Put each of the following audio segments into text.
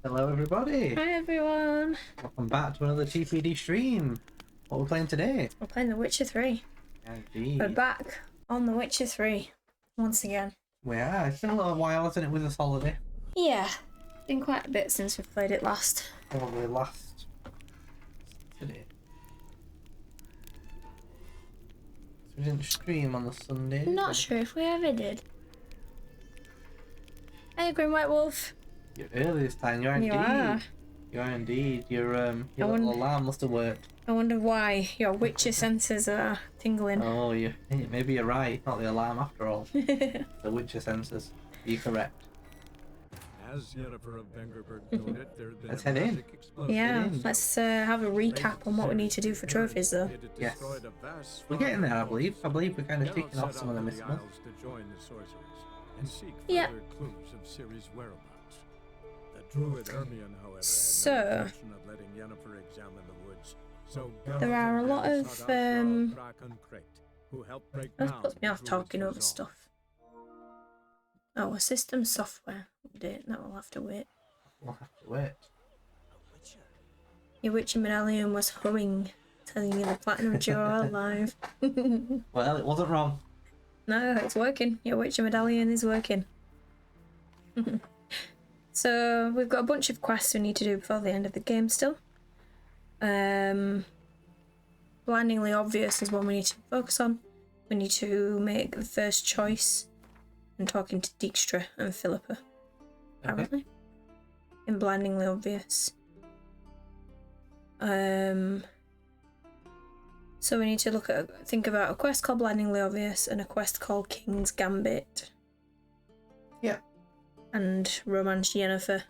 Hello everybody! Hi everyone! Welcome back to another TPD stream. What are we playing today? We're playing The Witcher 3. Indeed. We're back on The Witcher 3 once again. We are. It's been a little while, hasn't it, with this holiday? Yeah, been quite a bit since we've played it last. Probably last today. So we didn't stream on the Sunday. Not sure if we ever did. Hey Green White Wolf! You're early this time, you are You indeed. are. You are indeed. Your little alarm must have worked. I wonder why your Witcher senses are tingling. Oh, maybe you're right. Not the alarm after all. The Witcher sensors. You're correct. As Yennefer of Vengerberg noted, there had been Let's a head in. magic explosion. Yeah, let's have a recap on what we need to do for trophies though. It had Yes. destroyed a vast We're getting there, I swath of believe. I believe we're kind of Geralt ticking off set some of out the to missions. Isles to join the sorcerers and seek Yep. further clues of Ciri's whereabouts. The druid Ermion, however, So- had no intention of letting Yennefer examine the woods. So There are a lot of, sought out Jarl Kraken Crate, who helped break That down puts me the off druid's talking over resolve. stuff. Oh, a system software update. That will have to wait. We'll have to wait. Your Witcher medallion was humming, telling you the platinum jewel are alive. Well, it wasn't wrong. No, it's working. Your Witcher medallion is working. So we've got a bunch of quests we need to do before the end of the game still. Blindingly obvious is one we need to focus on. We need to make the first choice and talking to Dijkstra and Philippa. Apparently. In blindingly obvious. So we need to think about a quest called Blindingly Obvious and a quest called King's Gambit. Yeah. And romance Yennefer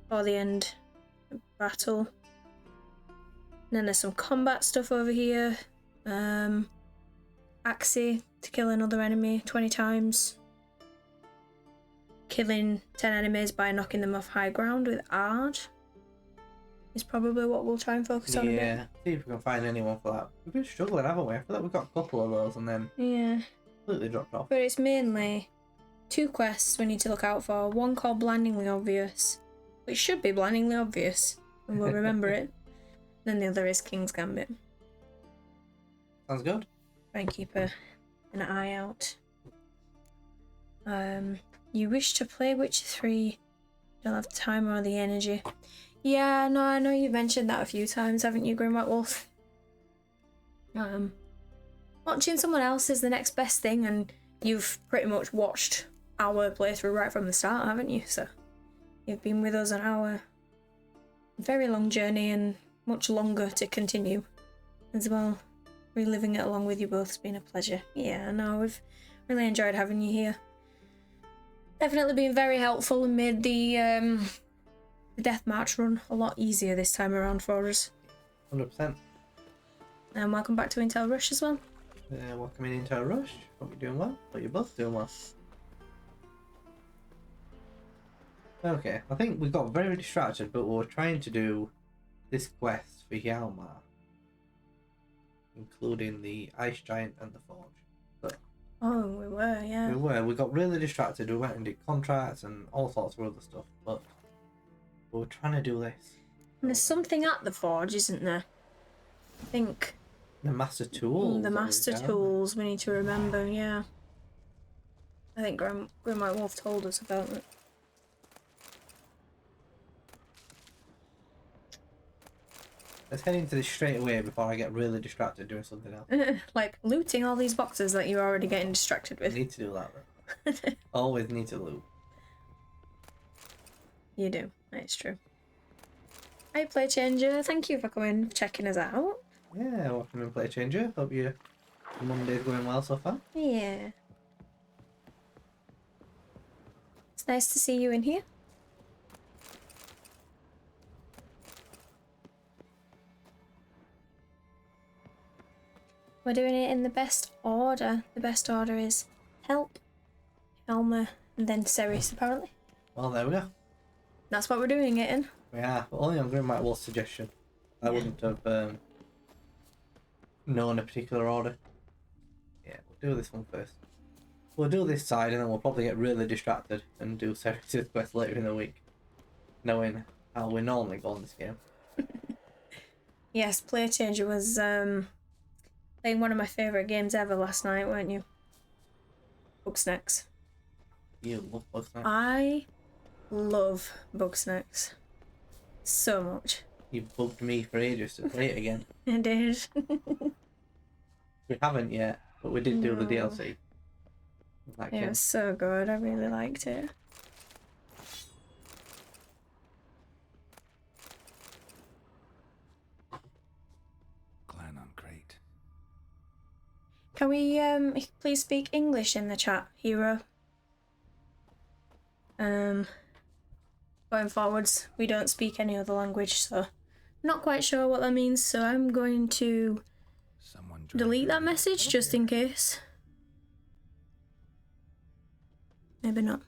for the end of battle. And then there's some combat stuff over here. Axie to kill another enemy 20 times. Killing 10 enemies by knocking them off high ground with Ard is probably what we'll try and focus on a bit. Yeah, see if we can find anyone for that. We've been struggling, haven't we? I feel like we've got a couple of those and then Yeah. completely dropped off. But it's mainly two quests we need to look out for. One called Blindingly Obvious, which should be blindingly obvious, and we'll remember it. Then the other is King's Gambit. Sounds good. Try and keep an eye out. You wish to play Witcher 3, don't have the time or the energy. Yeah, no, I know you've mentioned that a few times, haven't you, Grim White Wolf? Watching someone else is the next best thing, and you've pretty much watched our playthrough right from the start, haven't you? So you've been with us on our very long journey and much longer to continue as well. Reliving it along with you both has been a pleasure. Yeah, no, we've really enjoyed having you here. Definitely been very helpful and made the Death March run a lot easier this time around for us. 100%. And welcome back to Intel Rush as well. Welcome into a rush. Hope you're doing well. Hope you're both doing well. Okay, I think we got very distracted, but we were trying to do this quest for Hjalmar, including the Ice Giant and the Forge. Oh, we were, yeah. We got really distracted. We went and did contracts and all sorts of other stuff, but we were trying to do this. And there's something at the Forge, isn't there? I think The Master Tools. the Master Tools we need to remember, yeah. I think Grim White Wolf told us about it. Let's head into this straight away before I get really distracted doing something else. Like looting all these boxes that you're already getting distracted I with. need to do that though. Always need to loot. You do, that's true. Hi Play Changer, thank you for coming, checking us out. Yeah, welcome in Play Changer. Hope your Monday's going well so far. Yeah. It's nice to see you in here. We're doing it in the best order. The best order is Help, Helmer, and then Ceres, apparently. Well, there we go. That's what we're doing it in. Yeah, but only on Grim White Wolf's suggestion. I wouldn't have known a particular order. Yeah, we'll do this one first. We'll do this side and then we'll probably get really distracted and do Ceres' quest later in the week. knowing how we normally go on this game. Yes, Player Changer was playing one of my favourite games ever last night, weren't you? Bugsnax. You love Bugsnax. I love Bugsnax so much. You bugged me for ages to play it again. I did. We haven't yet, but we did do the No. DLC. That It game. was so good, I really liked it. Clan on crate. Can we please speak English in the chat, hero? Going forwards, we don't speak any other language, so not quite sure what that means, so I'm going to Someone delete that message just in case. Maybe not.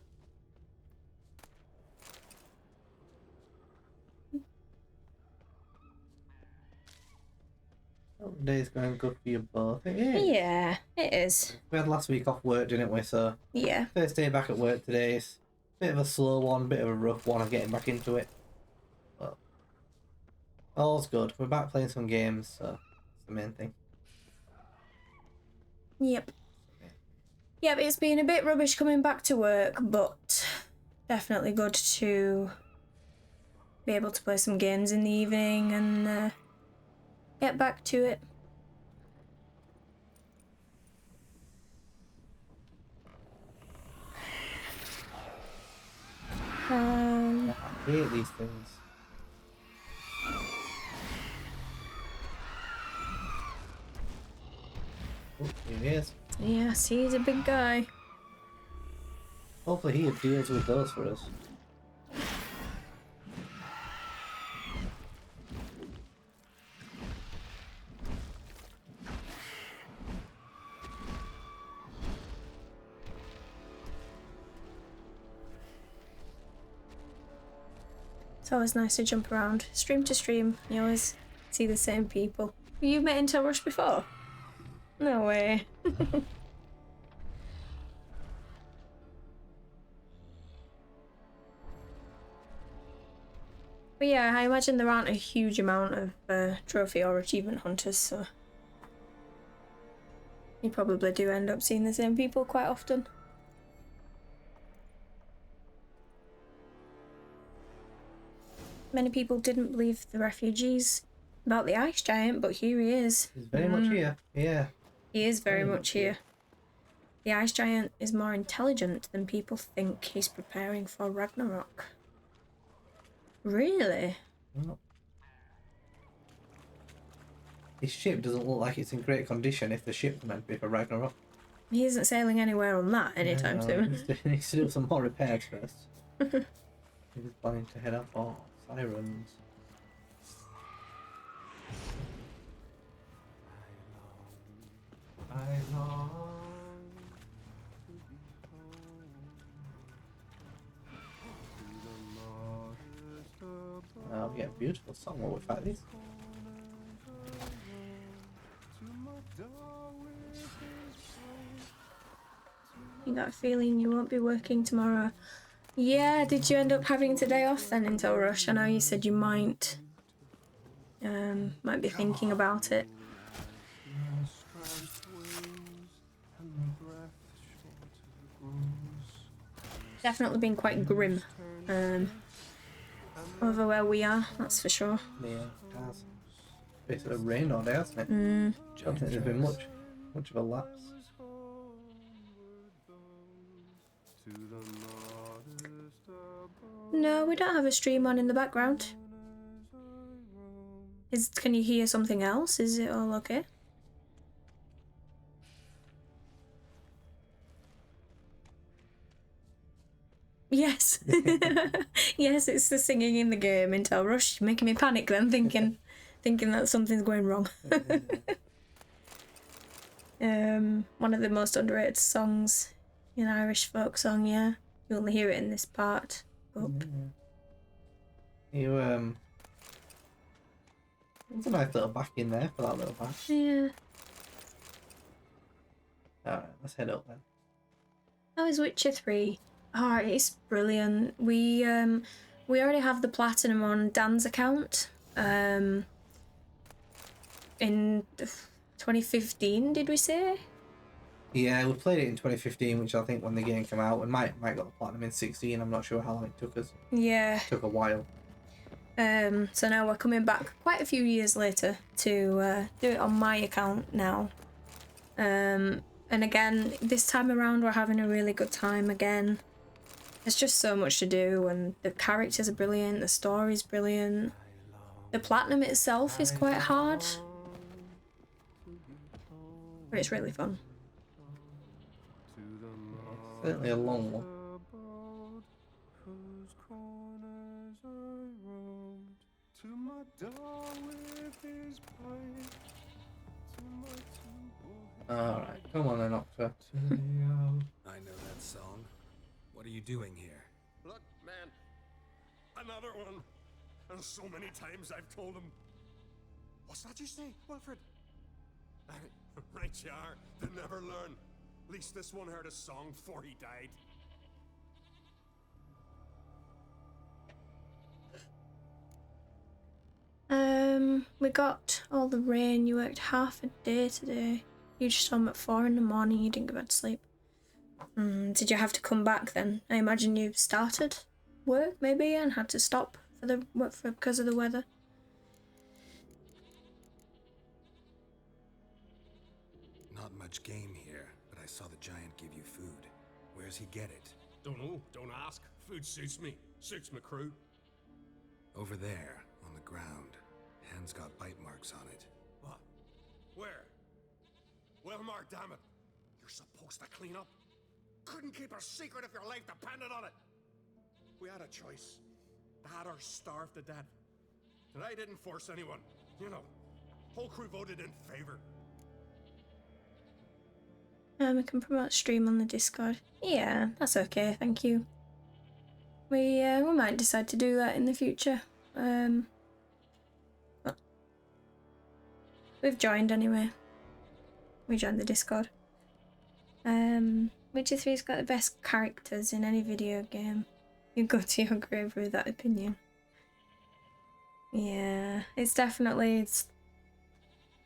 Oh, the day's going good for you both. It is. Yeah, it is. We had last week off work, didn't we? So Yeah. first day back at work today. It's a bit of a slow one, bit of a rough one of getting back into it. But all's good. We're back playing some games, so that's the main thing. Yep. Yep, it's been a bit rubbish coming back to work, but definitely good to be able to play some games in the evening and get back to it. I hate these things. Oh, here he is. Yes, he's a big guy. Hopefully he deals with those for us. It's always nice to jump around. Stream to stream, you always see the same people. You've met Intel Rush before? No way. But yeah, I imagine there aren't a huge amount of trophy or achievement hunters, so you probably do end up seeing the same people quite often. Many people didn't believe the refugees about the ice giant, but here he is. He's very much here. Yeah. He is very much here. The ice giant is more intelligent than people think. He's preparing for Ragnarok. Really? Oh. His ship doesn't look like it's in great condition if the ship's meant to be for Ragnarok. He isn't sailing anywhere on that anytime soon. He needs to do some more repairs first. He was planning to head up. Oh, sirens. I long to be home. Oh, we get a beautiful song while we fight this. You got a feeling you won't be working tomorrow. Yeah, did you end up having today off then until Rush? I know you said you might be thinking about it. Definitely been quite grim over where we are, that's for sure. Yeah, it has. Basically rained all day, hasn't it? Don't think there's been much of a lapse. No, we don't have a stream on in the background. Can you hear something else? Is it all okay? Yes. Yes, it's the singing in the game Intel Rush. Making me panic then, thinking that something's going wrong. One of the most underrated songs in Irish folk song, yeah. You only hear it in this part. Up. You It's a nice little back in there for that little back. Yeah. Alright, let's head up then. How is Witcher 3? Oh, it's brilliant. We we already have the platinum on Dan's account. In 2015, did we say? Yeah, we played it in 2015, which I think when the game came out, we might got the platinum in 16. I'm not sure how long it took us. Yeah. It took a while. So now we're coming back quite a few years later to do it on my account now. And again, this time around we're having a really good time again. There's just so much to do, and the characters are brilliant, the story's brilliant. The platinum itself is quite hard, but it's really fun. Certainly a long one. Alright, come on then, Octa. I know that song. What are you doing here? Look, man, another one. And so many times I've told him. What's that you say, Wilfred? Right you are. They never learn. At least this one heard a song before he died. We got all the rain. You worked half a day today. You just home at 4 in the morning. You didn't go back to sleep. Did you have to come back then? I imagine you started work maybe and had to stop because of the weather. Not much game here, but I saw the giant give you food. Where's he get it? Don't know. Don't ask. Food suits me. Suits my crew. Over there, on the ground. Hand's got bite marks on it. What? Where? Wilmar, damn it. You're supposed to clean up. Couldn't keep a secret if your life depended on it. We had a choice. That or starve to death. And I didn't force anyone. You know, whole crew voted in favor. We can promote stream on the Discord. Yeah, that's okay, thank you. We might decide to do that in the future. We've joined anyway. We joined the Discord. Witcher 3's got the best characters in any video game. You go to your grave with that opinion. Yeah, it's definitely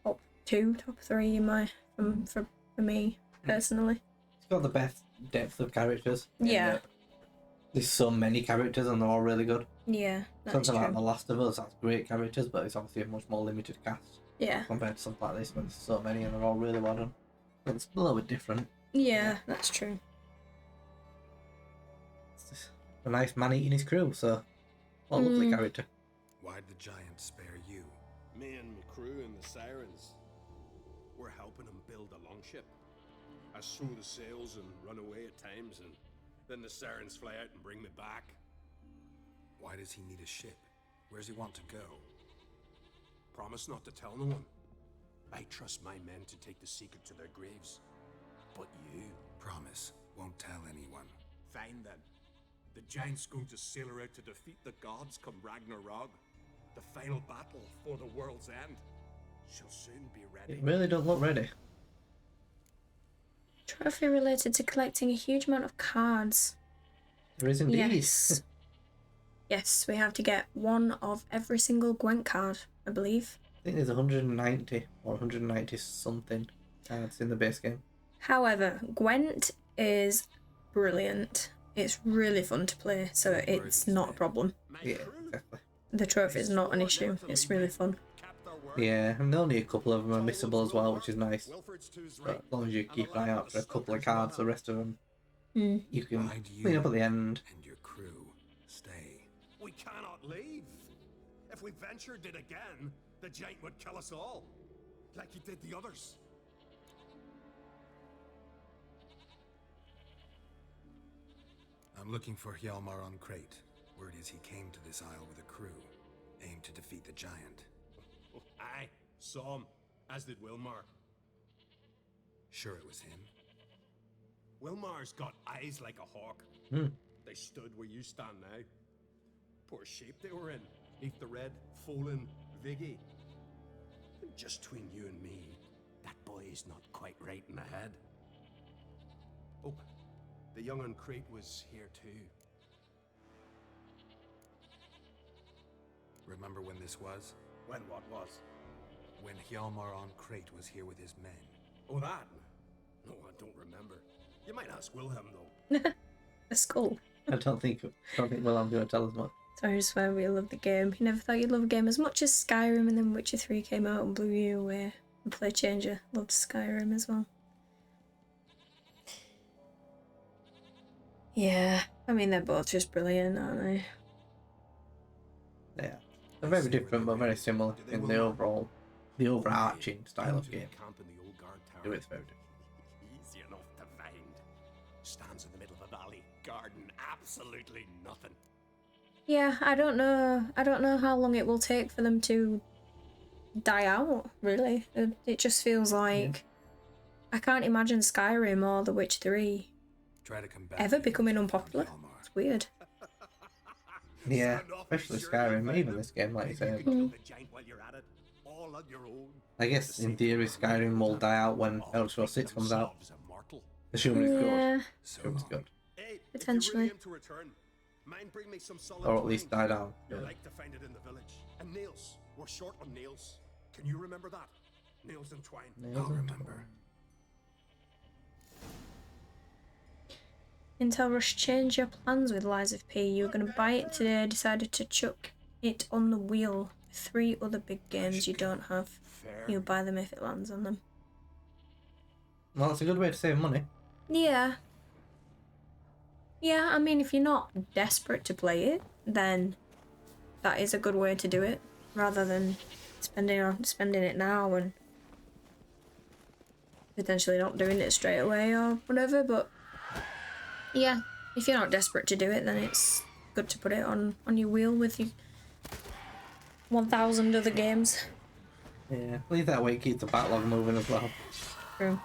top 2, top 3 in my for me personally. It's got the best depth of characters. Yeah. There's so many characters and they're all really good. Yeah, that's Something like true. The Last of Us has great characters, but it's obviously a much more limited cast Yeah. compared to something like this, but there's so many and they're all really well done. But it's a little bit different. Yeah, that's true. It's just a nice man eating his crew, so what a lovely character. Why'd the giant spare you? Me and my crew and the Sirens. We're helping him build a longship. I sew the sails and run away at times, and then the Sirens fly out and bring me back. Why does he need a ship? Where's he want to go? Promise not to tell no one. I trust my men to take the secret to their graves. But you... Promise, won't tell anyone. Fine then. The giant's going to sail her out to defeat the gods come Ragnarok. The final battle for the world's end. She'll soon be ready. It really don't look ready. Trophy related to collecting a huge amount of cards. There is indeed. Yes. Yes, we have to get one of every single Gwent card, I believe. I think there's 190 or 190 something cards in the base game. However, Gwent is brilliant. It's really fun to play, so it's not a problem. Yeah, exactly. The trophy is not an issue. It's really fun. Yeah, and only a couple of them are missable as well, which is nice. But as long as you keep an eye out for a couple of cards, the rest of them you can Why'd clean up at the end. and your crew stay? We cannot leave. If we ventured it again, the giant would kill us all. Like he did the others. I'm looking for Hjalmar on Crate. Word is he came to this isle with a crew, aimed to defeat the giant. Aye, saw him, as did Wilmar. Sure it was him? Wilmar's got eyes like a hawk. Hmm. They stood where you stand now. Poor shape they were in, neath the red, Folin, Viggy. Just between you and me, that boy is not quite right in the head. Oh, the young on Crate was here too. Remember when this was? When what was? When Hjalmar on Crate was here with his men. Oh, that? No, I don't remember. You might ask Wilhelm, though. A skull. I don't think Willem's going to tell us much. Sorry, I swear we love the game. You never thought you'd love a game as much as Skyrim, and then Witcher 3 came out and blew you away. And Play Changer loved Skyrim as well. Yeah, I mean, they're both just brilliant, aren't they? Yeah. They're very different but very similar in the overarching style of game. Camp in the old guard tower. Do it's very different. Easy enough to find. Stands in the middle of a valley, garden, absolutely nothing. Yeah, I don't know how long it will take for them to die out, really. It just feels like I can't imagine Skyrim or The Witcher 3 Try to come back ever here becoming from unpopular. Hjalmar. It's weird. Yeah, especially Skyrim, even this game, like you said. Kill the giant while you're at it, all on your own. I guess in theory Skyrim will die out when Elder Scrolls 6 comes out. Themselves immortal. Assuming it's good. Yeah, So Assuming it's long. good. Hey, Potentially. If you really aim to return, mind bring me some solid Or at least twine. die down. You'll Yeah. like to find it in the village. And nails. We're short on nails. Can you remember that? Nails and twine. I'll remember. Intel Rush changed your plans with Lies of P. You were going to buy it today, decided to chuck it on the wheel. 3 other big games you don't have. Fair. You buy them if it lands on them. Well, it's a good way to save money. Yeah. Yeah, I mean, if you're not desperate to play it, then that is a good way to do it, rather than spending it now and potentially not doing it straight away or whatever. But yeah, if you're not desperate to do it, then it's good to put it on your wheel with your 1,000 other games. Yeah, leave that way, keep the backlog moving as well. True.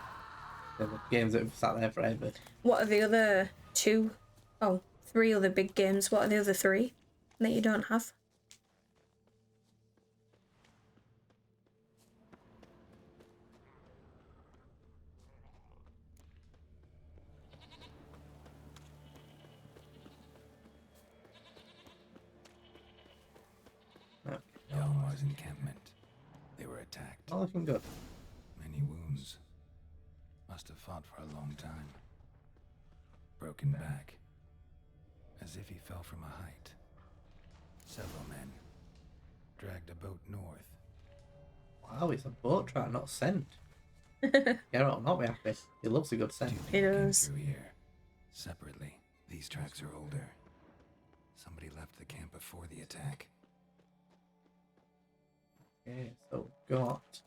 The games that have sat there forever. What are the other 3 other big games? What are the other 3 that you don't have? Hjalmar's encampment. They were attacked. All looking good. Many wounds. Must have fought for a long time. Broken back. As if he fell from a height. Several men. Dragged a boat north. Wow, it's a boat track, not scent. Yeah, I'm not happy. He loves a good scent. Two It people came is. through here. Separately. These tracks are older. Somebody left the camp before the attack. Okay, so got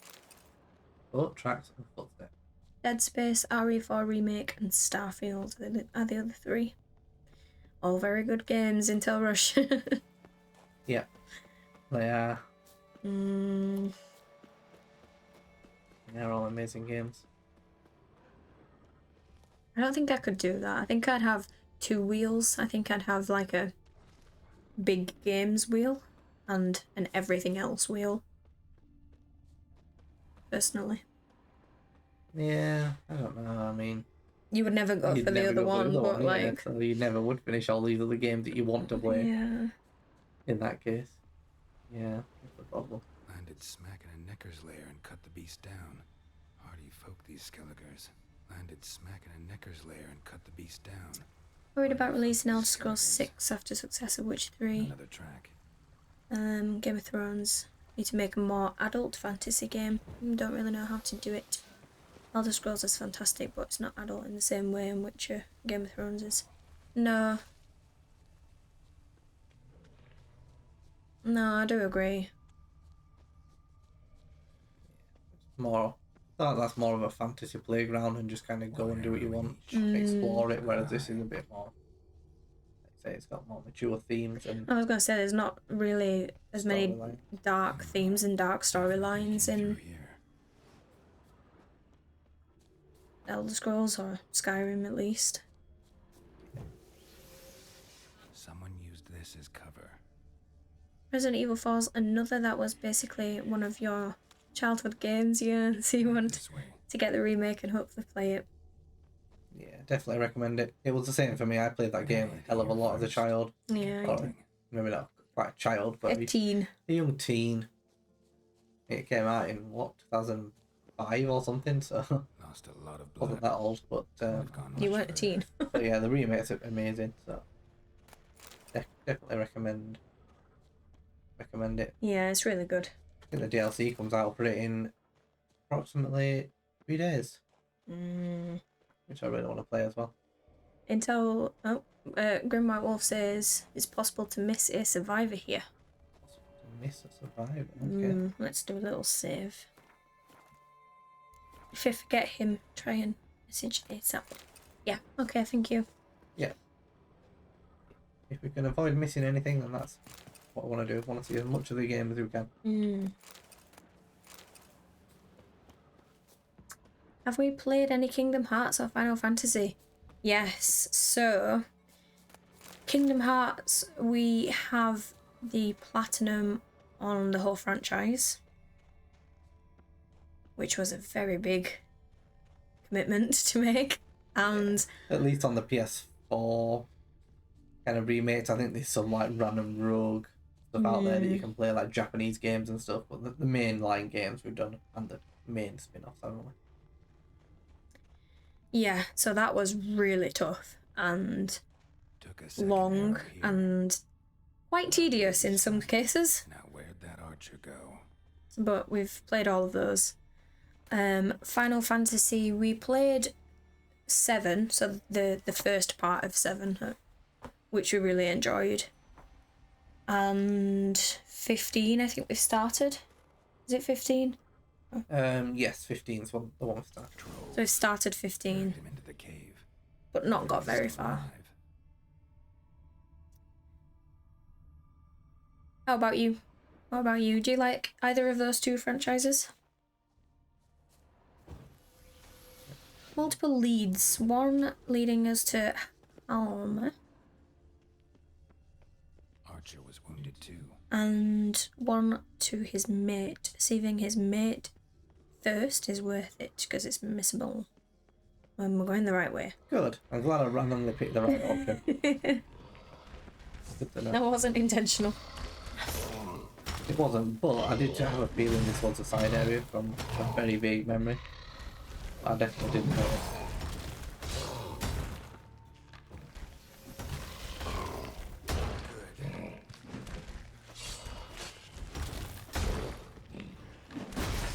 boat tracks and footsteps. Dead Space, RE4 Remake, and Starfield are the other 3. All very good games, Intel Rush. Yeah, they are. They're all amazing games. I don't think I could do that. I think I'd have 2 wheels. I think I'd have like a big games wheel and an everything else wheel. Personally. Yeah, I don't know. I mean, You would never go you'd for the never other go for one, the but yeah, like... so you never would finish all these other games that you want to play. Yeah. In that case, yeah, that's the problem. Landed smack in a necker's lair and cut the beast down. Hardy folk, these Skelligers. Landed smack in a necker's lair and cut the beast down. Worried about releasing Elder Scrolls 6 after success of Witcher 3. Another track. Game of Thrones. Need to make a more adult fantasy game. Don't really know how to do it. Elder Scrolls is fantastic, but it's not adult in the same way in which Game of Thrones is. No. No, I do agree. More, I thought that's more of a fantasy playground and just kind of go and do what you want, explore it. Whereas this is a bit more, like I say, it's got more mature themes and I was going to say there's not really as many storyline. dark themes and dark storylines Came in through here. Elder Scrolls or Skyrim at least. Someone used this as cover. Resident Evil 4's another that was basically one of your childhood games, yeah, so you want This way. to get the remake and hopefully play it. Yeah, definitely recommend it. It was the same for me. I played that game a hell of a lot as a child. Yeah. Or maybe not quite a child, but A teen. a young teen. It came out in what, 2005 or something, so Lost a lot of blood. wasn't that old. But I've gone You much weren't a further. teen. but yeah, the remakes are amazing. So definitely recommend it. Yeah, it's really good. I think the DLC comes out, I'll put it in approximately 3 days, which I really want to play as well. Intel. Oh, Grim White Wolf says it's possible to miss a survivor here. Miss a survivor. Okay. Let's do a little save. If I forget him, try and message ASAP. Yeah, okay, thank you. Yeah. If we can avoid missing anything, then that's what I want to do. I want to see as much of the game as we can. Have we played any Kingdom Hearts or Final Fantasy? Yes, so Kingdom Hearts, we have the platinum on the whole franchise, which was a very big commitment to make. And At least on the PS4 kind of remakes, I think there's some like random rogue stuff out there that you can play, like Japanese games and stuff. But the main line games we've done, and the main spin-offs, haven't we? yeah, so that was really tough and Took a second long arrow here. and quite tedious in some cases. Now where'd that archer go? But we've played all of those. Final Fantasy, we played 7, so the first part of 7, which we really enjoyed. And 15, I think we've started. Is it 15? Yes, 15 is the one we started. So we've started 15, Dragged him into the cave. but not got very Still far. alive. How about you? What about you? Do you like either of those two franchises? Multiple leads. One leading us to Alma, Archer was wounded too. and one to his mate. Saving his mate first is worth it because it's missable. We're going the right way. Good. I'm glad I randomly picked the right option. Good to know. That wasn't intentional. It wasn't, but I did have a feeling this was a side area from a very vague memory. I definitely didn't know it.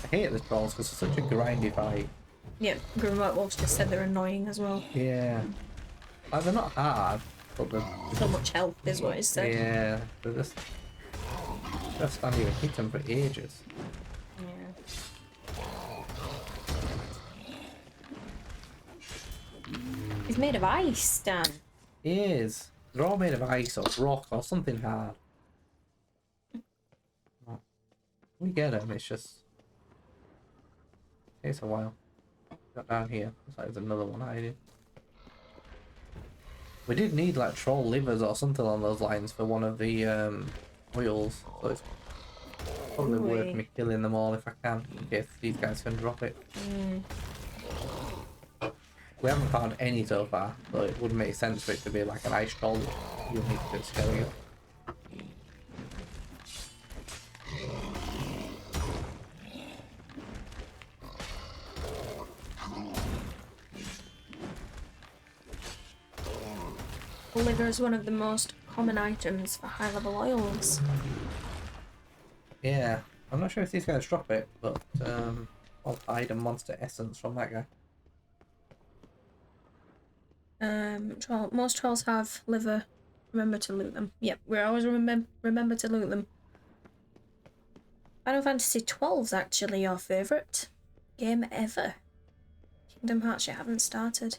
I hate the trolls because it's such a grindy fight. Yeah, Grim White Wolf just said they're annoying as well. Yeah. Like, they're not hard, but they're So much health is what it said. yeah, they're just can't even hit them for ages. Yeah. He's made of ice, Dan. It is. They're all made of ice or rock or something hard. We get them, it's just takes a while. Got down here. Looks like there's another one hiding. We did need like troll livers or something along those lines for one of the oils, so it's probably worth me killing them all if I can, in case these guys can drop it. We haven't found any so far, so it would make sense for it to be like an ice troll unique to Skellige. Liver is one of the most common items for high level oils. Yeah, I'm not sure if these guys drop it, but I'll hide a monster essence from that guy. Most trolls have liver. Remember to loot them. Yep, we always remember to loot them. Final Fantasy XII's actually your favourite game ever. Kingdom Hearts you haven't started.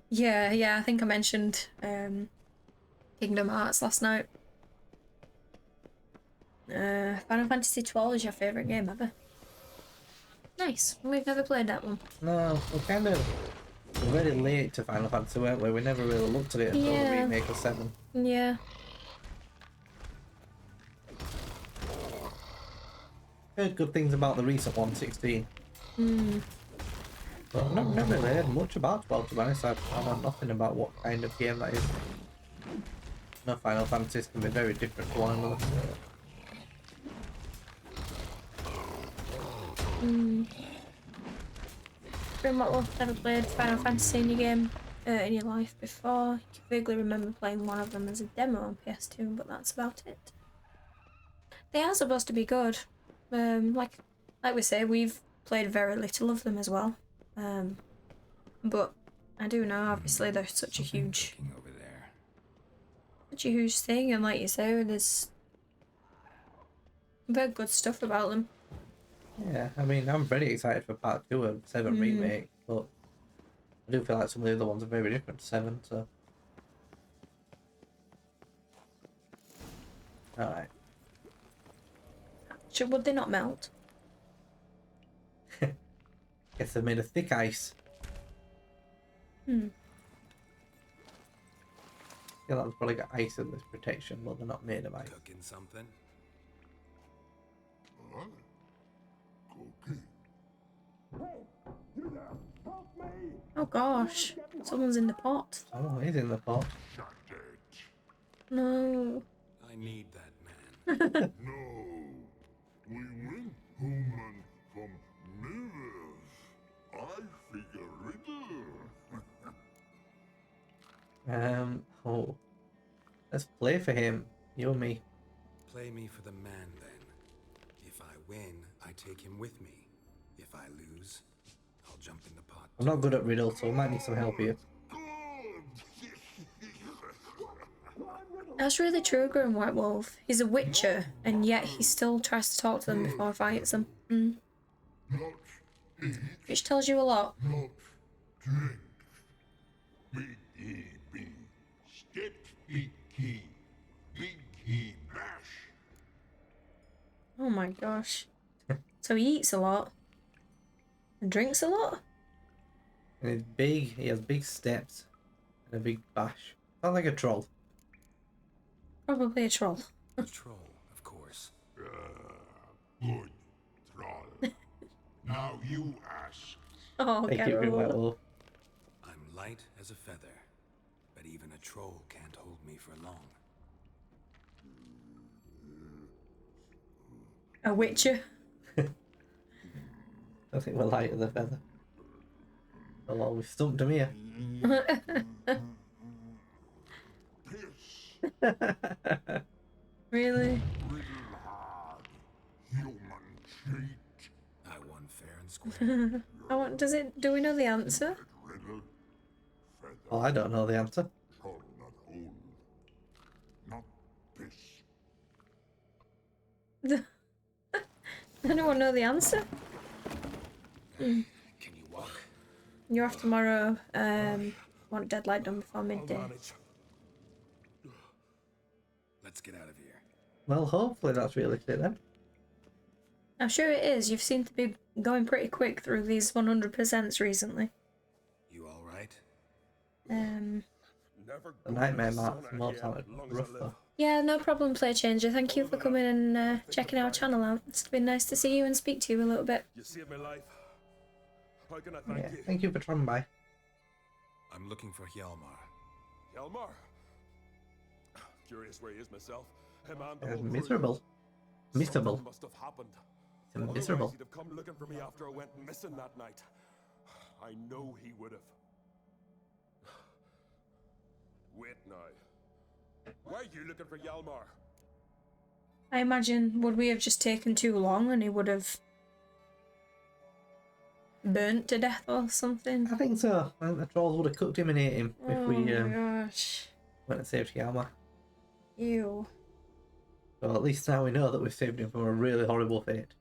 Yeah, I think I mentioned Kingdom Hearts last night. Final Fantasy XII is your favourite game ever. Nice. We've never played that one. No, we're very late to Final Fantasy, weren't we? We never really looked at it until the Yeah. remake of 7. Yeah. Heard good things about the recent one, 16. But I've never really heard much about 12, to be honest. I know nothing about what kind of game that is. No, Final Fantasies can be very different to one another. Never played Final Fantasy in your game in your life before. You can vaguely remember playing one of them as a demo on PS2, but that's about it. They are supposed to be good. Like we say, we've played very little of them as well. But I do know, obviously, they're such a huge Over there. thing, and like you say, there's very good stuff about them. Yeah, I mean, I'm very excited for part 2 of 7 Remake, but I do feel like some of the other ones are very different to 7, so. Alright. Would they not melt? Guess they're made of thick ice. Hmm. Yeah, that's probably got ice in this protection, but they're not made of ice. Cooking something? Oh gosh, someone's in the pot. Oh, he's in the pot. No. I need that man. No, we went human from mirrors. I figure riddle. Oh. Let's play for him, you and me. Play me for the man then. If I win, I take him with me. If I lose, I'll jump in the pot. I'm not good at riddles, so I might need some help here. That's really true, Grim White Wolf. He's a witcher, and yet he still tries to talk to them before he fights them. Which tells you a lot. Not drink. B-E-B. Step big key. Big key bash. Oh my gosh. So he eats a lot. And drinks a lot? And he's big, he has big steps, and a big bash. Sounds like a troll. Probably a troll. A troll, of course. Good troll. Now you ask. Oh, Thank you, Green White Carol. Wolf. I'm light as a feather, but even a troll can't hold me for long. A witcher. I think we're light as a feather. Oh, well, we've stumped him here. Piss. Really? Riddle hard. Human cheat. I won fair and square. Do we know the answer? Riddle. Feather. Oh, I don't know the answer. Troll not hold. Not piss. Anyone know the answer? Can you walk? You're off tomorrow. Want deadline done before midday. Let's get out of here. Well, hopefully that's realistic then. I'm sure it is. You've seemed to be going pretty quick through these 100% recently. You all right? The nightmare marks more sounded rough though. Yeah, no problem, Play Changer. Thank you for coming and checking our channel out. It's been nice to see you and speak to you a little bit. You saved my life. How can I thank Yeah, you? thank you for dropping by. I'm looking for Hjalmar. Hjalmar. Curious where he is myself. Him and the whole crew. Miserable. Miserable. Something must have happened. It's Otherwise, miserable. he'd have come looking for me after I went missing that night. I know he would have. Wait now. Why are you looking for Hjalmar? I imagine, would we have just taken too long and he would have burnt to death or something? I think so. I think the trolls would have cooked him and ate him if we Oh my gosh. went and saved Hjalmar. Ew. So at least now we know that we've saved him from a really horrible fate.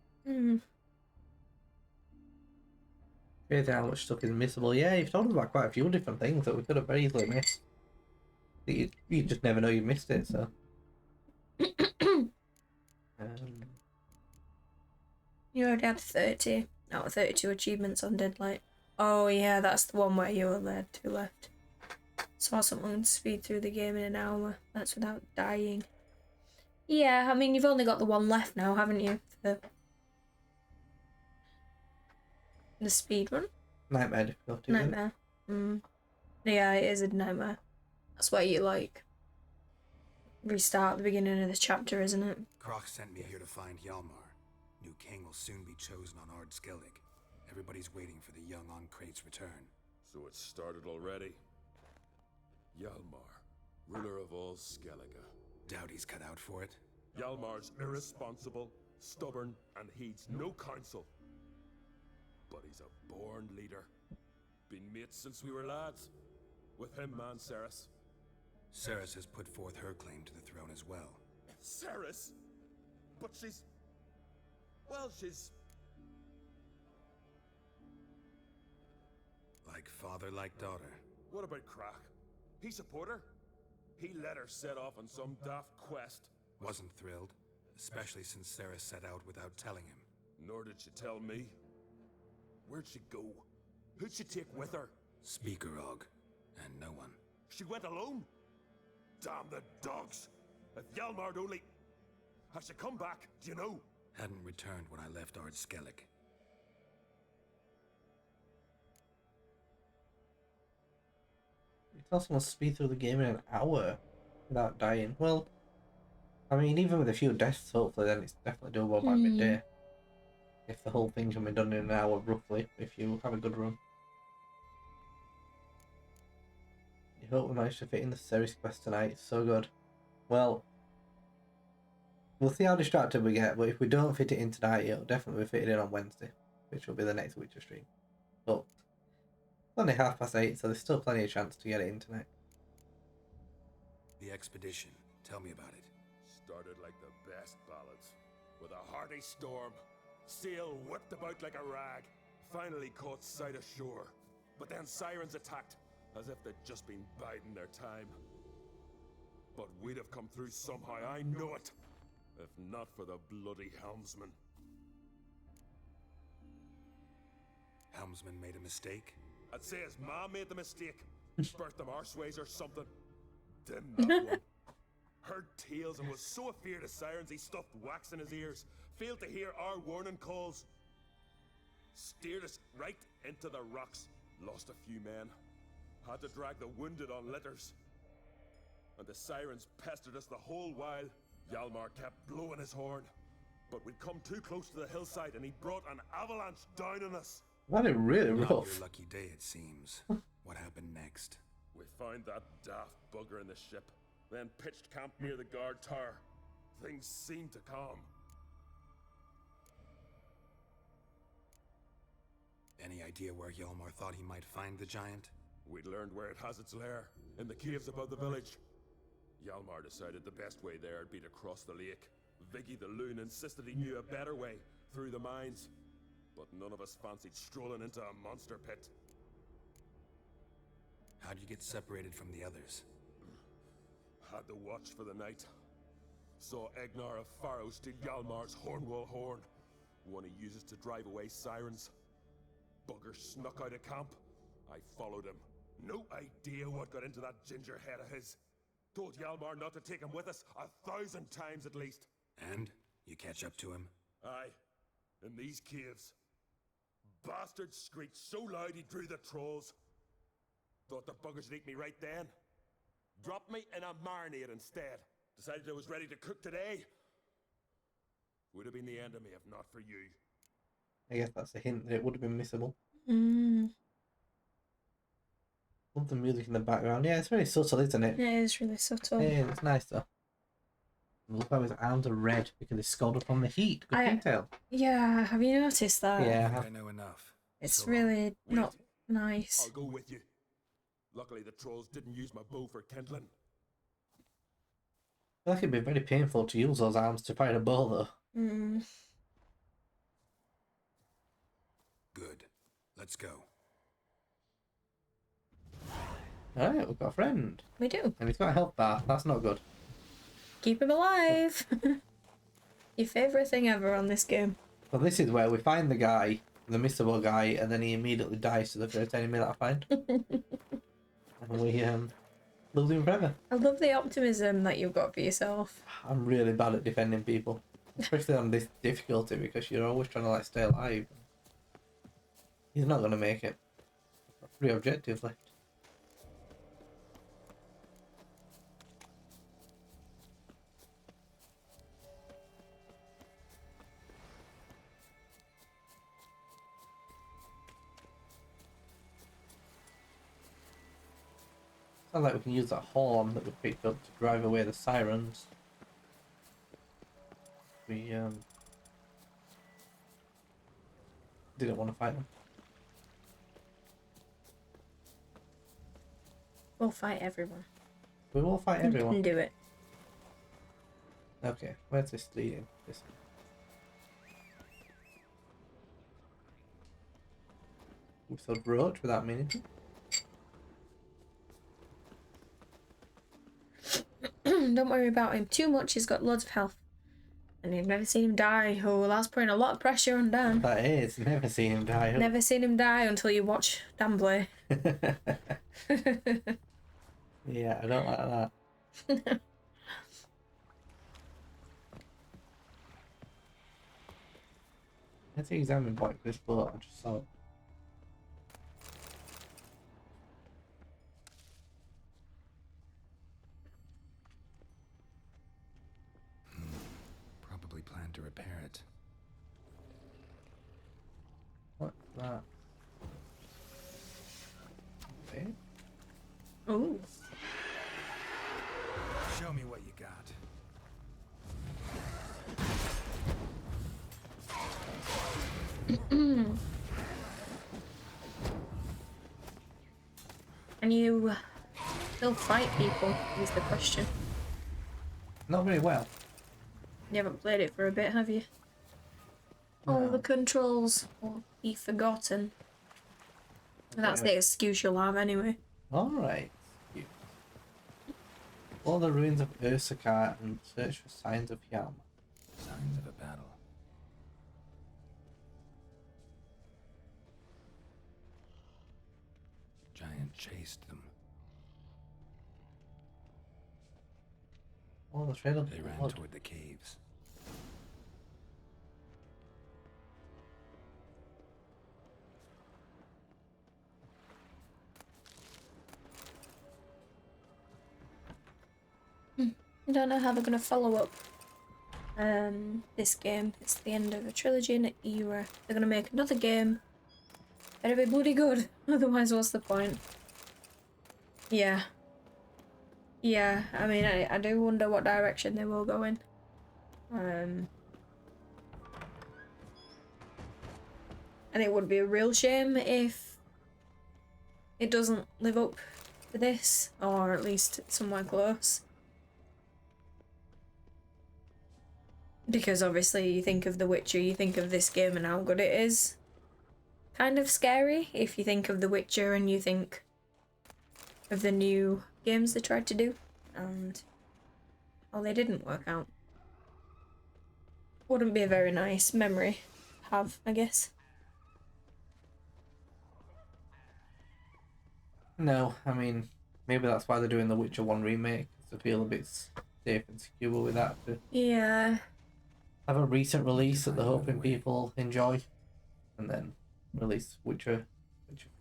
Crazy how much stuff is missable. Yeah, you've told us about quite a few different things that we could have very easily missed. You just never know you missed it, so. You already had 30 out of 32 achievements on Deadlight. Oh yeah, that's the one where you only had 2 left. Saw someone speed through the game in an hour. That's without dying. Yeah, I mean, you've only got the one left now, haven't you? For the speed run? Nightmare difficulty. isn't it? Nightmare. Yeah, it is a nightmare. That's why you like restart the beginning of this chapter, isn't it? Croc sent me here to find Hjalmar. New king will soon be chosen on Ard Skellige. Everybody's waiting for the young Ancrate's return. So it's started already. Hjalmar, ruler of all Skellige. Doubt he's cut out for it. Hjalmar's irresponsible, stubborn, and heeds no counsel. But he's a born leader. Been mates since we were lads. With him, man, Ceres. Ceres has put forth her claim to the throne as well. Ceres? But she's... Well, she's... Like father, like daughter. What about Crack? He support her? He let her set off on some daft quest. Wasn't thrilled, especially since Ceres set out without telling him. Nor did she tell me. Where'd she go? Who'd she take with her? Speaker Og, and no one. She went alone? Damn the dogs! If Hjalmar'd only... Has she come back? Do you know? Hadn't returned when I left Ard Skellige. You tell someone to speed through the game in an hour without dying. Well, I mean, even with a few deaths, hopefully, then it's definitely doable by midday. If the whole thing can be done in an hour, roughly, if you have a good run. You hope we manage to fit in the Ceres quest tonight. It's so good. Well, we'll see how distracted we get, but if we don't fit it in tonight, it'll definitely be fitted in on Wednesday, which will be the next Witcher stream. But it's only 8:30, so there's still plenty of chance to get it in tonight. The expedition. Tell me about it. Started like the best ballads. With a hearty storm. Sail whipped about like a rag. Finally caught sight of shore. But then sirens attacked, as if they'd just been biding their time. But we'd have come through somehow, I know it. If not for the bloody helmsman. Helmsman made a mistake? I'd say his ma made the mistake. Burnt them arseways or something. Dimmed that one. Heard tales and was so afeard of sirens he stuffed wax in his ears. Failed to hear our warning calls. Steered us right into the rocks. Lost a few men. Had to drag the wounded on litters. And the sirens pestered us the whole while. Hjalmar kept blowing his horn. But we'd come too close to the hillside and he brought an avalanche down on us. That is really Not rough. your lucky day, it seems. What happened next? We found that daft bugger in the ship. Then pitched camp near the guard tower. Things seemed to calm. Any idea where Hjalmar thought he might find the giant? We'd learned where it has its lair, in the caves above the village. Hjalmar decided the best way there would be to cross the lake. Viggy the loon insisted he knew a better way, through the mines. But none of us fancied strolling into a monster pit. How'd you get separated from the others? Had to watch for the night. Saw Egnar of Pharaoh steal Hjalmar's Hornwall horn, one he uses to drive away sirens. Bugger snuck out of camp. I followed him. No idea what got into that ginger head of his. Told Hjalmar not to take him with us 1,000 times at least. And? You catch up to him? Aye, in these caves. Bastard screeched so loud he drew the trolls. Thought the buggers would eat me right then. Dropped me in a marinade instead. Decided I was ready to cook today. Would have been the end of me if not for you. I guess that's a hint that it would have been missable. Love the music in the background. Yeah, it's very subtle, isn't it? It is really subtle. Yeah, it's nice though. Look how his arms are red because he's scalded from the heat. Good detail. Yeah, have you noticed that? Yeah, I I have. think I know enough. It's So long. really not nice. I'll go with you. Luckily the trolls didn't use my bow for kindling. I feel like it'd be very painful to use those arms to fight a bow though. Good. Let's go. Alright, we've got a friend. We do. And he's got a health bar. That's not good. Keep him alive. Your favourite thing ever on this game. Well, this is where we find the guy, the missable guy, and then he immediately dies to the first enemy that I find. And we lose him forever. I love the optimism that you've got for yourself. I'm really bad at defending people. Especially on this difficulty because you're always trying to like stay alive. He's not going to make it. 3 objectives left. Sounds like we can use that horn that we picked up to drive away the sirens. We didn't want to fight them. We'll fight everyone. We will fight You everyone. can do it. Okay, where's this leading? This one. We saw brooch without meaning to. Don't worry about him too much. He's got loads of health. And you've never seen him die. Oh, that's putting a lot of pressure on Dan. That is, never seen him die. Never seen him die until you watch Dan play. Yeah, I don't like that. Let's examine point for this boat. I just saw it. Probably plan to repair it. What's that? Okay. Ooh. Show me what you got. Can you still fight people, is the question. Not very well. You haven't played it for a bit, have you? All No. the controls will be forgotten. That's the excuse you'll have anyway. Alright. All the ruins of Ursaka and search for signs of Yama. Signs of a battle. Giant chased them. Oh, the trail of They ran blood. toward the caves. I don't know how they're going to follow up this game. It's the end of a trilogy and an era. They're going to make another game. Better be bloody good. Otherwise, what's the point? Yeah. Yeah, I mean, I do wonder what direction they will go in. And it would be a real shame if it doesn't live up to this, or at least somewhere close. Because obviously you think of The Witcher, you think of this game and how good it is. Kind of scary if you think of The Witcher and you think of the new games they tried to do and how they didn't work out. Wouldn't be a very nice memory to have, I guess. No, I mean, maybe that's why they're doing the Witcher 1 remake, to feel a bit safe and secure with that, to Yeah. have a recent release that they're hoping people enjoy, and then release Witcher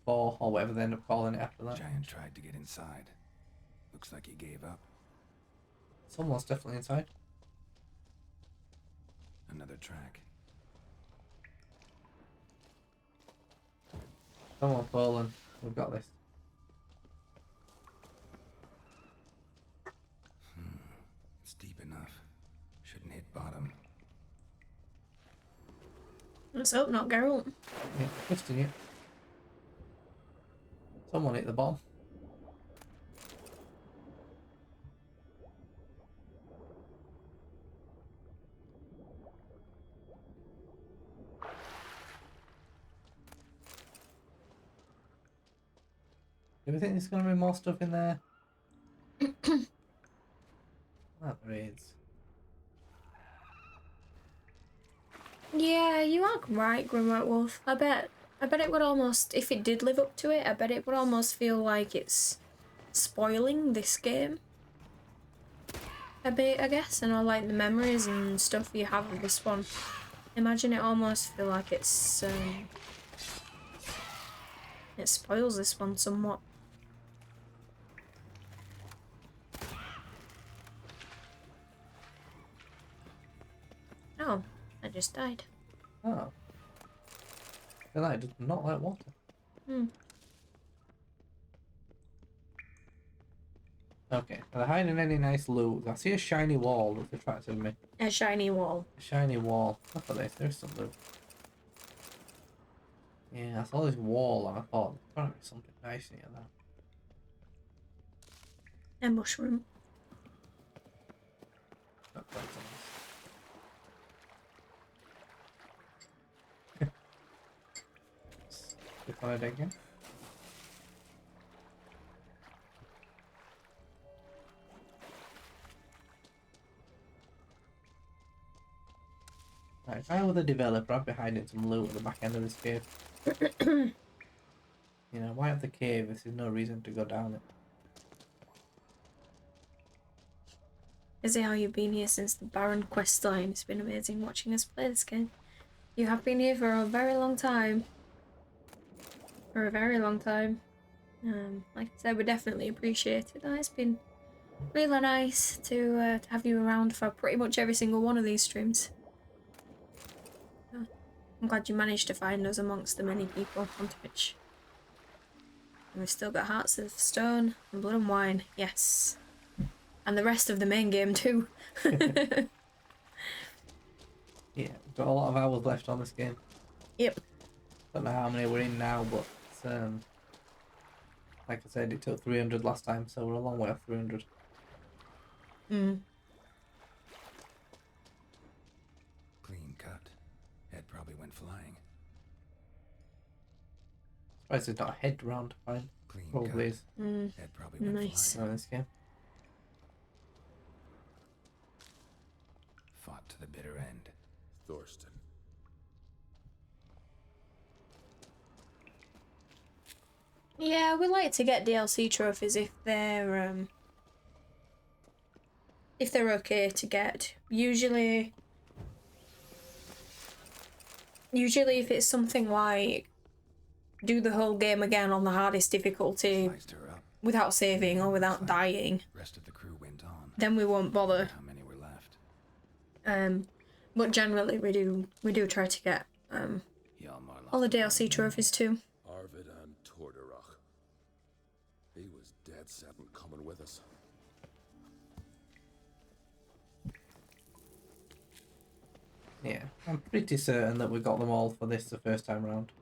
4 or whatever they end up calling it after that. Giant tried to get inside. Looks like he gave up. Someone's definitely inside. Another track. Come on, Poland, we've got this. It's deep enough. Shouldn't hit bottom. Let's hope not, Geralt. Yeah, twisting it. Someone hit the bomb. Do we think there's going to be more stuff in there? That there is. Yeah, you are right, Grimwhite Wolf. I bet it would almost, if it did live up to it, I bet it would almost feel like it's spoiling this game. A bit, I guess, and all like the memories and stuff you have of this one. Imagine it almost feel like it's it spoils this one somewhat. Oh, I just died. Oh. The light does not like water. Hmm. Okay, are they hiding any nice loot? I see a shiny wall that's attracting me. A shiny wall. A shiny wall. Look at this, there's some loot. Yeah, I saw this wall and I thought there's probably something nice near that. A mushroom. Not quite so nice. Click on it again. Right, if I were the developer, I'd be hiding some loot at the back end of this cave. You know, why have the cave if there's no reason to go down it? Is it how you've been here since the Baron quest line? It's been amazing watching us play this game. You have been here for a very long time. For a very long time. Like I said, we definitely appreciate it. It's been really nice to have you around for pretty much every single one of these streams. I'm glad you managed to find us amongst the many people on Twitch. And we've still got Hearts of Stone and Blood and Wine, yes. And the rest of the main game too. Yeah, we've got a lot of hours left on this game. Yep. Don't know how many we're in now, but it's, like I said, it took 300 last time, so we're a long way off 300. Mm. Clean cut. Head probably went flying. Surprised there's not a head round to find. Clean Probably cut. is Head probably went Nice. flying. in this game. Fought to the bitter end. Thorsten. Yeah, we like to get DLC trophies if they're okay to get. Usually if it's something like do the whole game again on the hardest difficulty Sliced her up. without saving or without dying, Rest of the crew went on. then we won't bother. How many were left? But generally we do try to get Hjalmar all the lost DLC trophies too. Arvid and Torderach. He was dead set on coming with us. Yeah, I'm pretty certain that we got them all for this the first time round.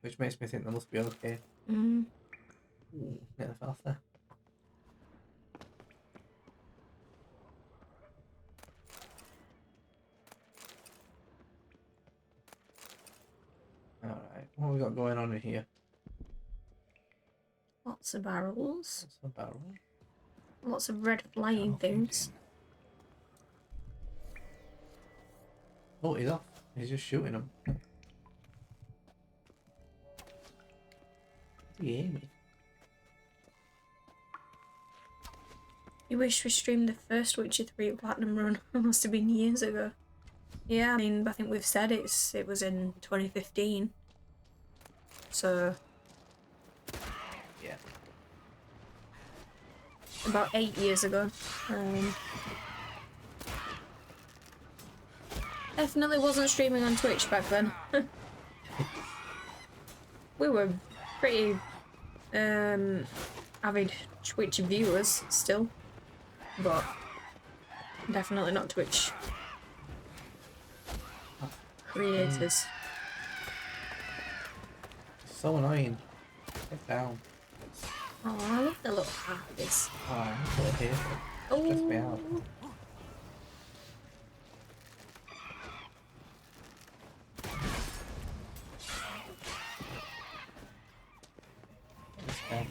Which makes me think they must be okay. Mm. Ooh, nearly fell off there. Alright, what have we got going on in here? Lots of barrels. What's the barrel? Lots of red flying things. Oh, he's off. He's just shooting them. He aiming. You wish we streamed the first Witcher 3 Platinum run. It must have been years ago. Yeah, I mean, I think we've said it was in 2015. So, Yeah. about 8 years ago. Definitely wasn't streaming on Twitch back then. We were pretty avid Twitch viewers still, but definitely not Twitch creators. So annoying. Get down. Oh, I love the little harpies. Oh, I'm still here. Stress me out. Oh, This guy.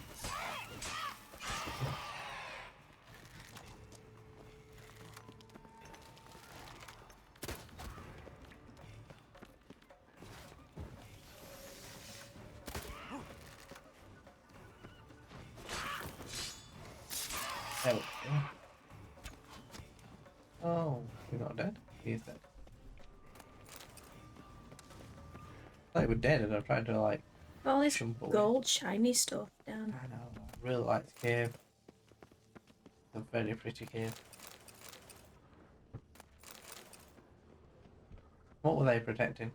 There we go. Oh, you're not dead? He's dead. I thought you were dead and I'm trying to like all this jump away. gold shiny stuff down. I know, I really like this cave. It's a very pretty cave. What were they protecting?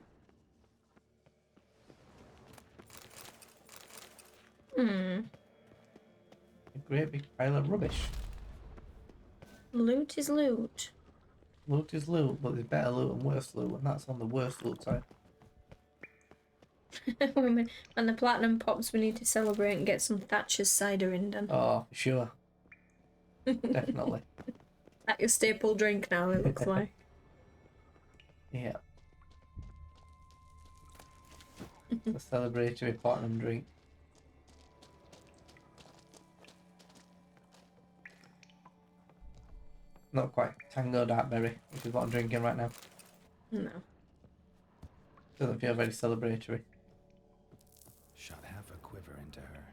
Hmm. A great big pile of rubbish. Loot is loot. Loot is loot, but there's better loot and worse loot, and that's on the worst loot side. When the platinum pops, we need to celebrate and get some Thatcher's cider in done. Oh, for sure. Definitely. That's your staple drink now, it looks like. Yeah. The celebratory platinum drink. Not quite Tango Dark Berry, which is what I'm drinking right now. No. Doesn't feel very celebratory. Shot half a quiver into her.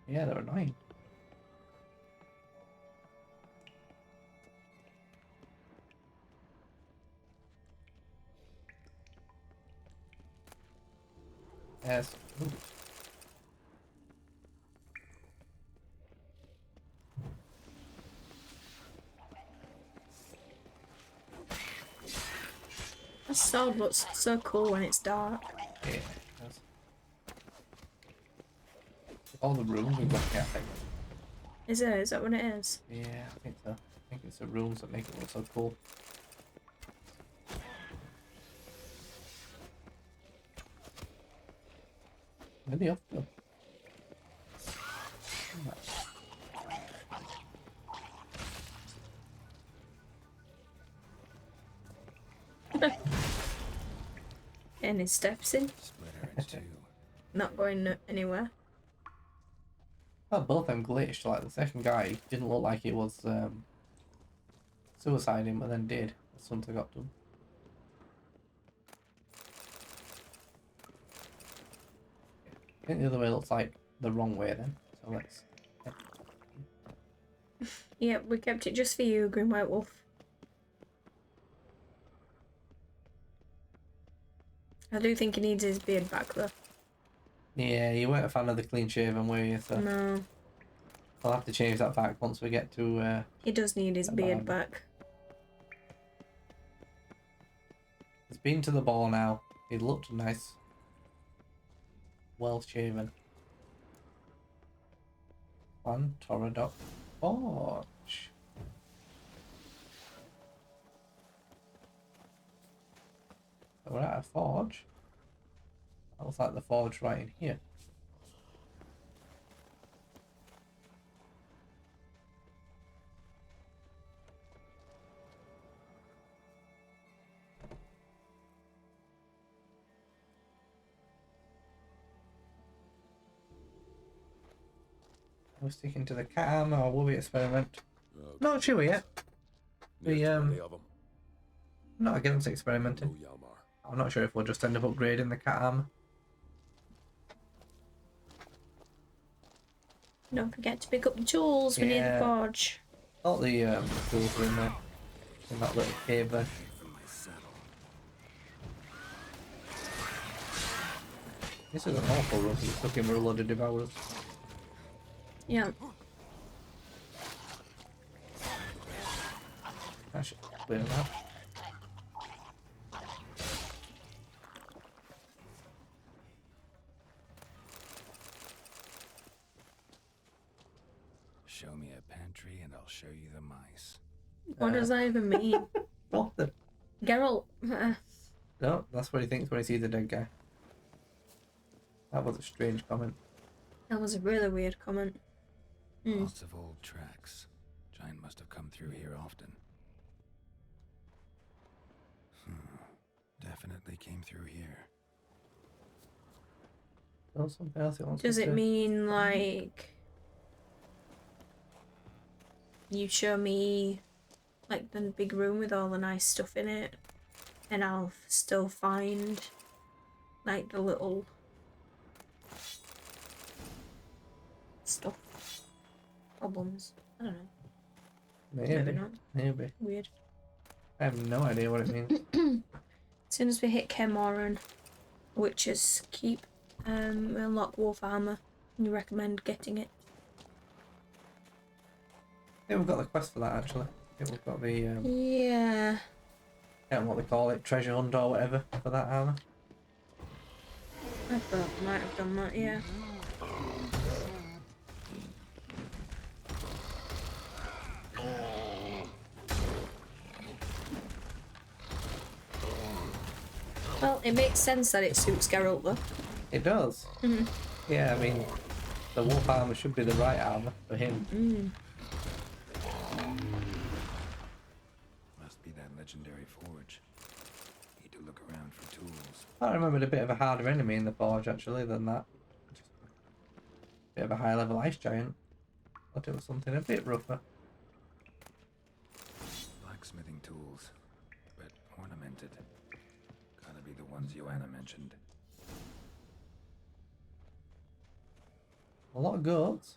Yeah, they're annoying. Yes. Ooh. That sword looks so cool when it's dark. Yeah, it does. All the rooms we've got here, I think. Is it? Is that what it is? Yeah, I think so. I think it's the rooms that make it look so cool. Where are they off to? And it steps in, Split her in two. not going anywhere. Well, both of them glitched. Like the second guy didn't look like he was suiciding, but then did as soon as I got to him. I think the other way looks like the wrong way then. So let's. Yeah, we kept it just for you, Green White Wolf. I do think he needs his beard back though. Yeah, you weren't a fan of the clean shaven, were you? So No, I'll have to change that back once we get to. he does need his beard Bye. back. He's been to the ball now. He looked nice. Well shaven. One Toradok Forge. So we're at a forge. That looks like the forge right in here. We're sticking to the cam or will we experiment? Not sure yet. We of them. not against experimenting. Yalmar. I'm not sure if we'll just end up upgrading the cat armor. Don't forget to pick up the tools. We need the Yeah. forge. All the tools are in there. In that little cave there. This is an awful run. He's stuck in with a load of devourers. Yeah. I should clear that. Show me a pantry and I'll show you the mice. What does that even mean? What the? Geralt. No, that's what he thinks when he sees a dead guy. That was a strange comment. That was a really weird comment. Hmm. Lots of old tracks. Giant must have come through here often. Definitely came through here. Oh, something else he wants Does to it say. mean like you show me like the big room with all the nice stuff in it, and I'll still find like the little stuff problems? I don't know. Maybe. not. Maybe. Weird. I have no idea what it means. As soon as we hit Kemoran, Witch's Keep, we unlock Wolf Armor. And you recommend getting it. I think we've got the quest for that actually. I think we've got the Yeah. I don't know what they call it, treasure hunt or whatever for that armor. I thought I might have done that, yeah. Well, it makes sense that it suits Geralt though. It does. Yeah, I mean, the wolf armor should be the right armor for him. Must be that legendary forge. Need to look around for tools. I remembered a bit of a harder enemy in the forge actually than that. Just a bit of a high level ice giant. Thought it was something a bit rougher. Blacksmithing tools, but ornamented. Gotta be the ones Joanna mentioned. A lot of goats.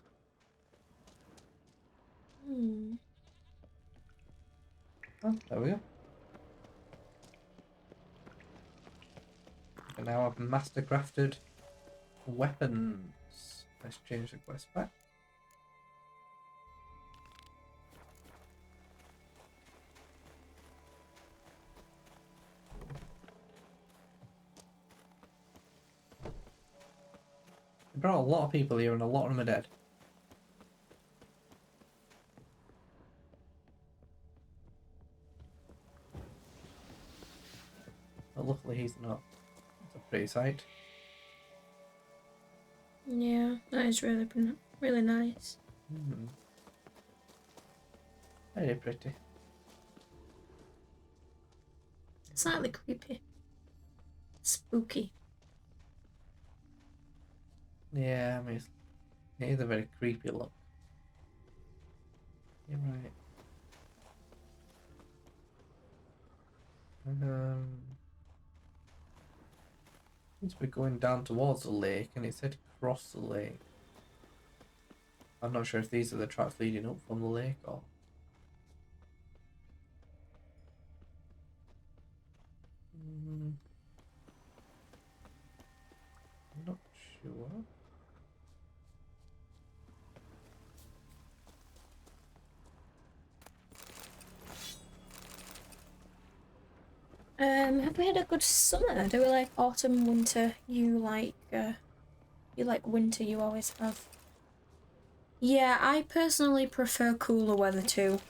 Oh, there we go. We now have master crafted weapons. Let's change the quest back. We brought a lot of people here and a lot of them are dead. But luckily he's not. It's a pretty sight. Yeah, that is really nice. Very pretty. Slightly creepy. Spooky. Yeah, I mean, it is a very creepy look. You're right. Seems to be going down towards the lake, and it said cross the lake. I'm not sure if these are the tracks leading up from the lake or. I'm not sure. Have we had a good summer? Do we like autumn, winter? You like winter, you always have. Yeah, I personally prefer cooler weather too.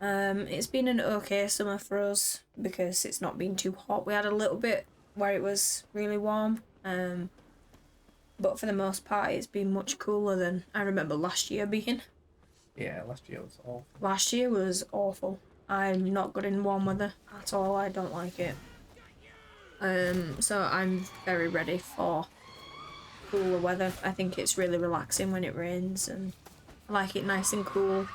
It's been an okay summer for us because it's not been too hot. We had a little bit where it was really warm. But for the most part it's been much cooler than I remember last year being. Yeah, last year was awful. Last year was awful. I'm not good in warm weather at all. I don't like it. So I'm very ready for cooler weather. I think it's really relaxing when it rains and I like it nice and cool.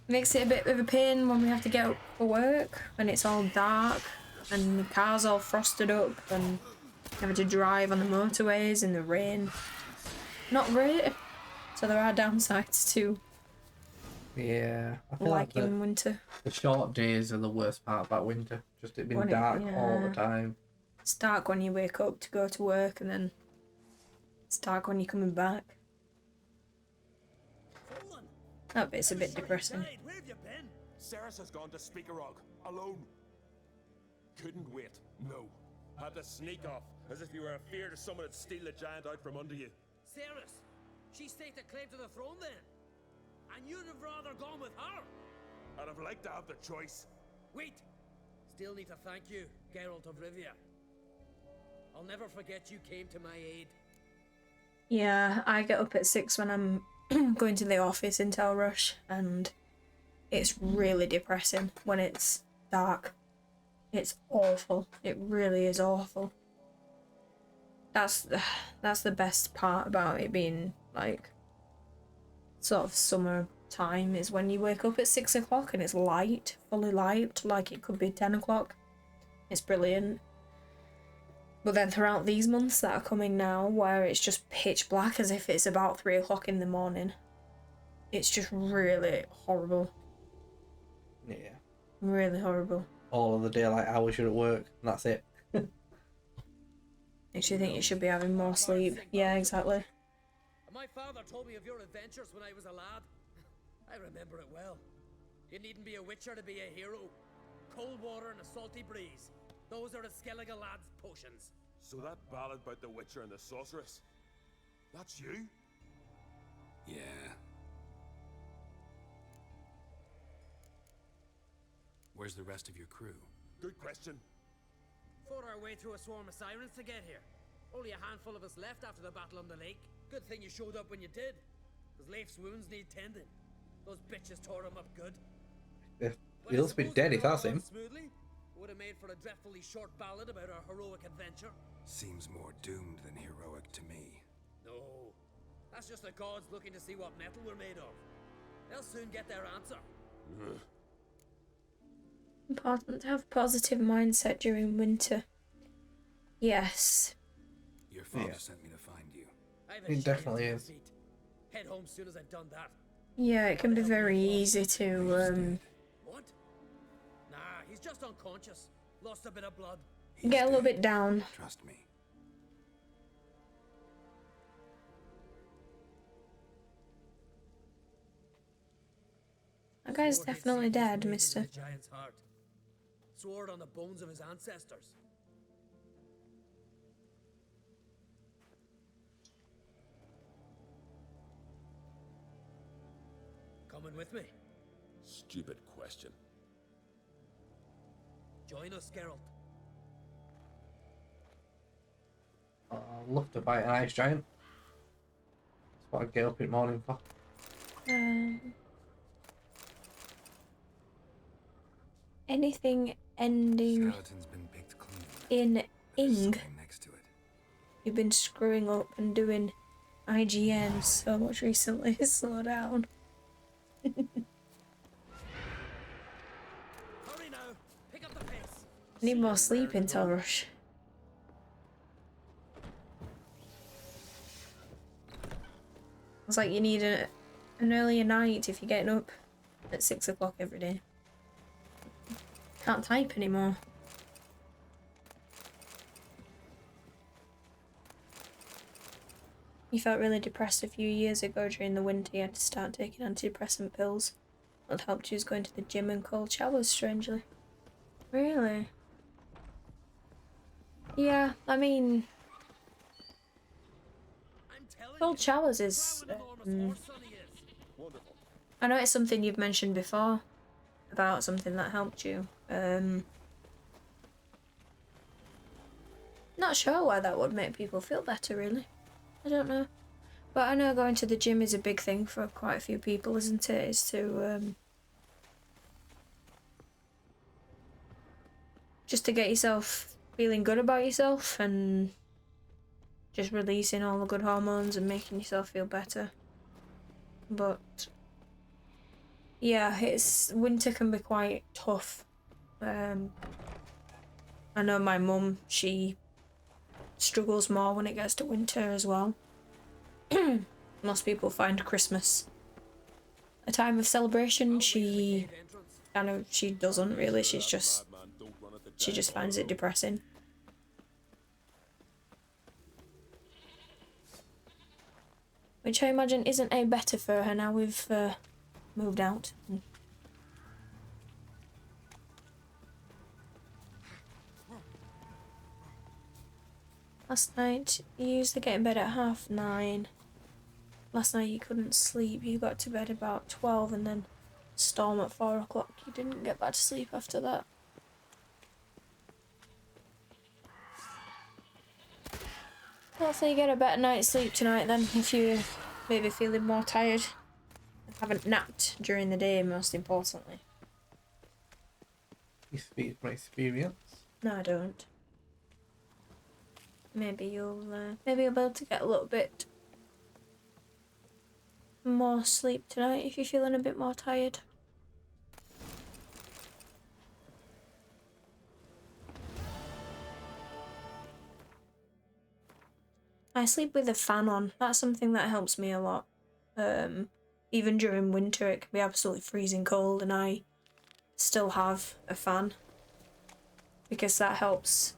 Makes it a bit of a pain when we have to get up for work, when it's all dark and the car's all frosted up and having to drive on the motorways in the rain. Not great. So there are downsides to Yeah, I feel liking winter. the short days are the worst part about winter. Just it being When dark all the time. It's dark when you wake up to go to work and then it's dark when you're coming back. That bit's a bit depressing. Where have you been? Ceres has gone to Speakerog, alone. Couldn't wait. No. Had to sneak off, as if you were afeard of someone would steal the giant out from under you. Ceres, she staked a claim to the throne then. And you'd have rather gone with her. I'd have liked to have the choice. Wait. Still need to thank you, Geralt of Rivia. I'll never forget you came to my aid. Yeah, I get up at 6 when I'm going to the office in Telrush, and it's really depressing when it's dark. It's awful. It really is awful. That's the best part about it being like sort of summer time is when you wake up at 6 o'clock and it's light, fully light, like it could be 10 o'clock. It's brilliant. But then throughout these months that are coming now, where it's just pitch black as if it's about 3 o'clock in the morning, it's just really horrible. Yeah. Really horrible. All of the daylight hours you're at work, and that's it. Makes you think you should be having more sleep. Yeah, exactly. My father told me of your adventures when I was a lad. I remember it well. You needn't be a witcher to be a hero. Cold water and a salty breeze. Those are the Skellige lads' potions. So that ballad about the Witcher and the Sorceress, that's you? Yeah. Where's the rest of your crew? Good question. Fought our way through a swarm of sirens to get here. Only a handful of us left after the battle on the lake. Good thing you showed up when you did. Because Leif's wounds need tending. Those bitches tore him up good. Yeah. But I He'll be suppose dead if if it all that's him. gone smoothly, would have made for a dreadfully short ballad about our heroic adventure. Seems more doomed than heroic to me. No, that's just the gods looking to see what metal we're made of. They'll soon get their answer. Important to have a positive mindset during winter. Yes. Your father Yeah. sent me to find you. I have a He shit definitely to my is. feet. Head home soon as I've done that. Yeah, it can be very easy to What? Nah, he's just unconscious. Lost a bit of blood. He's get a little dead. bit down. Trust me. That guy's Swore he'd definitely seen his dead, ways into mister. the giant's heart. Swore it on the bones of his ancestors. Coming with me? Stupid question. Join us, Geralt. I'd love to fight an ice giant. That's what I get up in the morning for. Anything ending Skeleton's been picked clean. in There's ing, something next to it. you've been screwing up and doing IGN so much recently. Slow down. Hurry now. Pick up the pace. I need more sleep until rush. It's like you need an earlier night if you're getting up at 6 o'clock every day. Can't type anymore. You felt really depressed a few years ago during the winter. You had to start taking antidepressant pills. What helped you was going to the gym and cold showers, strangely. Really? Yeah, I mean, I'm telling cold you. showers is... Wow, an enormous horse son he is. Wonderful. I know it's something you've mentioned before about something that helped you. Not sure why that would make people feel better, really. I don't know. But I know going to the gym is a big thing for quite a few people, isn't it? Is to, just to get yourself feeling good about yourself and just releasing all the good hormones and making yourself feel better. But yeah, winter can be quite tough. I know my mum, she struggles more when it gets to winter as well. Most people find Christmas a time of celebration. She doesn't really. She just finds it depressing. Which I imagine isn't any better for her now we've moved out. Last night, you used to get in bed at 9:30. Last night you couldn't sleep. You got to bed about 12 and then storm at 4 o'clock. You didn't get back to sleep after that. Hopefully you get a better night's sleep tonight then, if you're maybe feeling more tired. Haven't napped during the day, most importantly. You speak from experience. No, I don't. Maybe you'll be able to get a little bit more sleep tonight if you're feeling a bit more tired. I sleep with a fan on. That's something that helps me a lot. Even during winter, it can be absolutely freezing cold, and I still have a fan because that helps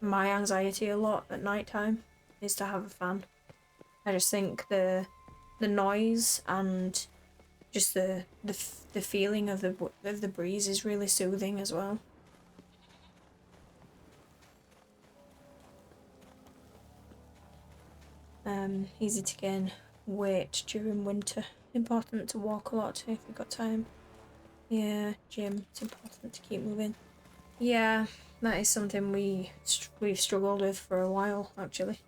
my anxiety a lot at night time, is to have a fan. I just think the noise and just the feeling of the breeze is really soothing as well. Easy to gain weight during winter. Important to walk a lot if you've got time. Yeah, gym. It's important to keep moving. Yeah, that is something we've struggled with for a while actually.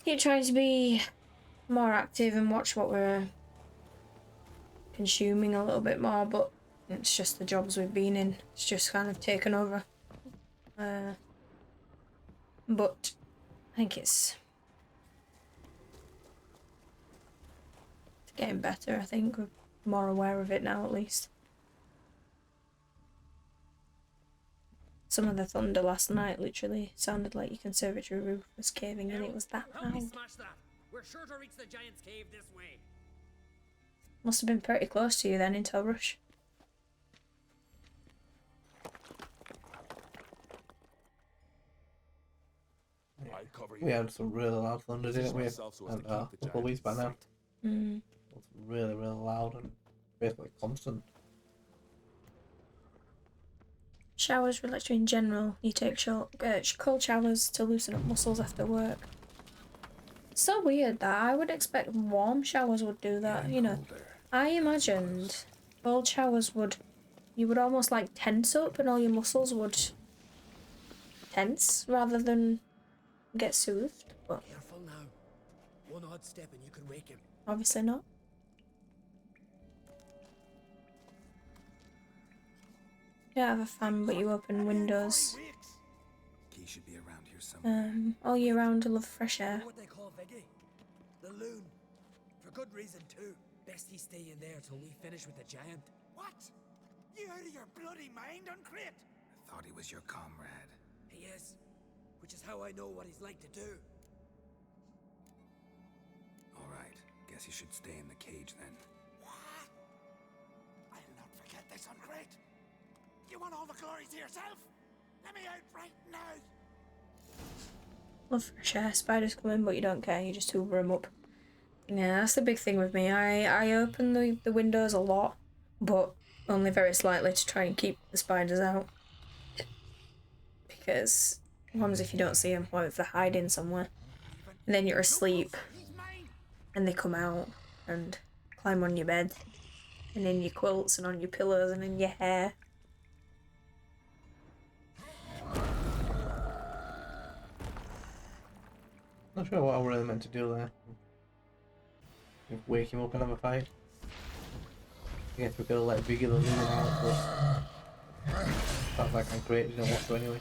Keep trying to be more active and watch what we're consuming a little bit more, but it's just the jobs we've been in. It's just kind of taken over. But I think it's getting better. I think we're more aware of it now, at least. Some of the thunder last night literally sounded like your conservatory roof was caving in. It was that Help me loud. smash that. We're sure to reach the giant's cave this way. Must have been pretty close to you then in Rush. We had some really loud thunder, didn't we? And a couple of weeks back now. Mm. It was really, really loud and basically constant. Showers relax you in general. You take cold showers to loosen up muscles after work. So weird that I would expect warm showers would do that. You know, I imagined cold showers you would almost like tense up and all your muscles would tense rather than get soothed. But Careful now. One odd step and you could wake him. obviously not. You don't have a fan, but you open windows. Key should be around here somewhere. All year round, I love fresh air. Know what they call Viggy? The loon. For good reason too. Best he stay in there till we finish with the giant. What? You out of your bloody mind, Uncrate? I thought he was your comrade. He is. Which is how I know what he's like to do. All right, guess you should stay in the cage then. What? I'll not forget this, Uncrate. You want all the glory to yourself? Let me out right now. Love fresh air. Spiders come in, but you don't care. You just hoover them up. Yeah, that's the big thing with me. I open the windows a lot, but only very slightly to try and keep the spiders out. Because what happens if you don't see them, or if they're hiding somewhere, and then you're asleep, and they come out and climb on your bed, and in your quilts, and on your pillows, and in your hair. Not sure what I really meant to do there. Just wake him up and have a fight. I guess we could have let Viggy the loon out, but sounds like I'm great, didn't want to anyway.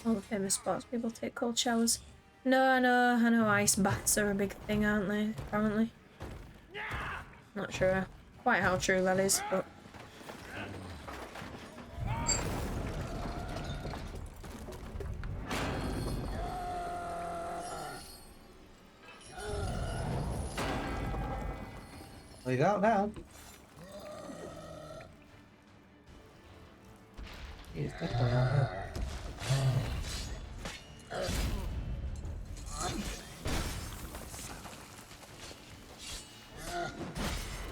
All the famous spots people take cold showers. No, I know ice baths are a big thing, aren't they, apparently? Not sure quite how true that is, but... Well, he's out now. He's definitely out now.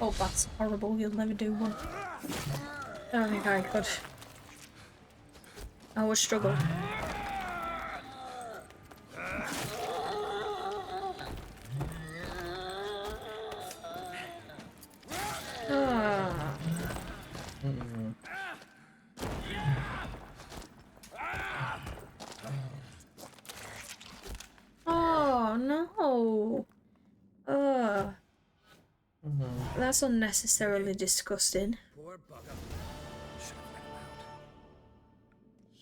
Oh, that's horrible. You'll never do one. I don't think I could. I would struggle. Ah. Oh no. Ugh. That's unnecessarily disgusting. Poor bugger. Should have let him out.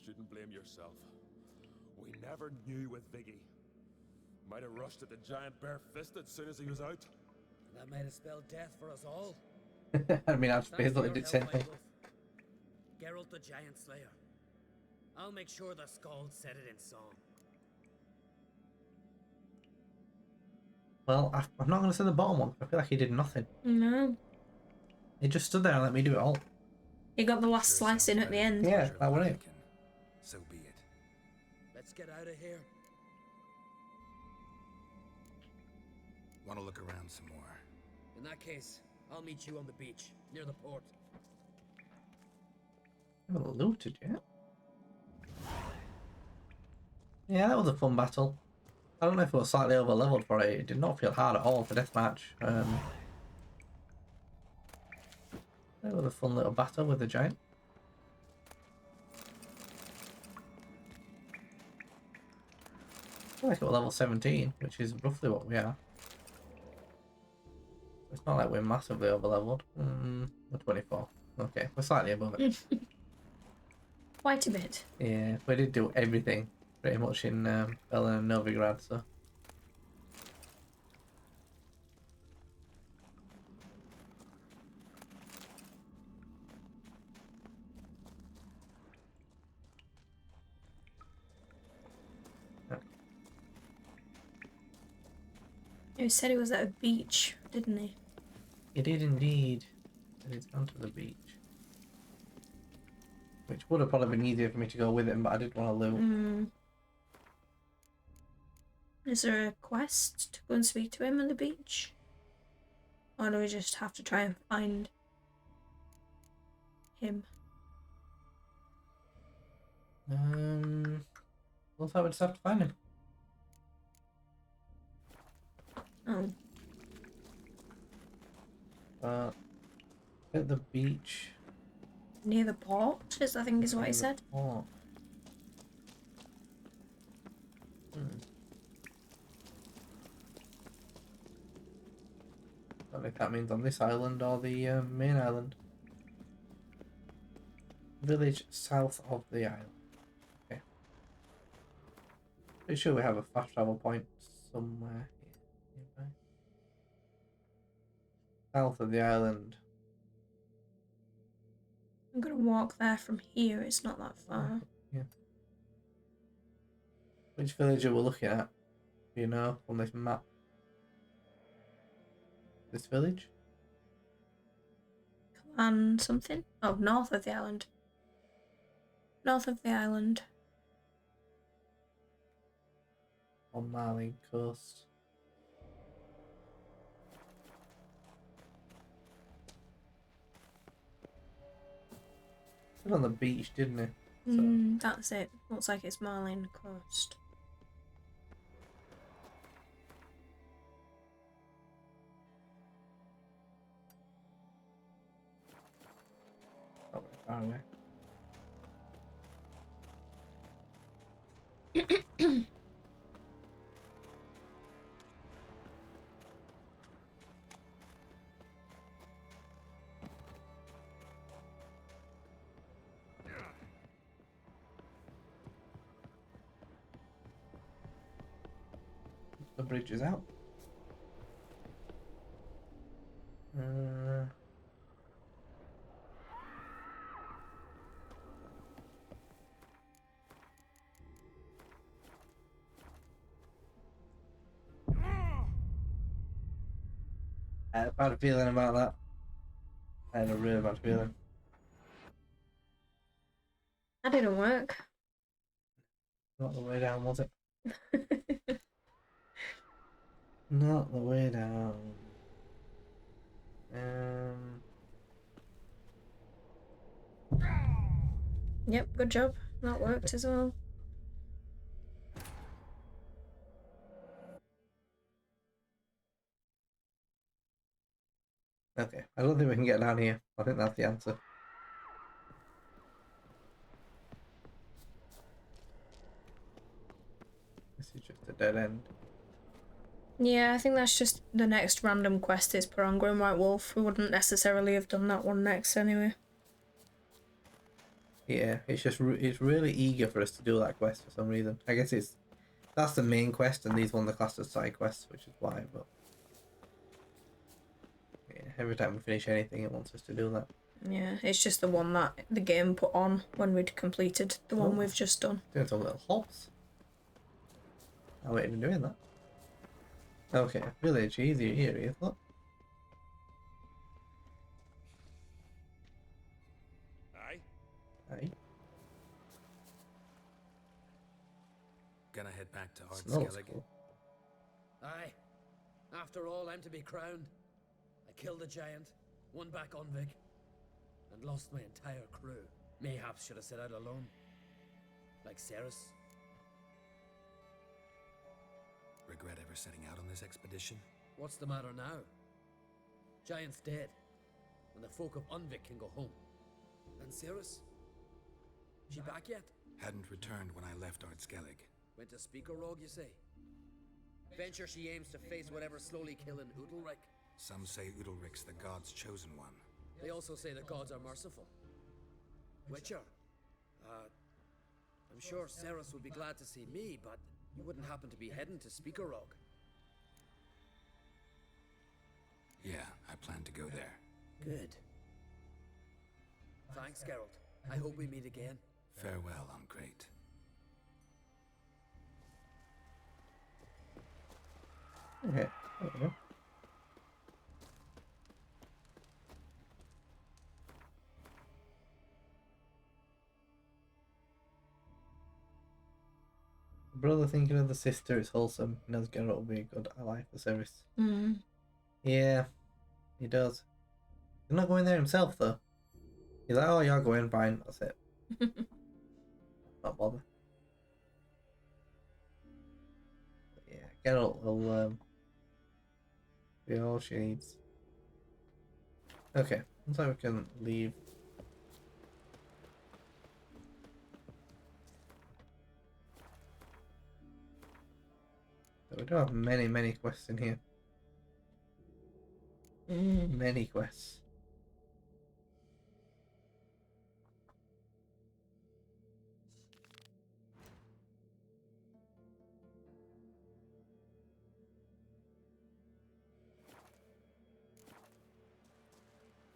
Shouldn't blame yourself. We never knew with Viggy. Might have rushed at the giant bare-fisted as soon as he was out. That might have spelled death for us all. I mean, I've Thanks for basically your did help, same thing. Michael. Geralt the Giant Slayer. I'll make sure the Scald said it in song. Well, I'm not going to say the bottom one. I feel like he did nothing. No. He just stood there and let me do it all. You got the last slice in at the end. Yeah, that was it. So be it. Let's get out of here? Want to look around some more? In that case, I'll meet you on the beach, near the port. Haven't looted yet. Yeah, that was a fun battle. I don't know if it was slightly over leveled for it. It did not feel hard at all for deathmatch. It was a fun little battle with the giant. I feel like it was level 17, which is roughly what we are. It's not like we're massively over leveled. We're 24. Okay, we're slightly above it. Quite a bit. Yeah, we did do everything pretty much in Berlin and Novigrad, so. He said he was at a beach, didn't he? It did indeed. And it's gone to the beach. Which would have probably been easier for me to go with him, but I didn't want to loot. Is there a quest to go and speak to him on the beach? Or do we just have to try and find him? Looks like we just have to find him. Oh. At the beach. Near the port, I think is what he said. Oh. I don't know if that means on this island or the main island. Village south of the island. Okay. Pretty sure we have a fast travel point somewhere here nearby. South of the island. I'm gonna walk there from here, it's not that far. Yeah. Which village are we looking at? Do you know on this map? This village? And something? Oh, north of the island. North of the island. On Marlene Coast. It was on the beach, didn't it? So. That's it. Looks like it's Marlene Coast. Not very far away. The bridge is out. I had a bad feeling about that. I had a really bad feeling. That didn't work. Not the way down, was it? Not the way down. Yep, good job. That worked as well. Okay, I don't think we can get down here. I think that's the answer. This is just a dead end. Yeah, I think that's just the next random quest is Paranga and White Wolf. We wouldn't necessarily have done that one next anyway. Yeah, it's just it's really eager for us to do that quest for some reason. I guess that's the main quest, and these ones are classed as side quests, which is why. But yeah, every time we finish anything, it wants us to do that. Yeah, it's just the one that the game put on when we'd completed the one we've just done. Doing some little hops. I wasn't even doing that. Okay, village easier here, look. Aye? Aye. Smells Skellige? cool. Aye. After all, I'm to be crowned. I killed a giant, won back Unvik, and lost my entire crew. Mayhaps should have set out alone. Like Ceres. Regret ever setting out on this expedition? What's the matter now? Giant's dead, and the folk of Unvik can go home. And Ceres? She back yet? Hadn't returned when I left Ard Skellige. Went to Speakerog, you say? Venture she aims to face whatever's slowly killing Udalric. Some say Udalric's the god's chosen one. They also say the gods are merciful. Witcher, I'm sure Ceres would be glad to see me, but you wouldn't happen to be heading to Speakerog. Yeah, I plan to go there. Good. Thanks, Geralt. I hope we meet again. Farewell, I'm great. Okay. There we go. Brother thinking of the sister is wholesome. He knows Geralt will be a good ally for Ceres. Mm. Yeah, he does. He's not going there himself though. He's like, oh, you're going, fine, that's it. Not bother. But yeah, Geralt will be all she needs. Okay, looks like we can leave. So we do have many quests in here. Many quests.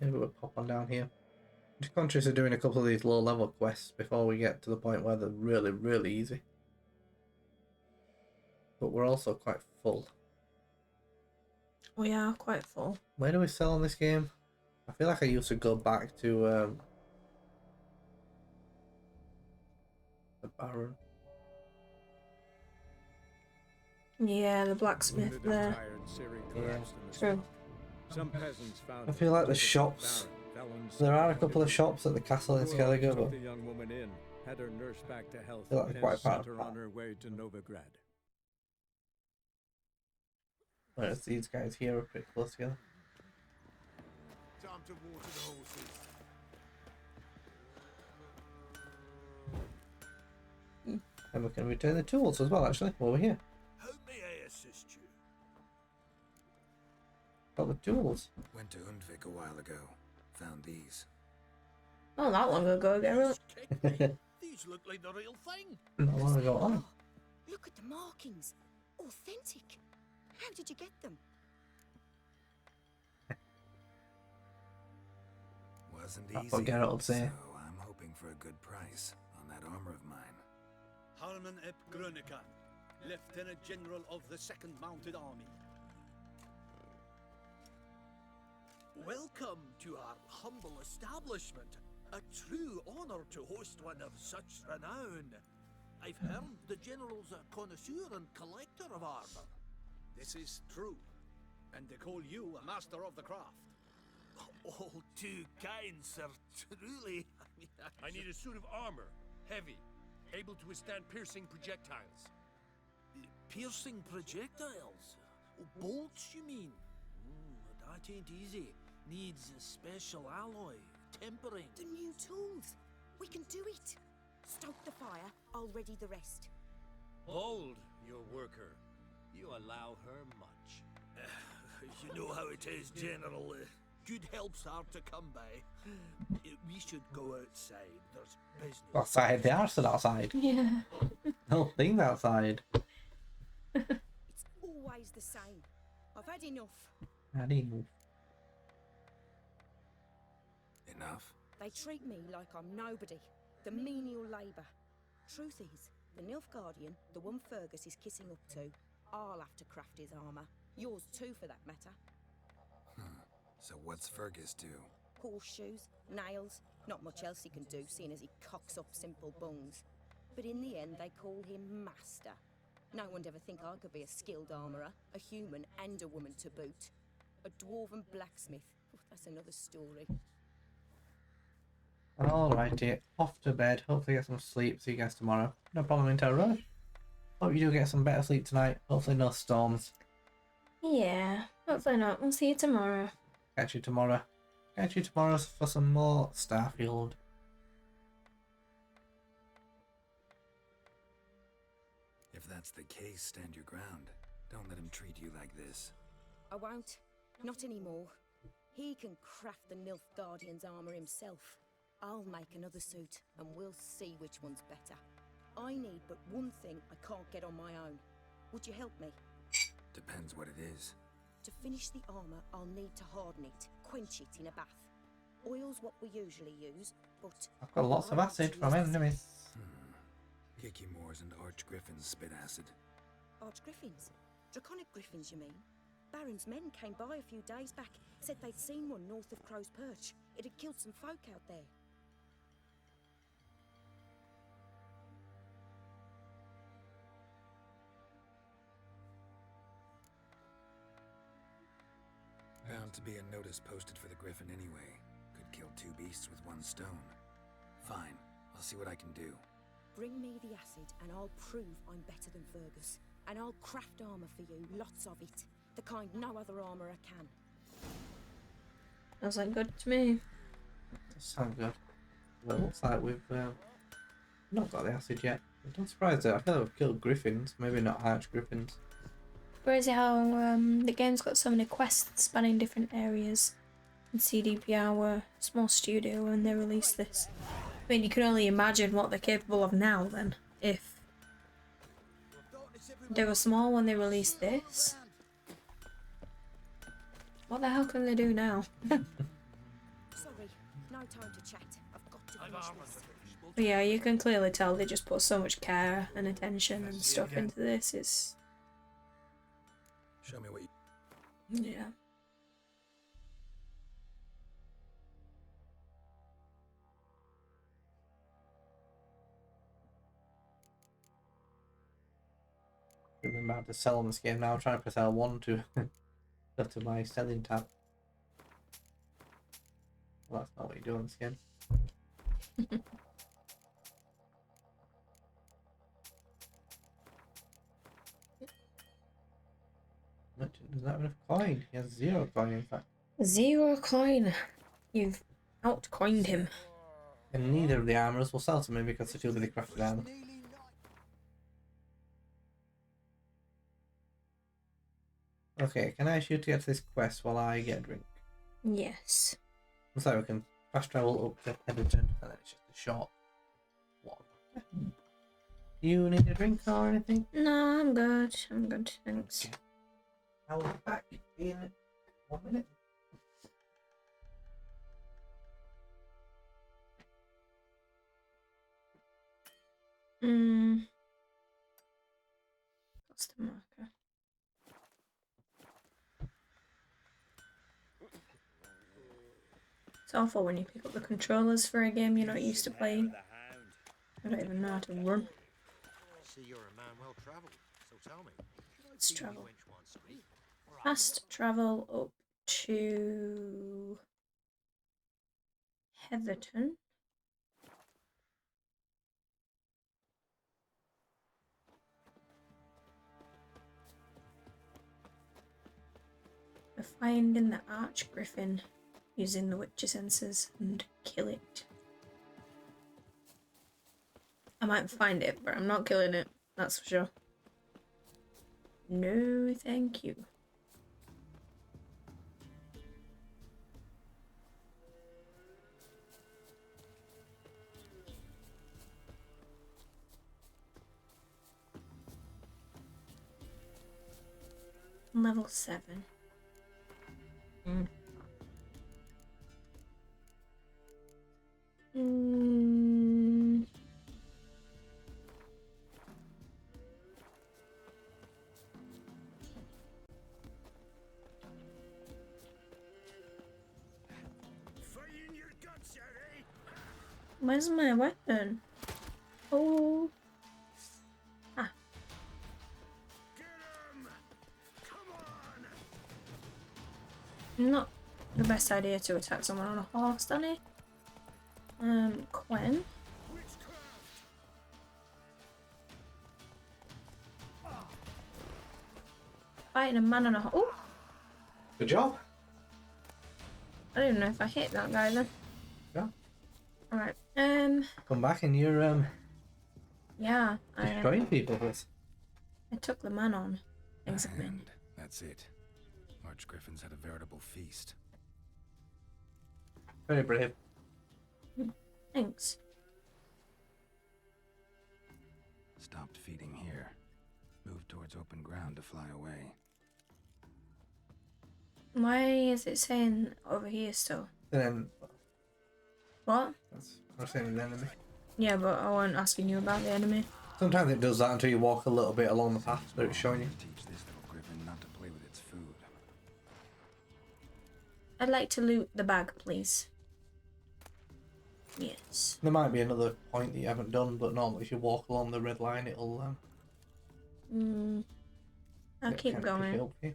Maybe we'll pop on down here. Just conscious of doing a couple of these low level quests before we get to the point where they're really easy. But we're also quite full. We are quite full. Where do we sell on this game? I feel like I used to go back to the Baron. Yeah, the blacksmith Wounded and there. tired, Ciri Yeah. collapsed in the True. smoke. Some peasants found I feel like the her, shops. Baron, Vellon's There are a son, couple of shops at the castle in who Skellige, took but the young woman in, had her nursed back to health, feel like and quite sent bad. her on her way to Novigrad. whereas these guys here are pretty close together. Time to water the horses. And we can return the tools as well, actually, while we're here. How may I assist you? Got the tools. Went to Undvik a while ago. Found these. Not that long ago, Geralt. These look like the real thing. Not long ago on. Oh, look at the markings. Authentic. How did you get them? Wasn't That's easy. what Geralt would say. So I'm hoping for a good price on that armor of mine. Harman ep Grönikan, Lieutenant General of the 2nd Mounted Army. Welcome to our humble establishment. A true honor to host one of such renown. I've heard the General's a connoisseur and collector of armor. This is true, and they call you a master of the craft. All too kind, sir. Truly. I need a suit of armor, heavy, able to withstand piercing projectiles. Piercing projectiles? Bolts, you mean? That ain't easy. Needs a special alloy, tempering. The new tools. We can do it. Stoke the fire, I'll ready the rest. Bold, your worker. You allow her much. You know how it is, General. Good help's hard to come by. We should go outside. There's business. Outside, the arson outside. Yeah. The whole thing's outside. It's always the same. I've had enough. I didn't know. Enough? They treat me like I'm nobody. The menial labour. Truth is, the Nilfgaardian, the one Fergus is kissing up to, I'll have to craft his armour. Yours too, for that matter. So what's Fergus do? Horseshoes, nails, not much else he can do, seeing as he cocks up simple bungs. But in the end, they call him Master. No one'd ever think I could be a skilled armourer, a human and a woman to boot. A dwarven blacksmith. Oh, that's another story. Alrighty, off to bed. Hopefully get some sleep. See you guys tomorrow. No problem into a rush. Hope you do get some better sleep tonight. Hopefully no storms. Yeah, hopefully not. We'll see you tomorrow. Catch you tomorrow. Catch you tomorrow for some more Starfield. If that's the case, stand your ground. Don't let him treat you like this. I won't. Not anymore. He can craft the Nilfgaardian's armour himself. I'll make another suit, and we'll see which one's better. I need but one thing I can't get on my own. Would you help me? Depends what it is. To finish the armour, I'll need to harden it, quench it in a bath. Oil's what we usually use, but... I've got lots of acid from enemies. Kicky Moors and Archgriffins spit acid. Archgriffins? Draconic griffins, you mean? Baron's men came by a few days back, said they'd seen one north of Crow's Perch. It had killed some folk out there. Bound to be a notice posted for the Griffin anyway. Could kill two beasts with one stone. Fine, I'll see what I can do. Bring me the acid and I'll prove I'm better than Fergus. And I'll craft armour for you, lots of it. The kind no other armourer can. Sounds like good to me. Does sound good. Well, it looks like we've not got the acid yet. I'm not surprised though. I feel like we've killed griffins. Maybe not archgriffins. Crazy how the game's got so many quests spanning different areas. And CDPR were a small studio when they released this. I mean, you can only imagine what they're capable of now then, if they were small when they released this. What the hell can they do now? Sorry, no time to chat. I've got to finish this. But yeah, you can clearly tell they just put so much care and attention and stuff into this. It's... Show me what you... yeah. I'm about to sell on this game now. I'm trying to press L1 to go to my selling tab. Well, that's not what you do on this game. Does not have enough coin. He has 0 coin, in fact. 0 coin. You've outcoined him. And neither of the armorers will sell to me because they're too busy crafting armor. Okay, can I ask you to get to this quest while I get a drink? Yes. Looks like we can fast travel up to Everton, and then it's just a short one. You need a drink or anything? No, I'm good. I'm good, thanks. I will be back in 1 minute. What's the marker? It's awful when you pick up the controllers for a game you're not used to playing. I don't even know how to run. See, you're a man well travelled, so tell me. Let's travel. Fast travel up to Heatherton. Find in the Archgriffin using the Witcher sensors and kill it. I might find it, but I'm not killing it, that's for sure. No, thank you. Level 7. Where's my weapon? Oh. Ah. Not the best idea to attack someone on a horse, Danny. Quen. Fighting a man on a horse. Oh! Good job. I don't know if I hit that guy then. Yeah. Alright. Come back and you're Yeah. destroying people with this. I took the man on. Exactly. And that's it. Archgriffins had a veritable feast. Very brave. Thanks. Stopped feeding here. Moved towards open ground to fly away. Why is it saying over here still? And then What? that's I'm saying the enemy. Yeah, but I wasn't asking you about the enemy. Sometimes it does that until you walk a little bit along the path that it's showing you. Teach this little griffin not to play with its food. I'd like to loot the bag, please. Yes. There might be another point that you haven't done, but normally if you walk along the red line, it'll I'll it keep kind of pick it going. up for you.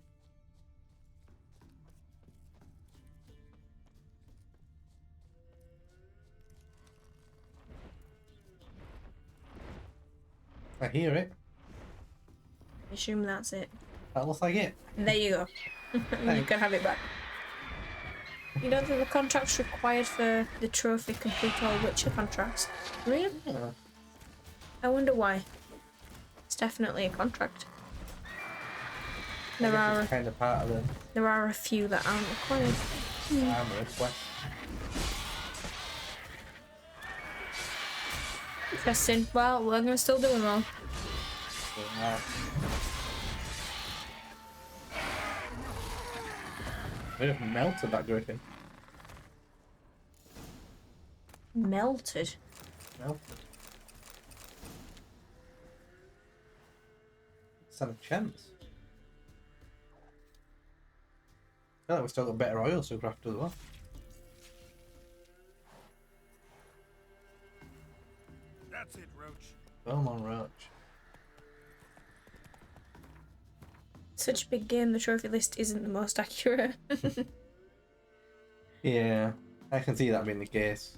I hear it. Assume that's it. That looks like it. There you go. You can have it back. You know that the contract's required for the trophy complete all Witcher contracts. Really? Yeah. I wonder why. It's definitely a contract. I There guess are it's kind of part of the a few that aren't required. armor quest. Interesting. Well, we're gonna still do them all. So, uh, we have melted that griffin. Melted. Melted. Stand a chance. I feel like we've still got better oils to craft as well. That's it, Roach. Belmont Roach. Such a big game, the trophy list isn't the most accurate. Yeah, I can see that being the case.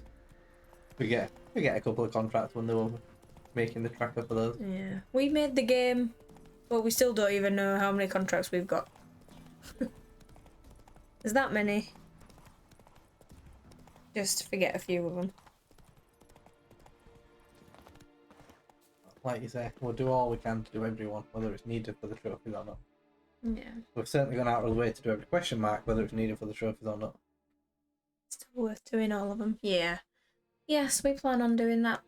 We get a couple of contracts when they were making the tracker for those. Yeah. We made the game, but we still don't even know how many contracts we've got. There's that many. Just forget a few of them. Like you say, we'll do all we can to do everyone, whether it's needed for the trophies or not. Yeah. We've certainly gone out of the way to do every question mark, whether it's needed for the trophies or not. Still worth doing all of them. Yeah. Yes, we plan on doing that.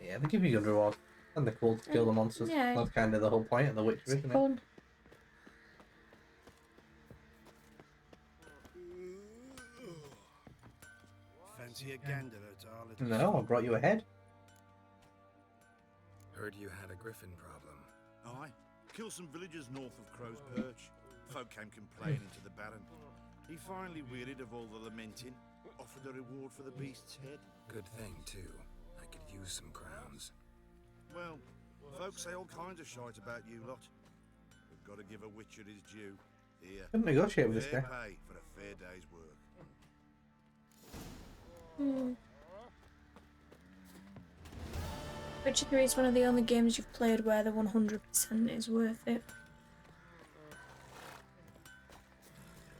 Yeah, they give you good reward. And they're cool to kill the monsters. Yeah. That's kind of the whole point of the Witcher, It's isn't it? fun. Fancy a gander at our little... No, I brought you ahead. Heard you had a griffin problem. Aye. Killed some villagers north of Crow's Perch. Folk came complaining to the Baron. He finally wearied of all the lamenting, offered a reward for the beast's head. Good thing, too. I could use some crowns. Well, folks say all kinds of shite about you lot. We've got to give a Witcher his due. Here, Couldn't negotiate with this fair guy. pay for a fair day's work. Witcher 3 is one of the only games you've played where the 100% is worth it.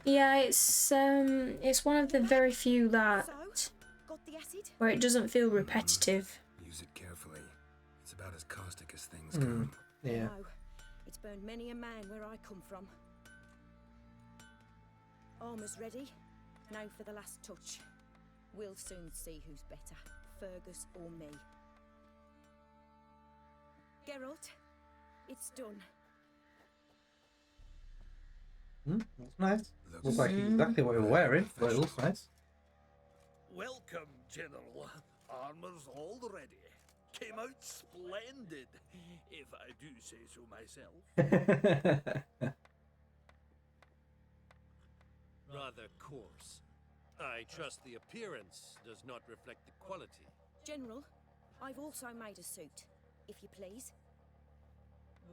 Yeah, it's one of the very few that So, got the acid? where it doesn't feel repetitive. Use it carefully. It's about as caustic as things come. Yeah. No, it's burned many a man where I come from. Armor's ready. Now for the last touch. We'll soon see who's better, Fergus or me. Geralt, it's done. Looks nice. Looks Looks like exactly what you're wearing, but it looks nice. Welcome, General. Armor's all ready. Came out splendid, if I do say so myself. Rather coarse. I trust the appearance does not reflect the quality. General, I've also made a suit, if you please.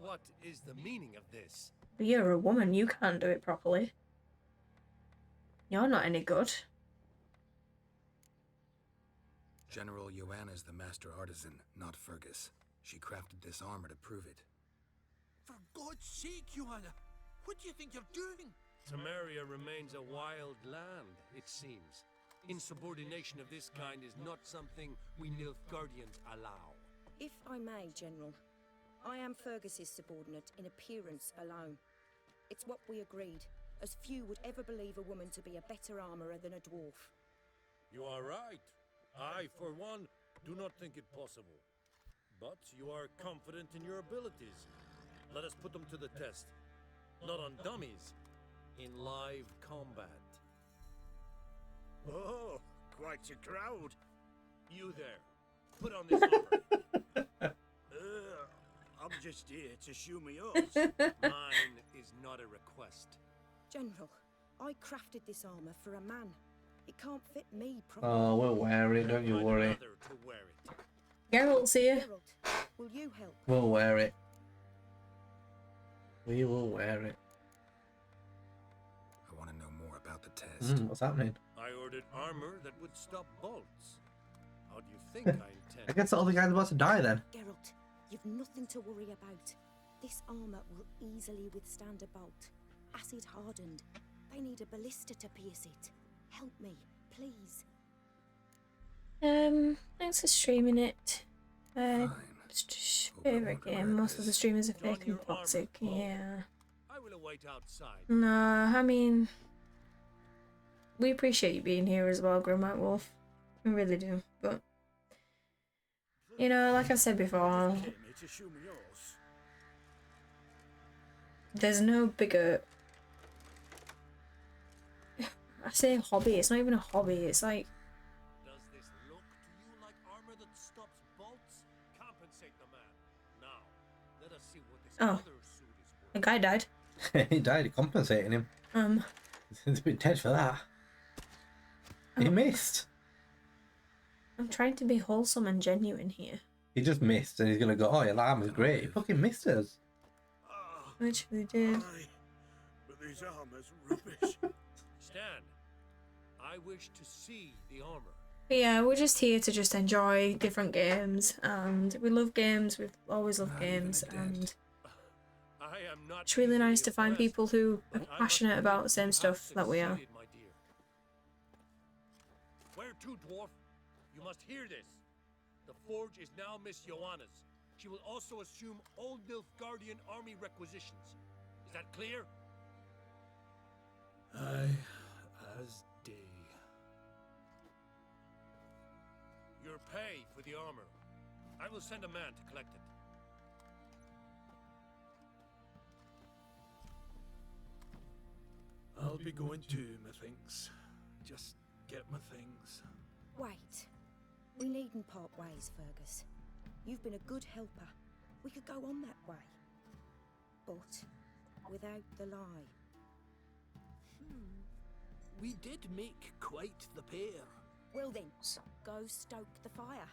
What is the meaning of this? But you're a woman, you can't do it properly. You're not any good. General Joanna's the master artisan, not Fergus. She crafted this armor to prove it. For God's sake, Joanna! What do you think you're doing? Temeria remains a wild land, it seems. Insubordination of this kind is not something we Nilfgaardians allow. If I may, General, I am Fergus's subordinate in appearance alone. It's what we agreed, as few would ever believe a woman to be a better armourer than a dwarf. You are right. I, for one, do not think it possible. But you are confident in your abilities. Let us put them to the test. Not on dummies, in live combat. Oh, quite a crowd. You there, put on this armor. I'm just here to show me yours. Mine is not a request. General, I crafted this armour for a man. It can't fit me properly. Oh, we'll wear it, don't you Find worry. another to wear it. Geralt's here. Geralt, will you help? We'll wear it. We will wear it. I want to know more about the test. What's happening? I ordered armor that would stop bolts. How do you think I intend? I guess all the guys about to die then. Geralt, you've nothing to worry about. This armour will easily withstand a bolt. Acid hardened. They need a ballista to pierce it. Help me, please. Thanks for streaming it. Fine. Favorite game. Most of the streamers are Don fake your and toxic. armor, Paul. Yeah. I will await outside. No, I mean, we appreciate you being here as well, Grimwhite Wolf. We really do. But you know, like I said before, Came here to show me yours. there's no bigger. I say hobby. It's not even a hobby. It's like Does this look to you like armor that stops bolts? Compensate the man. Now, let us see what this Oh. other suit is a worth. guy died. He died, compensating him. He's a bit dead for that. He missed. I'm trying to be wholesome and genuine here. He just missed and he's gonna go, oh yeah, that armor's great. He fucking missed us. Ah, Which we did. aye, but this armour's rubbish. Stan, I wish to see the armor. But yeah, we're just here to just enjoy different games, and we love games. We've always loved Not even games, a dent. and I am not it's really easily nice to find impressed, people who are but I must passionate admit about the you same have stuff that we are. succeeded, my dear. Where to, dwarf? You must hear this. The forge is now Miss Joanna's. She will also assume all Nilfgaardian army requisitions. Is that clear? Aye, as day. Your pay for the armor. I will send a man to collect it. I'll be going too, methinks. Just get my things. Wait. We needn't part ways, Fergus. You've been a good helper. We could go on that way. But without the lie. We did make quite the pair. Well then, go stoke the fire.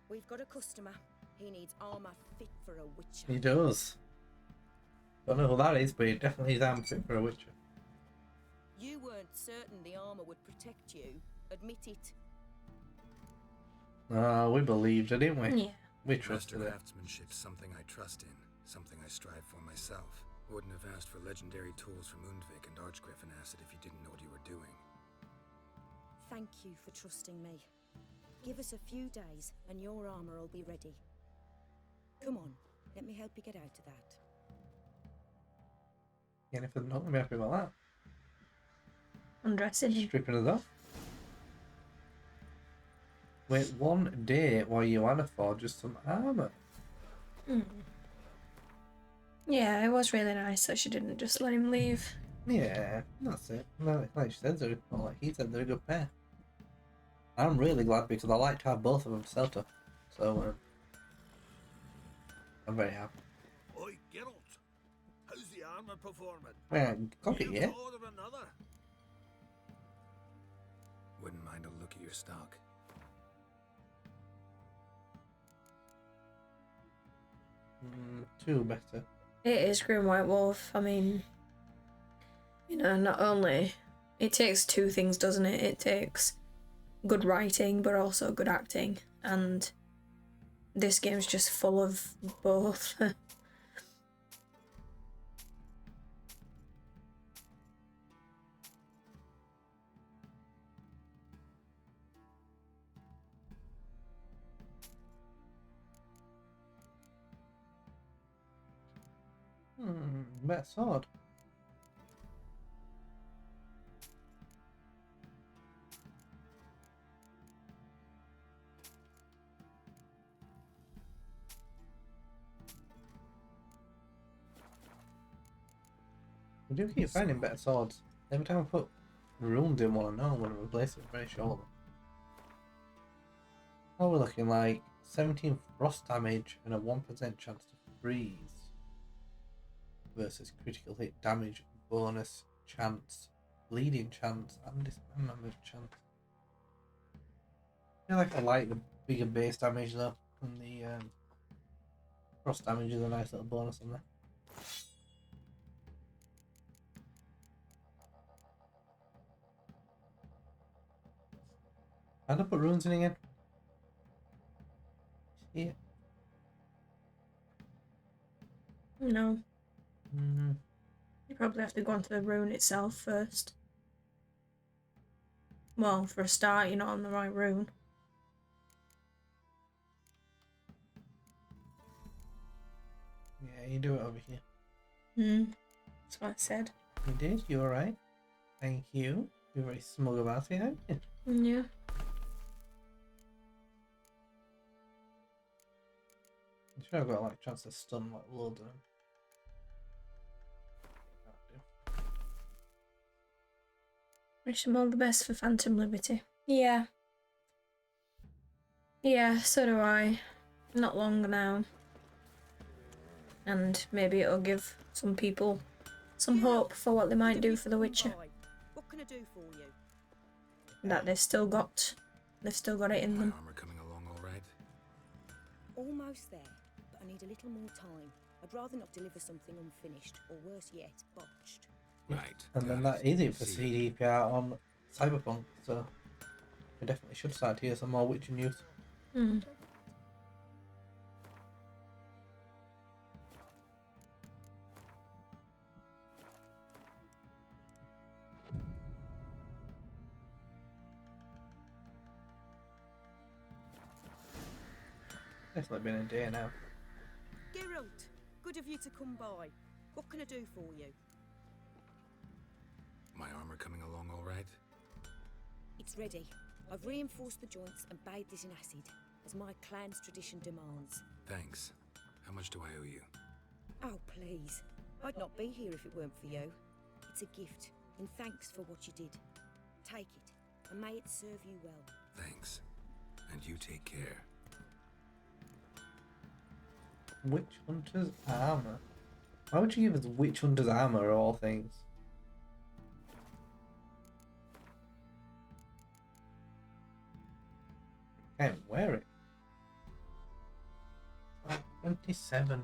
We've got a customer. He needs armour fit for a witcher. He does. Don't know who that is, but he definitely is arm fit for a witcher. You weren't certain the armour would protect you. Admit it. We believed it, didn't we? Yeah. We Master trusted it. craftsmanship's something I trust in, something I strive for myself. Wouldn't have asked for legendary tools from Undvik and Archgriffin Acid if you didn't know what you were doing. Thank you for trusting me. Give us a few days and your armour will be ready. Come on, let me help you get out of that. Anything not gonna be happy about that. Undressing. Stripping us off. Wait 1 day while Joanna forges some armour. Yeah, it was really nice that she didn't just let him leave. Yeah, that's it. Like she said, they're, or like he said, they're a good pair. I'm really glad because I like to have both of them to sell to. So, I'm very happy. Oi, Geralt. How's the armour performing? Yeah, copy, You yeah? order another? Wouldn't mind a look at your stock. Two better. It is Green White Wolf. I mean, you know, not only it takes two things, doesn't it? It takes good writing, but also good acting, and this game's just full of both. Better sword. We do keep finding better swords. Every time I put runes in one, I know I'm going to replace it very shortly. Oh, we're looking like 17 frost damage and a 1% chance to freeze. Versus critical hit damage, bonus, chance, bleeding chance, and dismemberment chance. I feel like I like the bigger base damage though, and the frost damage is a nice little bonus on there. How do I put runes in again? Yeah. No. You probably have to go onto the rune itself first. Well, for a start, you're not on the right rune. Yeah, you do it over here. That's what I said. You did, you alright? Thank you. You're very smug about it, aren't you? Yeah. I'm sure I've got like a chance to stun like loads of them. Wish them all the best for Phantom Liberty. Yeah. Yeah, so do I. Not long now. And maybe it'll give some people some hope for what they might do for The Witcher. What can I do for you? That they've still got it in them. My armor coming along all right? Almost there, but I need a little more time. I'd rather not deliver something unfinished, or worse yet, botched. Right. And then that is it for CDPR on Cyberpunk, so we definitely should start to hear some more Witcher news. It's like been a day now. Geralt, good of you to come by. What can I do for you? My armor coming along all right? It's ready. I've reinforced the joints and bathed it in acid, as my clan's tradition demands. Thanks. How much do I owe you? Oh, please. I'd not be here if it weren't for you. It's a gift, in thanks for what you did. Take it, and may it serve you well. Thanks. And you take care. Witch Hunter's armor. Why would you give us Witch Hunter's armor of all things? Can't wear it. Oh, 27.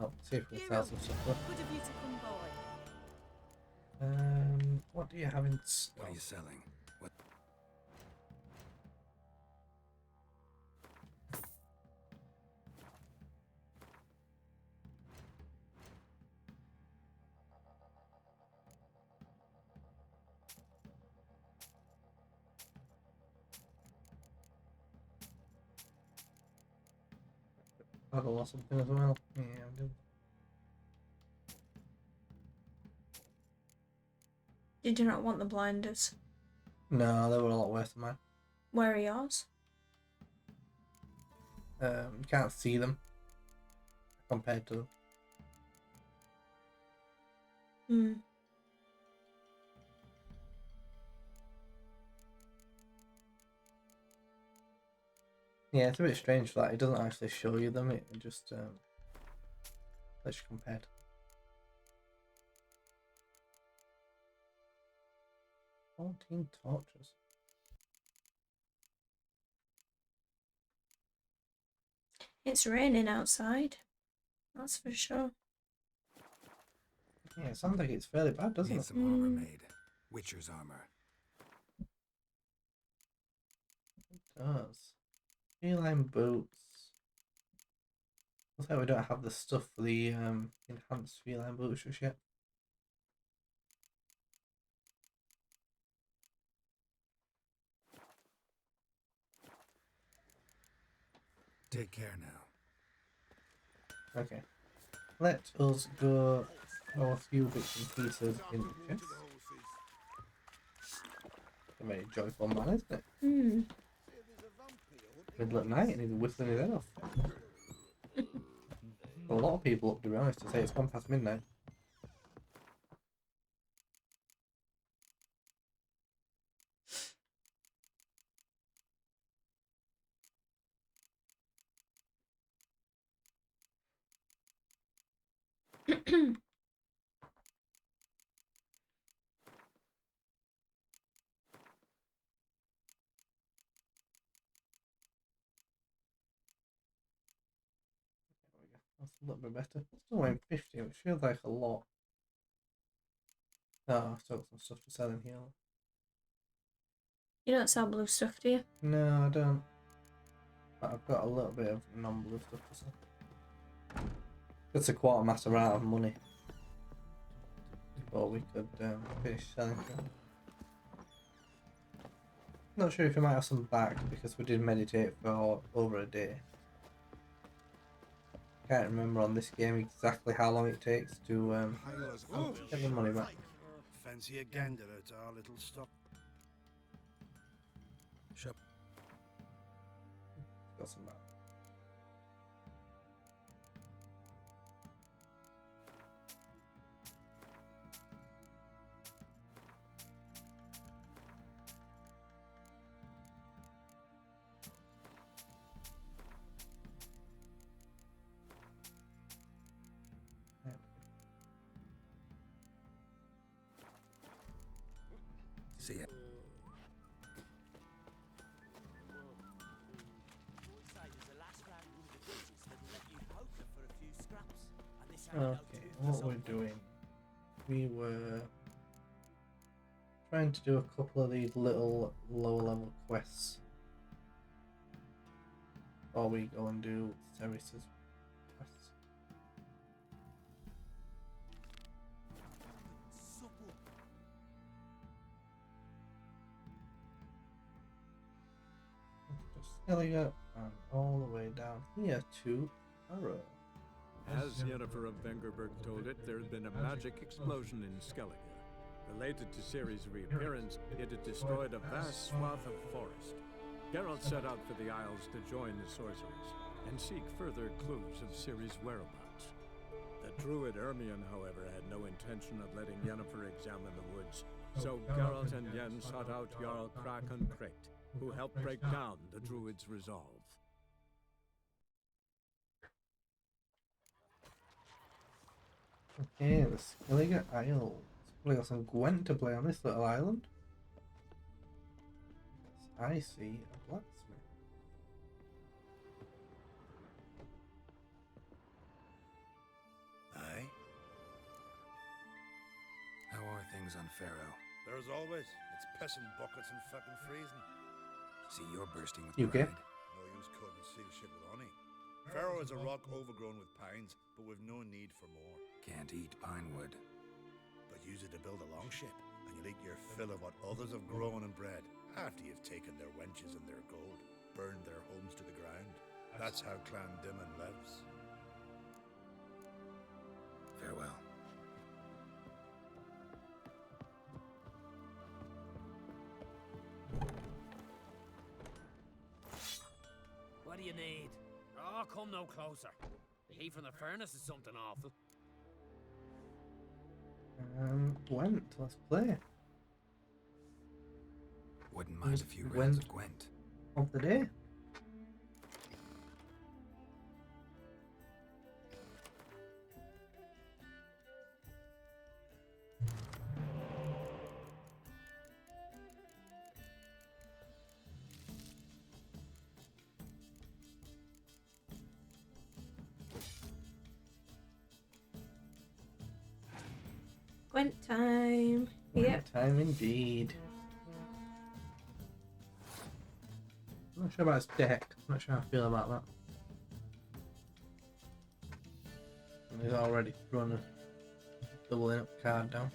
Oh, see if we can sell some stuff. Good of you to come by. What do you have in stock? What are you selling? What? I've lost something as well. Yeah, I'm good. Did you not want the blinders? No, they were a lot worse than mine. Where are yours? You can't see them compared to them. Yeah, it's a bit strange that it doesn't actually show you them, it just lets you compare. 14 torches. It's raining outside. That's for sure. Yeah, it sounds like it's fairly bad, doesn't Need it? some armor made. Witcher's armor. It does. Feline boots. Looks like we don't have the stuff for the enhanced feline boots just yet. Take care now. Okay. Let us go a few bits and pieces in the chest. A very joyful man, isn't it? Hmm. Middle at night and he's whistling his head off. A lot of people up, to be honest, to say it's gone past midnight. That's a little bit better. Still only 50, which feels like a lot. Oh, I've still got some stuff to sell in here. You don't sell blue stuff, do you? No, I don't. But I've got a little bit of non-blue stuff to sell. It's a quartermaster out of money. But we could finish selling them. Not sure if we might have some back because we did meditate for over a day. Can't remember on this game exactly how long it takes to get the money back. Fancy a gander at our little stop? Shop. Got some back. See ya. Okay, what we're doing, we were trying to do a couple of these little lower level quests before we go and do Ceres' quests. Just Skellige and all the way down here to Arrow. As Yennefer of Vengerberg told it, there had been a magic explosion in Skellige. Related to Ciri's reappearance, it had destroyed a vast swath of forest. Geralt set out for the Isles to join the sorcerers and seek further clues of Ciri's whereabouts. The druid Ermion, however, had no intention of letting Yennefer examine the woods, so Geralt and Yen sought out Jarl Krakon Krayt, who helped break down the druid's resolve. Okay, the Skellige Isles. We got some Gwent to play on this little island. I see a blacksmith. Aye. How are things on Pharaoh? There's always. It's pissing buckets and fucking freezing. See, you're bursting with You okay? pride. No use cutting seal shit with honey. Pharaoh is a rock overgrown with pines, but we've no need for more. Can't eat pine wood. But use it to build a longship, and you'll eat your fill of what others have grown and bred, after you've taken their wenches and their gold, burned their homes to the ground. That's how Clan Dimon lives. Farewell. What do you need? Oh, come no closer. The heat from the furnace is something awful. Gwent, let's play. Wouldn't mind a few Gwent. rounds of Gwent. Of the day. Gwent time. Yep. Time indeed. I'm not sure about his deck. I'm not sure how I feel about that. And he's already run a doubling up card down.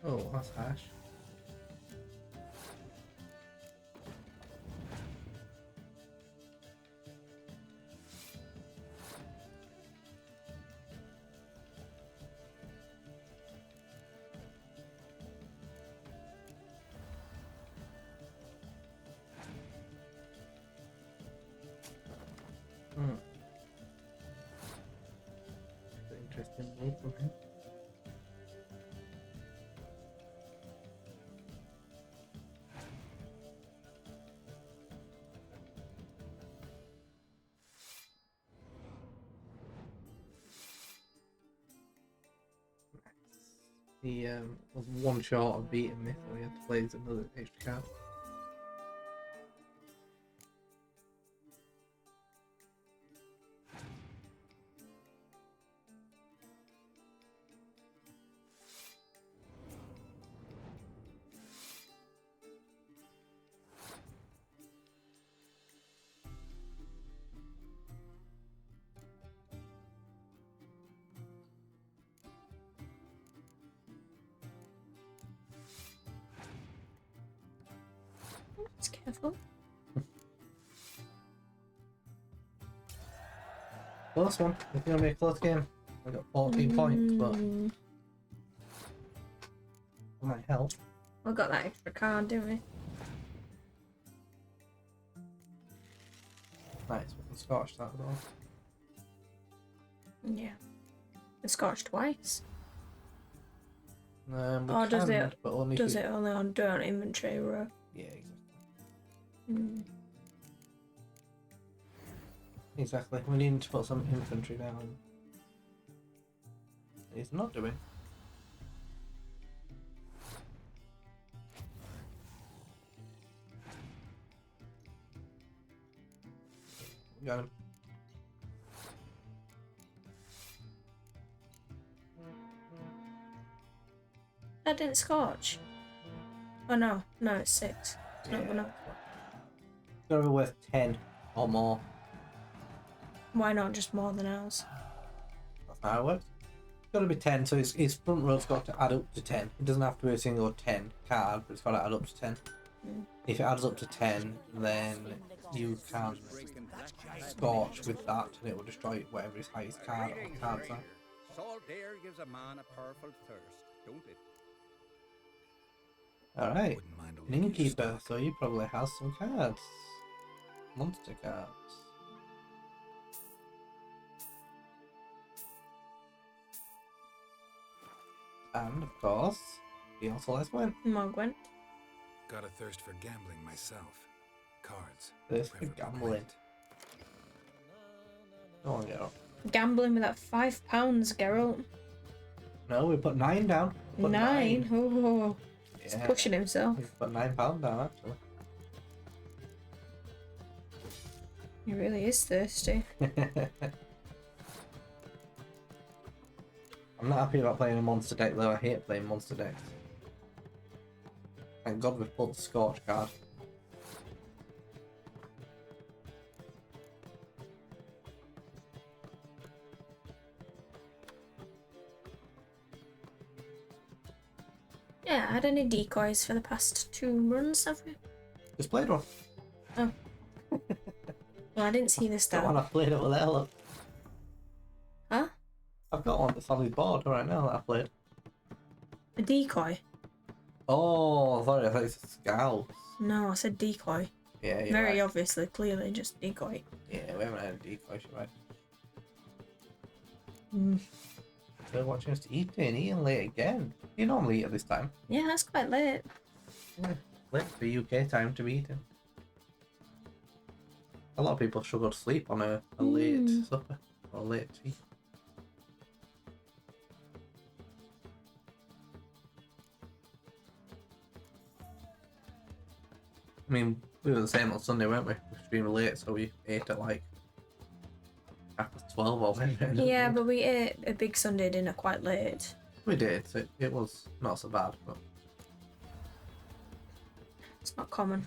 Oh, that's harsh. Interesting move from him. He was one short of beating me, so he had to play another extra card. Just careful. Close one. It's gonna be a close game. I got 14 points, but it might help. We got that extra card, didn't we? Nice, we can scotch that as well. Yeah. The Scotch twice. We Or does can, it? but only Does if it only on do it on inventory row? Yeah, exactly. Exactly. We need to put some infantry down. He's not doing. Got him. That didn't Scotch. Oh no, no, it's 6. It's not gonna. It's gotta be worth 10 or more. Why not just more than ours? That's how it works. It's gotta be 10, so his front row's got to add up to 10. It doesn't have to be a single 10 card, but it's gotta add up to 10. If it adds up to 10, then you can scorch with that and it will destroy whatever his highest card or cards are. Salt air gives a man a powerful thirst, don't it? Alright, an innkeeper, so you probably have some cards. Monster cards. And of course, he also likes Gwent. More Gwent. Got a thirst for gambling myself. Cards. Thirst for gambling. Go on, Geralt. Gambling with that £5, Geralt. No, we put 9 down. Put 9? Oh, he's Yeah. pushing himself. We've put £9 down actually. He really is thirsty. I'm not happy about playing a monster deck though. I hate playing monster decks. Thank God we've pulled the Scorch card. Yeah, had any decoys for the past 2 runs, have we? Just played one. Oh. Well, I didn't see this Got one down. I played it with Ella. Huh? I've got one that's on his board right now that I played. A decoy? Oh, sorry, I thought it was Scouts. No, I said decoy. Yeah, you're Very right. obviously, clearly, just decoy. Yeah, we haven't had a decoy, should I? Mm. They're watching us eating late again. You normally eat at this time. Yeah, that's quite late. Yeah, late for UK time to be eating. A lot of people struggle to sleep on a late supper or late tea. I mean, we were the same on Sunday, weren't we? We streamed late, so we ate at like 12 or whatever. Yeah, but we ate a big Sunday dinner quite late. We did. So it was not so bad, but It's not common.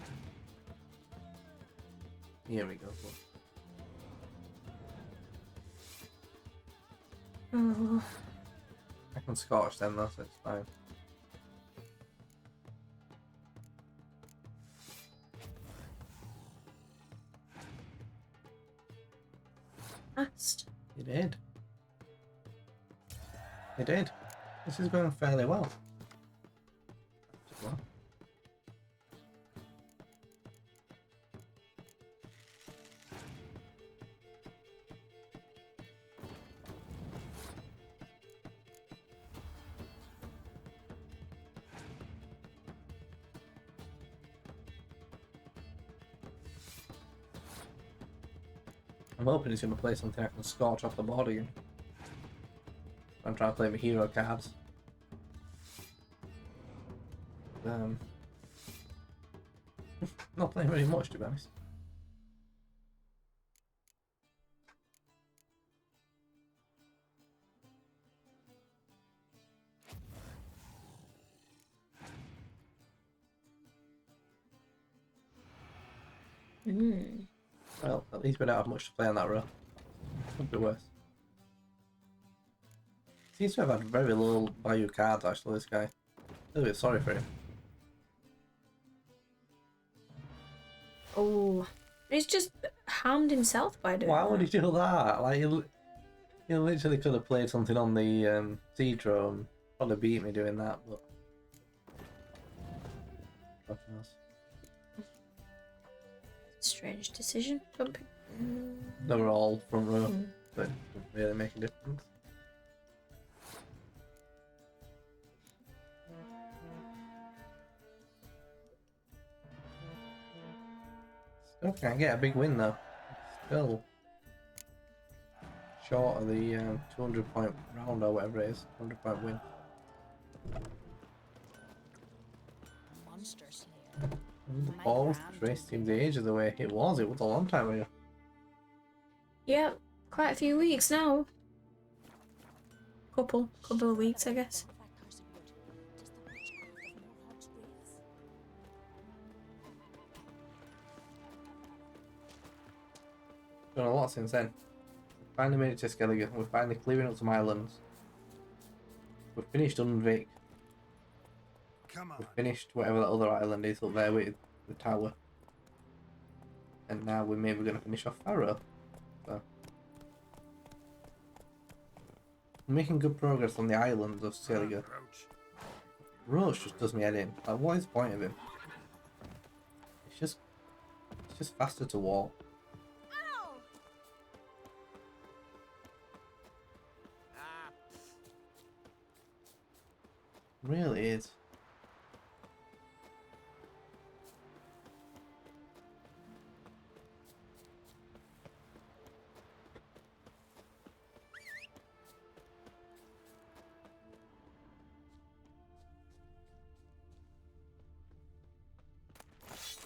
here we go. Oh. I can Scotch then, though, so it's fine. Fast. You did. You did. This is going fairly well. I'm hoping he's going to play something I can scorch off the board again. I'm trying to play my hero cards. Not playing very much, to be honest. Well, at least we don't have much to play on that row. Could be worse. Seems to have had very little value cards, actually, this guy. A little bit sorry for him. Oh, he's just harmed himself by doing Why would he that. do that? Like, he literally could have played something on the Cedro and probably beat me doing that, but... God knows. Strange decision. They were all front row, but it didn't really make a difference. Still can't get a big win though. Still short of the 200 point round or whatever it is. 100 point win. Monster Slayer. The balls traced him the age of the way it was. It was a long time ago. Yeah, quite a few weeks now. Couple of weeks, I guess. Done a lot since then. We finally made it to Skellige. We're finally clearing up some islands. We've finished Unvik. Come on. We've finished whatever that other island is up there with the tower. And now we're maybe going to finish off Faro. So. We're making good progress on the islands of Skellige. Roach just does me head in. Like, what is the point of him? It's just faster to walk. Really is.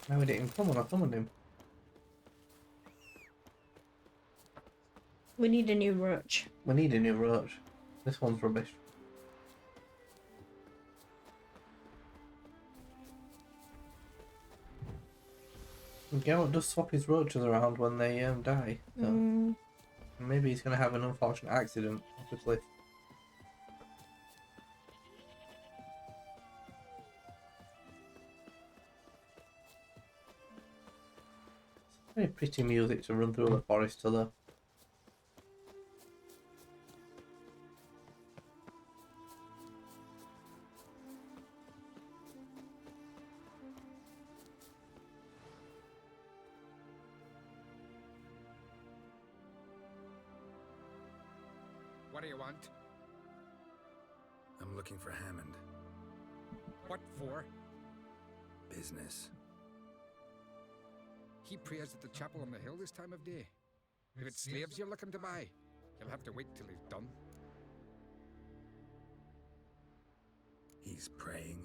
Now we didn't come on, I summoned him. We need a new roach. We need a new roach. This one's rubbish. Geralt does swap his roaches around when they die, so maybe he's going to have an unfortunate accident off the cliff. It's very pretty music to run through the forest to though. What do you want? I'm looking for Hammond. What for? Business. He prays at the chapel on the hill this time of day. If it's slaves you're looking to buy, you'll have to wait till he's done. He's praying.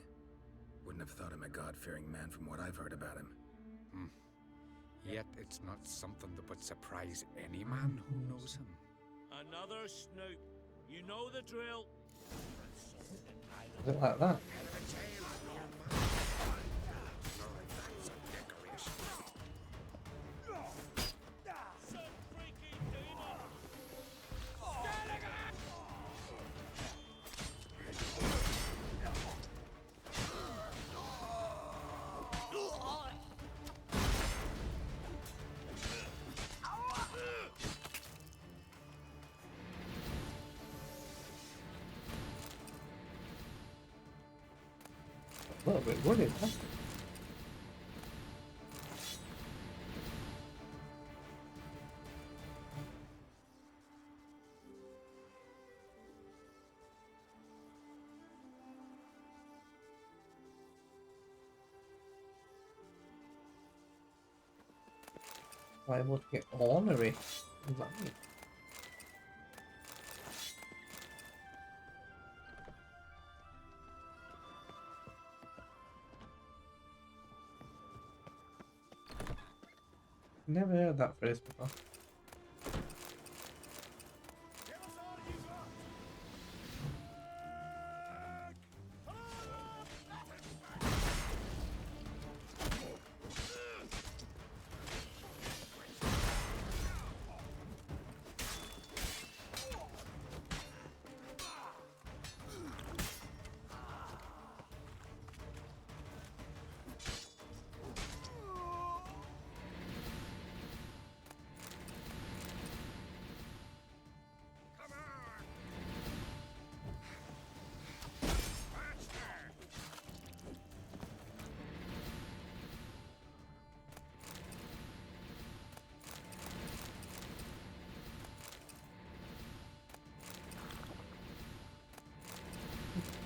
Wouldn't have thought him a God-fearing man from what I've heard about him. Yet it's not something that would surprise any man who knows him. Another snoop. You know the drill. Is it like that? A little bit worried, huh? Liable to get ornery. What does that mean? Never heard that phrase before.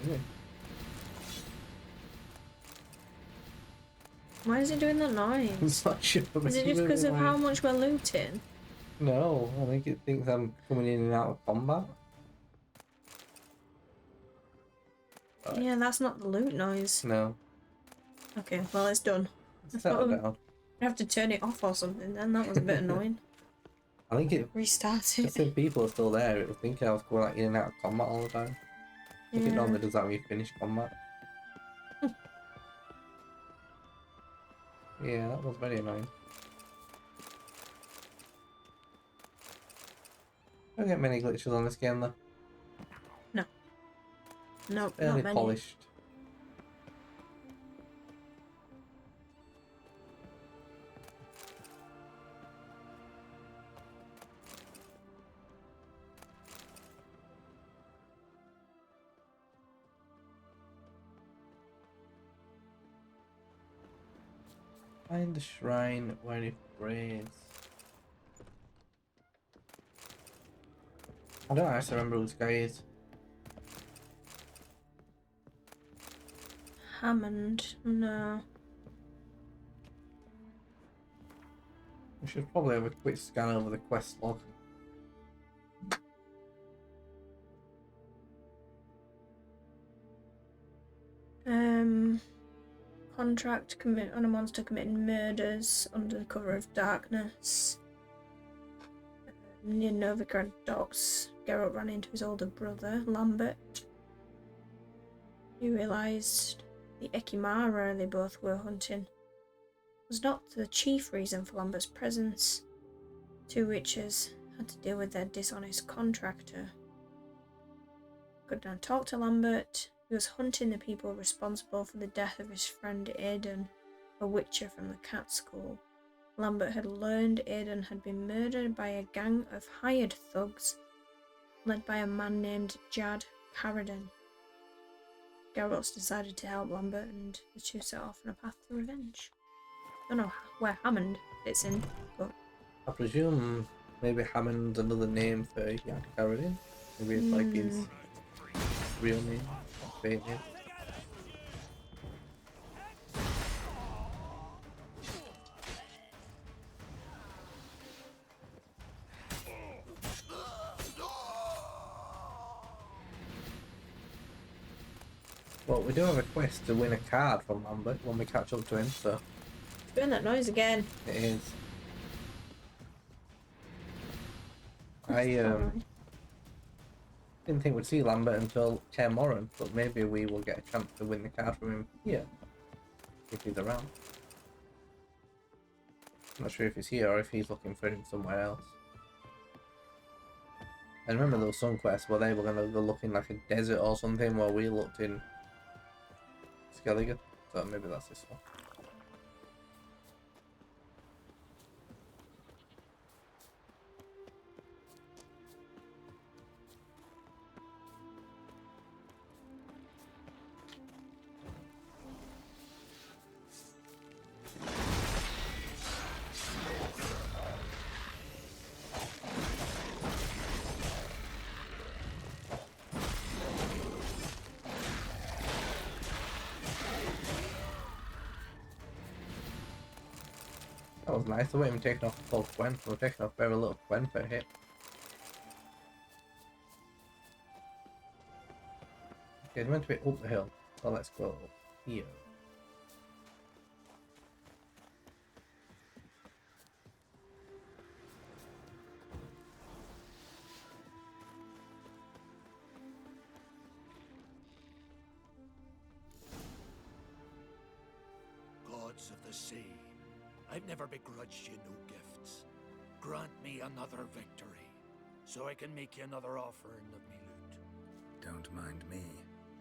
Yeah. Why is it doing that noise? I'm not sure. Is it just because of how much we're looting? No, I think it thinks I'm coming in and out of combat. Right. Yeah, that's not the loot noise. No. Okay, well it's done. I Settle thought down. I'd have to turn it off or something, then that was a bit annoying. I think it Restart just it. if people are still there, it would think I was going like in and out of combat all the time. I think it normally does that when you finish combat. Yeah, that was very annoying. I don't get many glitches on this game though. No. No, Fairly not many. polished. Find the shrine where he prays. I don't actually remember who this guy is. Hammond, no. We should probably have a quick scan over the quest log. Contract commit on a monster committing murders under the cover of darkness. Near Novigrad docks, Geralt ran into his older brother, Lambert. He realised the Ekimara they both were hunting was not the chief reason for Lambert's presence. Two witches had to deal with their dishonest contractor. Could not talk to Lambert. He was hunting the people responsible for the death of his friend Aidan, a witcher from the cat school. Lambert had learned Aidan had been murdered by a gang of hired thugs led by a man named Jad Carradine. Geralt decided to help Lambert and the two set off on a path to revenge. I don't know where Hammond fits in, but... I presume maybe Hammond's another name for Jad Carradine. Maybe it's like his real name. Fake name. Well, we do have a quest to win a card from Lambert when we catch up to him, so Doing that noise again. It is. I didn't think we'd see Lambert until Kaer Morhen, but maybe we will get a chance to win the card from him here, if he's around. I'm not sure if he's here or if he's looking for him somewhere else. I remember those some quests where they were going to go look in like a desert or something, while we looked in Skellige, so maybe that's this one. That was nice, the way I'm taking off the full Gwen, so we're taking off very little Gwen per hit. Okay, it's meant to be up the hill, so let's go up here. Gods of the sea, I've never begrudged you no gifts. Grant me another victory, so I can make you another offering of me loot. Don't mind me.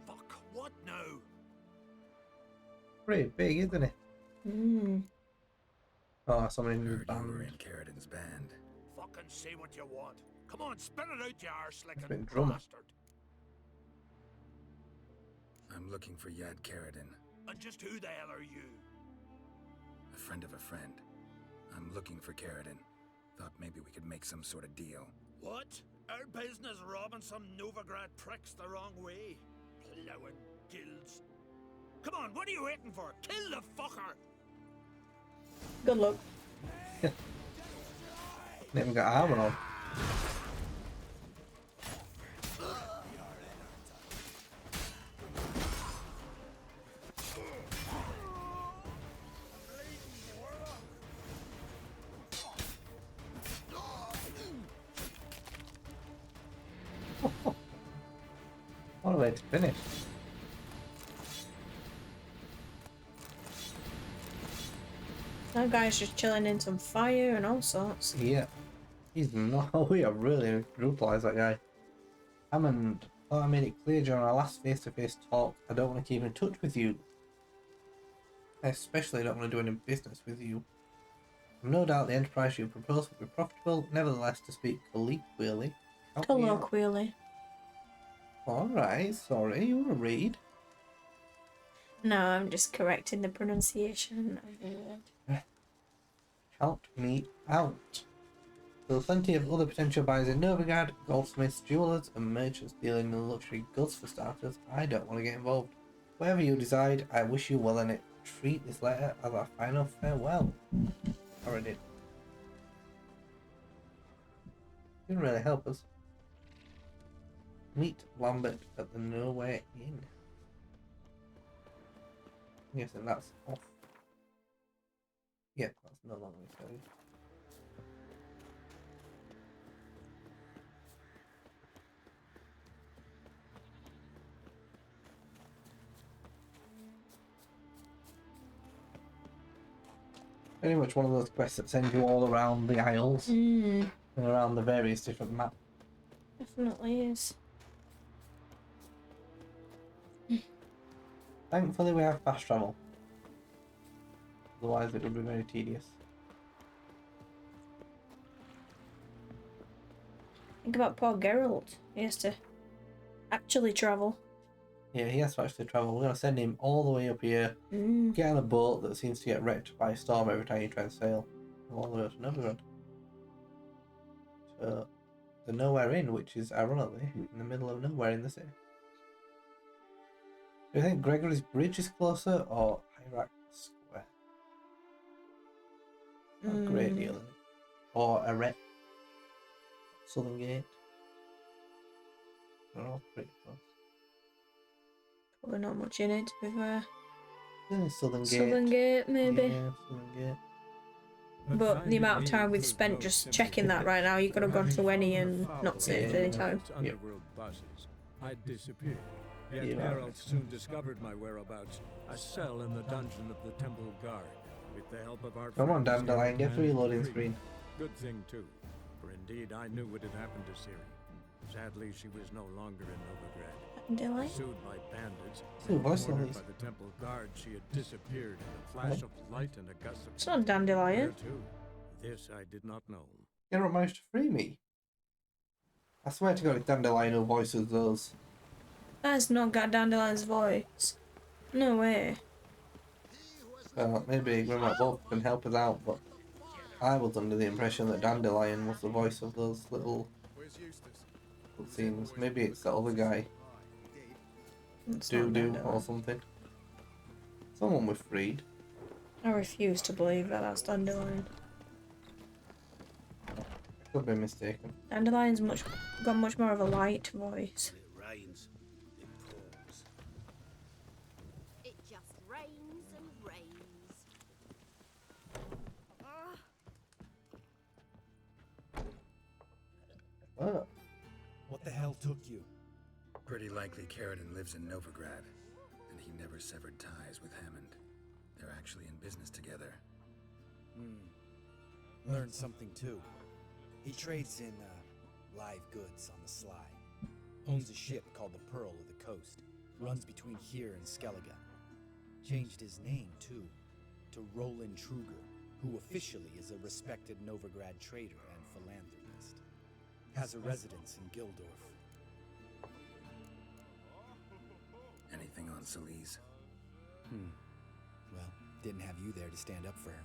Fuck, what now? Pretty big, isn't it? Mm. Oh, somebody in the Heard you were band. in Carradin's band. Fucking say what you want. Come on, spit it out, you It's been arse-licking drummer. bastard. I'm looking for Yad Carradin, And just who the hell are you? a friend of a friend. I'm looking for Carradin. Thought maybe we could make some sort of deal. What? Our business robbing some Novigrad pricks the wrong way? Plowing guilds. Come on, what are you waiting for? Kill the fucker! Good luck. They even got armor on. What a way to finish. That guy's just chilling in some fire and all sorts. Yeah. He's not. We are really brutalized that guy. Hammond, oh, I made it clear during our last face-to-face talk, I don't want to keep in touch with you. I especially don't want to do any business with you. I've no doubt the enterprise you propose will be profitable, nevertheless, to speak colloquially. Colloquially. Alright, sorry, you want to read? No, I'm just correcting the pronunciation of the word. Count me out. There are plenty of other potential buyers in Novigrad, goldsmiths, jewelers, and merchants dealing in luxury goods for starters. I don't want to get involved. Whatever you decide, I wish you well in it. Treat this letter as our final farewell. Already did. Didn't really help us. Meet Lambert at the Nowhere Inn. I'm guessing that's off. Yeah, that's no longer necessary. Very much one of those quests that send you all around the Isles and around the various different maps. Definitely is. Thankfully we have fast travel. Otherwise it would be very tedious. Think about poor Geralt. He has to actually travel. Yeah, he has to actually travel. We're going to send him all the way up here, get on a boat that seems to get wrecked by a storm every time he tries to sail, all the way up to Novigrad. So, the Nowhere Inn, which is ironically in the middle of nowhere in the city. Do you think Gregory's Bridge is closer or Hyrax Square? Not a great deal, is it? Or Arret, Southern Gate. They're all pretty close. Probably not much in it, to be fair. Southern Gate. Southern Gate, maybe. Yeah, Southern Gate. But the amount of time we've spent just checking that right now, you could have gone through any and not saved any time. Underworld buses. I disappeared. Yet Yeah. Geralt soon discovered my whereabouts, a cell in the dungeon of the Temple Guard. With the help of our Come on, friends, Dandelion, Geralt get through your managed loading to free screen. me. Good thing too, for indeed I knew what had happened to Ciri. Sadly, she was no longer in Novigrad. Dandelion? Pursued by bandits, Ooh, and voice ordered noise. by the Temple Guard, she had disappeared in a flash of light and a gust of It's not Dandelion. Where to? This I did not know. Geralt managed to free me. I swear to God, it's Dandelion who voices those. That's not got Dandelion's voice. No way. Well, maybe Grimlock Wolf can help us out, but I was under the impression that Dandelion was the voice of those little scenes. Maybe it's the other guy, It's not Doo or Dandelion. something. Someone we've freed. I refuse to believe that that's Dandelion. Could be mistaken. Dandelion's got much more of a light voice. It rains. It pours. It just rains and rains. Oh. What the hell took you? Pretty likely Carradine lives in Novigrad, and he never severed ties with Hammond. They're actually in business together. Learned something too. He trades in live goods on the sly. Owns a ship called the Pearl of the Coast. Runs between here and Skellige. Changed his name too, to Roland Truger, who officially is a respected Novigrad trader and philanthropist. Has a residence in Gildorf. Anything on Celise? Well, didn't have you there to stand up for her.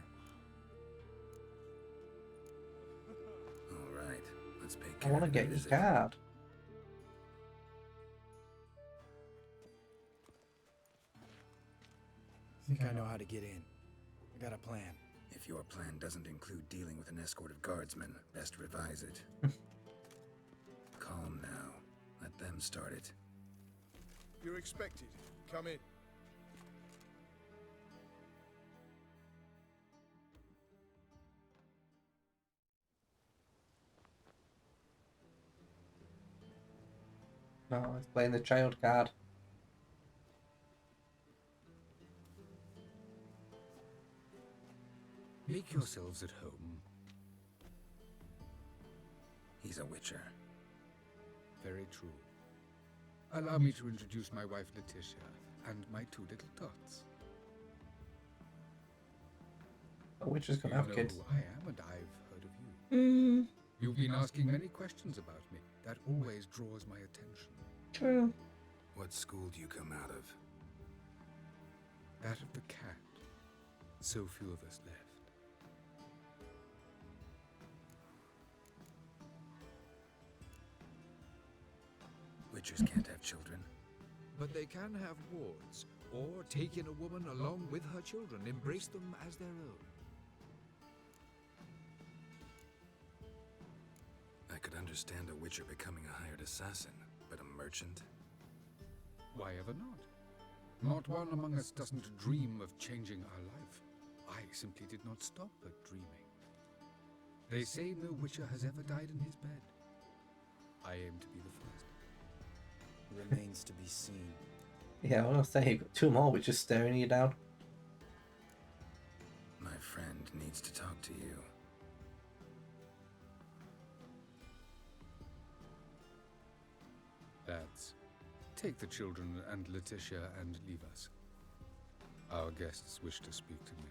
All right, let's pay I want to Carradine get a your visit. card. Think I know how to get in. I got a plan. If your plan doesn't include dealing with an escort of guardsmen, best revise it. Calm now. Let them start it. You're expected. Come in. No, it's playing the child card. Make yourselves at home. He's a witcher. Very true. Allow me to introduce my wife Letitia and my two little tots. A witcher's gonna You have know kids. who I am, and I've heard of you. You've been asking many questions about me. That always draws my attention. True. What school do you come out of? That of the cat. So few of us left. Witchers can't have children. But they can have wards, or take in a woman along with her children, embrace them as their own. I could understand a witcher becoming a hired assassin, but a merchant? Why ever not? Not one among us doesn't dream of changing our life. I simply did not stop at dreaming. They say no witcher has ever died in his bed. I aim to be the first. Remains to be seen. Yeah, I want to say you've got two more which are staring you down. My friend needs to talk to you. Lads, take the children and Letitia and leave us. Our guests wish to speak to me.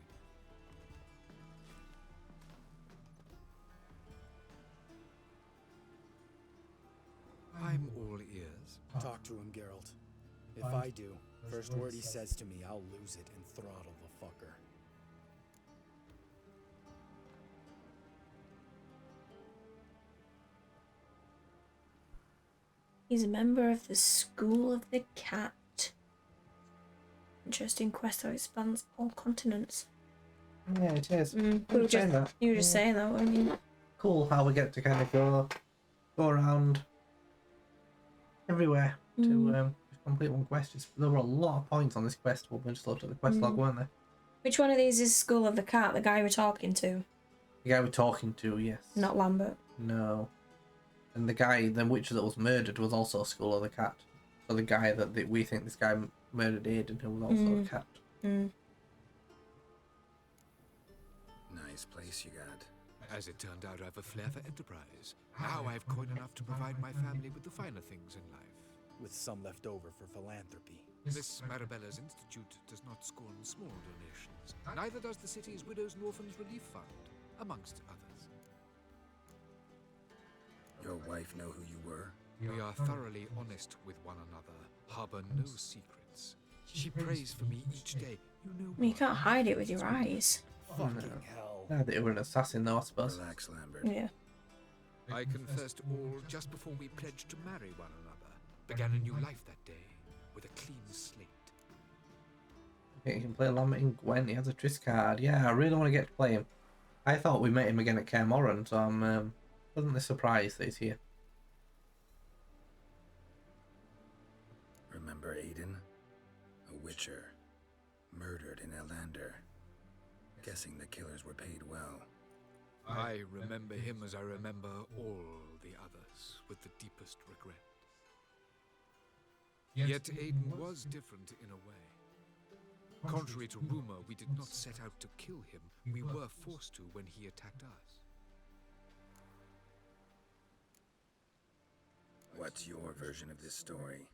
I'm all ears. Talk to him, Geralt. If I do, first word he says to me, I'll lose it and throttle the fucker. He's a member of the School of the Cat. Interesting quest that expands all continents. Yeah, it is. You You were just, that. you were just saying that, weren't you? Cool how we get to kind of go around everywhere to complete one quest. There were a lot of points on this quest when we just looked at the quest log, weren't there? Which one of these is Skull of the Cat, the guy we're talking to? The guy we're talking to, yes. Not Lambert. No. And the witcher that was murdered was also Skull of the Cat. So the guy that we think this guy murdered Aiden, who was also a cat. Nice place you got. As it turned out, I've a flair for enterprise. Now I've coin enough to provide my family with the finer things in life. With some left over for philanthropy. Miss Marabella's institute does not scorn small donations. Neither does the city's Widows and Orphans Relief Fund, amongst others. Your wife know who you were? We are thoroughly honest with one another, harbor no secrets. She prays for me each day. You know I mean, you can't hide it with your eyes. Fucking hell. Now that you were an assassin, though, I suppose. Relax, Lambert. Yeah. I confessed all just before we pledged to marry one another. Began a new life that day, with a clean slate. Okay, you can play Lambert in Gwent. He has a Triss card. Yeah, I really want to get to play him. I thought we met him again at Kaer Morhen, so I'm pleasantly surprised that he's here. Remember Aiden? A witcher. Murdered in Elander. Guessing the killers were paid well. I remember him as I remember all the others, with the deepest regret. Yet Aiden was different in a way. Contrary to rumor, we did not set out to kill him. We were forced to when he attacked us. What's your version of this story?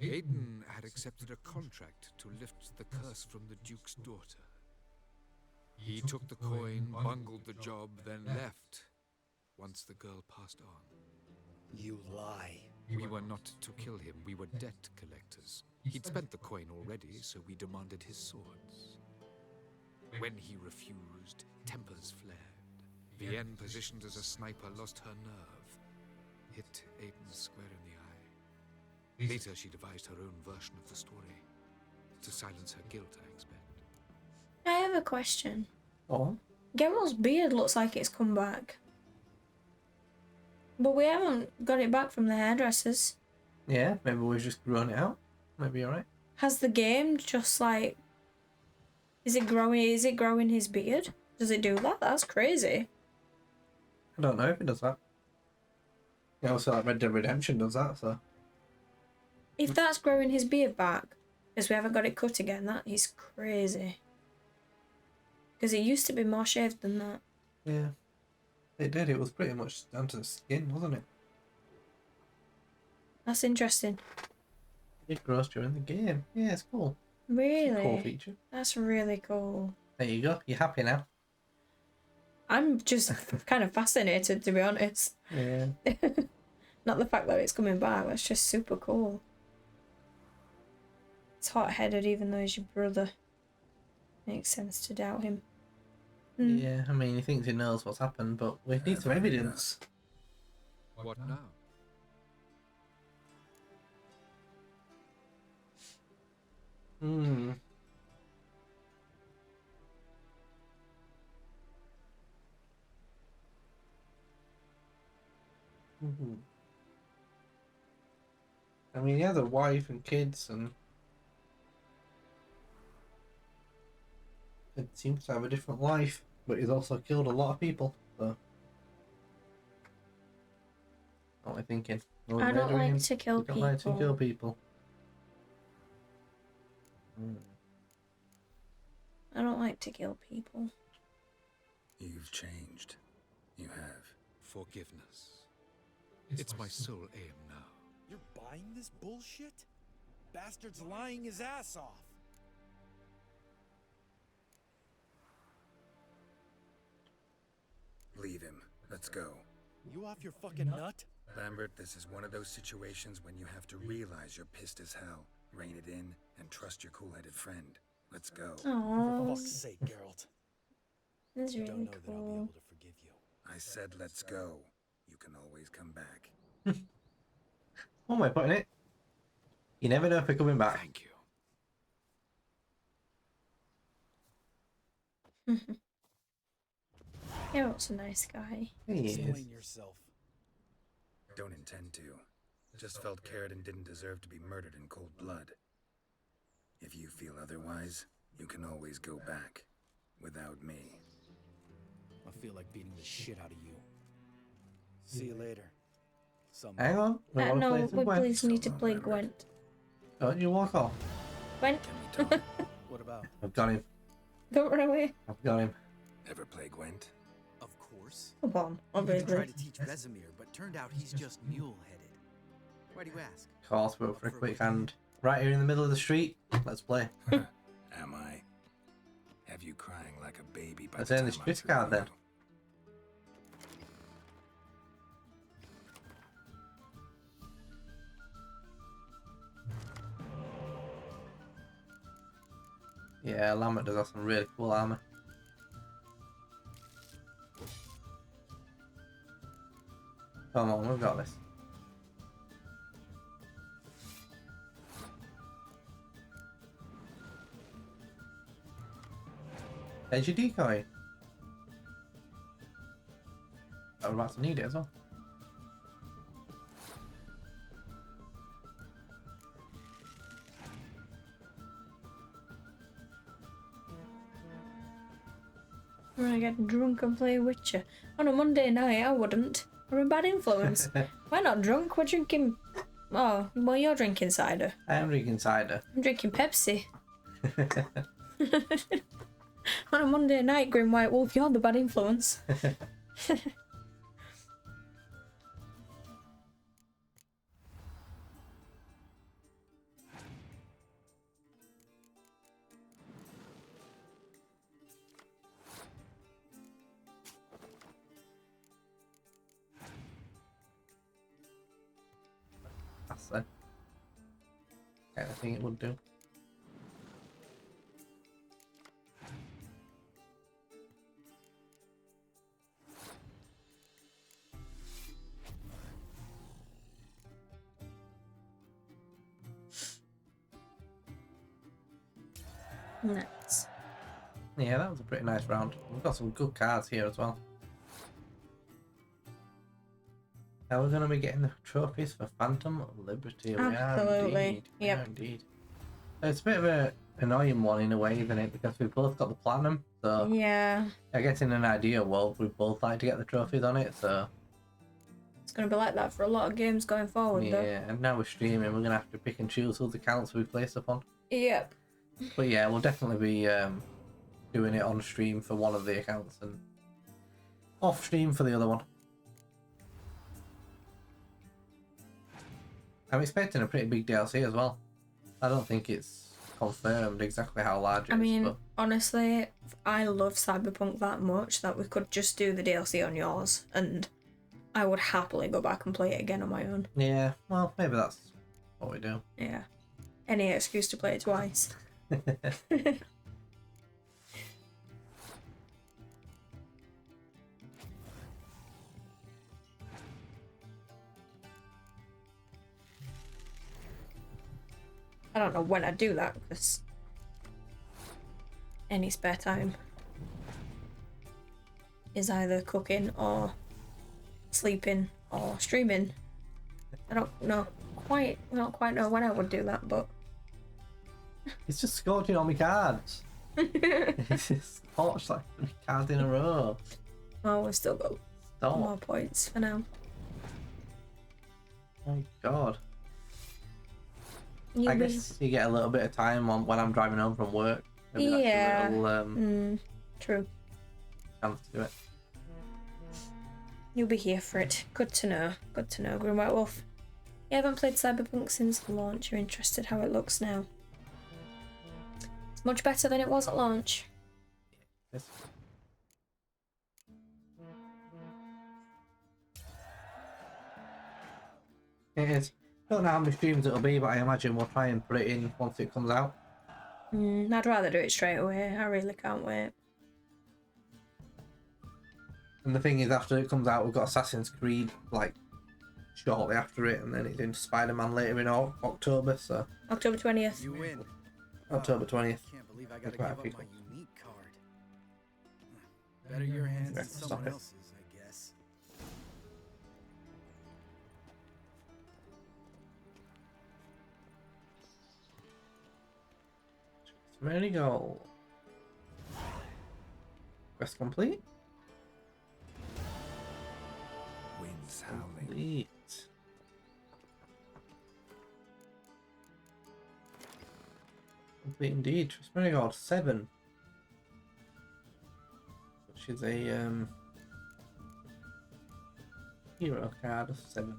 Aiden had accepted a contract to lift the curse from the Duke's daughter. He took the coin, bungled the job, then left, once the girl passed on. You lie. We were not to kill him, we were debt collectors. He'd spent the coin already, so we demanded his swords. When he refused, tempers flared. Vienne, positioned as a sniper, lost her nerve. Hit Aiden square in the eye. Later, she devised her own version of the story. To silence her guilt, I expect. I have a question. Oh? Geralt's beard looks like it's come back. But we haven't got it back from the hairdressers. Yeah, maybe we've just grown it out. Maybe you're right. Has the game just like... Is it growing his beard? Does it do that? That's crazy. I don't know if it does that. Yeah, also like Red Dead Redemption does that, so... If that's growing his beard back, because we haven't got it cut again, that is crazy. Because it used to be more shaved than that. Yeah. It did. It was pretty much down to the skin, wasn't it? That's interesting. It grows during the game. Yeah, it's cool. Really? It's a cool feature. That's really cool. There you go. You're happy now. I'm just kind of fascinated, to be honest. Yeah. Not the fact that it's coming back. That's just super cool. It's hot-headed, even though he's your brother. Makes sense to doubt him. Yeah, I mean, he thinks he knows what's happened, but we need some evidence. What now? Hmm. I mean, he has a wife and kids, and it seems to have a different life, but he's also killed a lot of people, so... What am I thinking? No, I don't murdering like to kill you don't like to people. kill people. I don't like to kill people. You've changed. You have. Forgiveness. It's my sole aim now. You're buying this bullshit? Bastard's lying his ass off. Leave him. Let's go. You off your fucking nut? Lambert, this is one of those situations when you have to realize you're pissed as hell, rein it in, and trust your cool-headed friend. Let's go. Aww. For fuck's sake, Geralt. That's You really don't know that I'll be cool. able to forgive you. I said let's go. You can always come back. What am I putting it? You never know if they're coming back. Thank you. Geralt's a nice guy. He is. Explain yourself. Don't intend to. Just felt Carradine didn't deserve to be murdered in cold blood. If you feel otherwise, you can always go back. Without me. I feel like beating the shit out of you. See you later. Hang on. We want to no, play some we Gwent. please need to play Gwent. Don't you walk off. Gwent? What about? I've got him. Don't run away. I've got him. Ever play Gwent? Of course. Come on, I tried obviously. to teach Vesemir, but turned out he's just mule-headed. Why do you ask? Of course, we're up for a quick hand. Right here in the middle of the street. Let's play. Am I? Have you crying like a baby by Let's the end time this I'm Twitch through card you? then. Yeah, Lambert does have some really cool armor. Come on, we've got this. There's your decoy. I'm about to need it as well. I'm gonna get drunk and play Witcher. On a Monday night, I wouldn't. I'm a bad influence. We're not drunk, we're drinking... Oh, well, you're drinking cider. I am drinking cider. I'm drinking Pepsi. On a Monday night, Grim White Wolf, you're the bad influence. That's the kind of thing it would do. Nice. Yeah, that was a pretty nice round. We've got some good cards here as well. Now we're going to be getting the trophies for Phantom of Liberty. Absolutely. We are indeed. We Yep. are indeed. It's a bit of an annoying one in a way, isn't it? Because we've both got the platinum. So Yeah. I guess in an ideal world, we both like to get the trophies on it. So It's going to be like that for a lot of games going forward, though. yeah, and now we're streaming, we're going to have to pick and choose whose accounts we place upon. Yep. But yeah, we'll definitely be doing it on stream for one of the accounts and off stream for the other one. I'm expecting a pretty big DLC as well. I don't think it's confirmed exactly how large it I is, mean, but honestly, I love Cyberpunk that much that we could just do the DLC on yours, and I would happily go back and play it again on my own. yeah, well, maybe that's what we do. Yeah. Any excuse to play it twice. I don't know when I do that, because any spare time is either cooking or sleeping or streaming. I don't quite know when I would do that, but It's just scorching on my cards. It's just scorched like 3 cards in a row. well, we've still got Stop. more points for now. Oh my god. You'll I be- guess you get a little bit of time on when I'm driving home from work. Maybe that's Yeah. a little True. chance to do it. You'll be here for it. Good to know. Good to know, Green White Wolf. You haven't played Cyberpunk since launch. You're interested how it looks now. It's much better than it was at launch. Yes. It is. Don't know how many streams it'll be, but I imagine we'll try and put it in once it comes out. I'd rather do it straight away. I really can't wait. And the thing is, after it comes out, we've got Assassin's Creed like shortly after it, and then it's into Spider-Man later in October. So October 20th. You win. October 20th. Can't believe I gotta That's give quite a up few my points. unique card. Better your hands than Stop someone it. else's, I guess. Marigold. Quest complete. Winds howling. Complete. Complete indeed. Marigold 7. Which is a hero card of 7.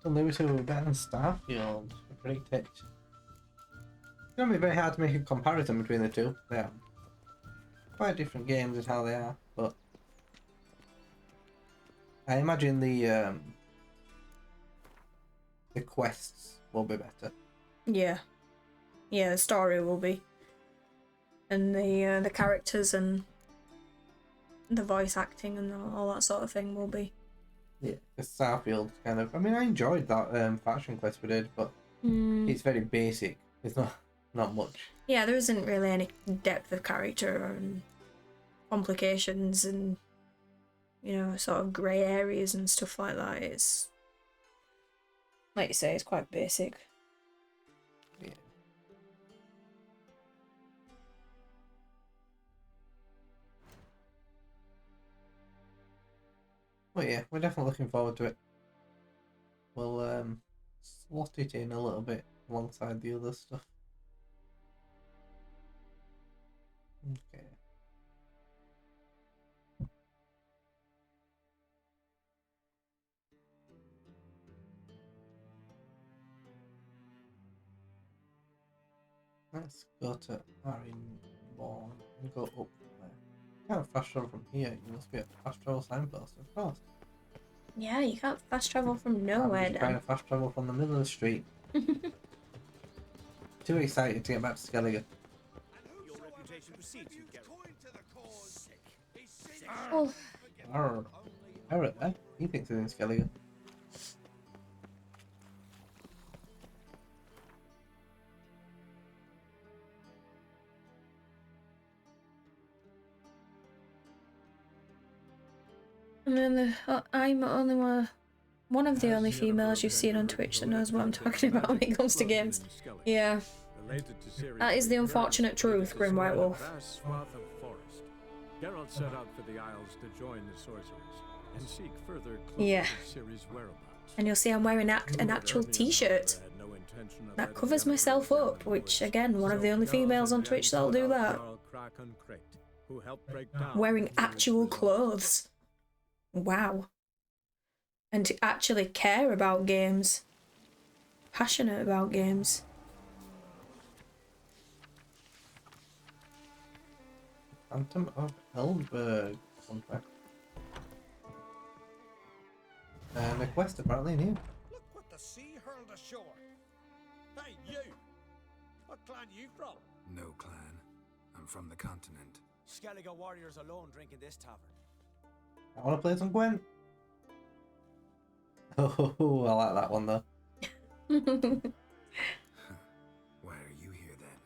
So maybe so we're better than Starfield. To predict it. It's gonna be very hard to make a comparison between the two. They are quite different games in how they are, but I imagine the quests will be better. Yeah. Yeah, the story will be. And the characters and the voice acting and all that sort of thing will be. Yeah, the Starfield kind of. I mean, I enjoyed that faction quest we did, but it's very basic. It's not much. Yeah, there isn't really any depth of character and complications and, you know, sort of grey areas and stuff like that. It's, like you say, it's quite basic. Yeah. But yeah, we're definitely looking forward to it. We'll slot it in a little bit alongside the other stuff. Okay. Let's go to Arinborn and go up from there. You can't fast travel from here, you must be at the fast travel signpost, of course. Yeah, you can't fast travel from I'm nowhere, just trying Dan. to fast travel from the middle of the street. Too excited to get back to Skellige. Your reputation precedes you, Geralt. Oh, Arr. Eric, eh? He thinks he's in Skellige. and then I'm only one of the only females you've seen on Twitch that knows what I'm talking about when it comes to games. Yeah. That is the unfortunate truth, Grim White Wolf. Vast swath of forest. Geralt set out for the Isles to join the sorcerers and seek further clues Yeah. of Ciri's whereabouts. And you'll see I'm wearing an actual t-shirt that covers myself up, which again, one of the only females on Twitch that'll do that. Wearing actual clothes. Wow. And to actually care about games. Passionate about games. Phantom of Helberg contract. And a quest apparently new. Look what the sea hurled ashore. Hey, you! What clan you from? No clan. I'm from the continent. Skellige warriors alone drink in this tavern. I want to play some Gwen. Oh, I like that one though. Why are you here then?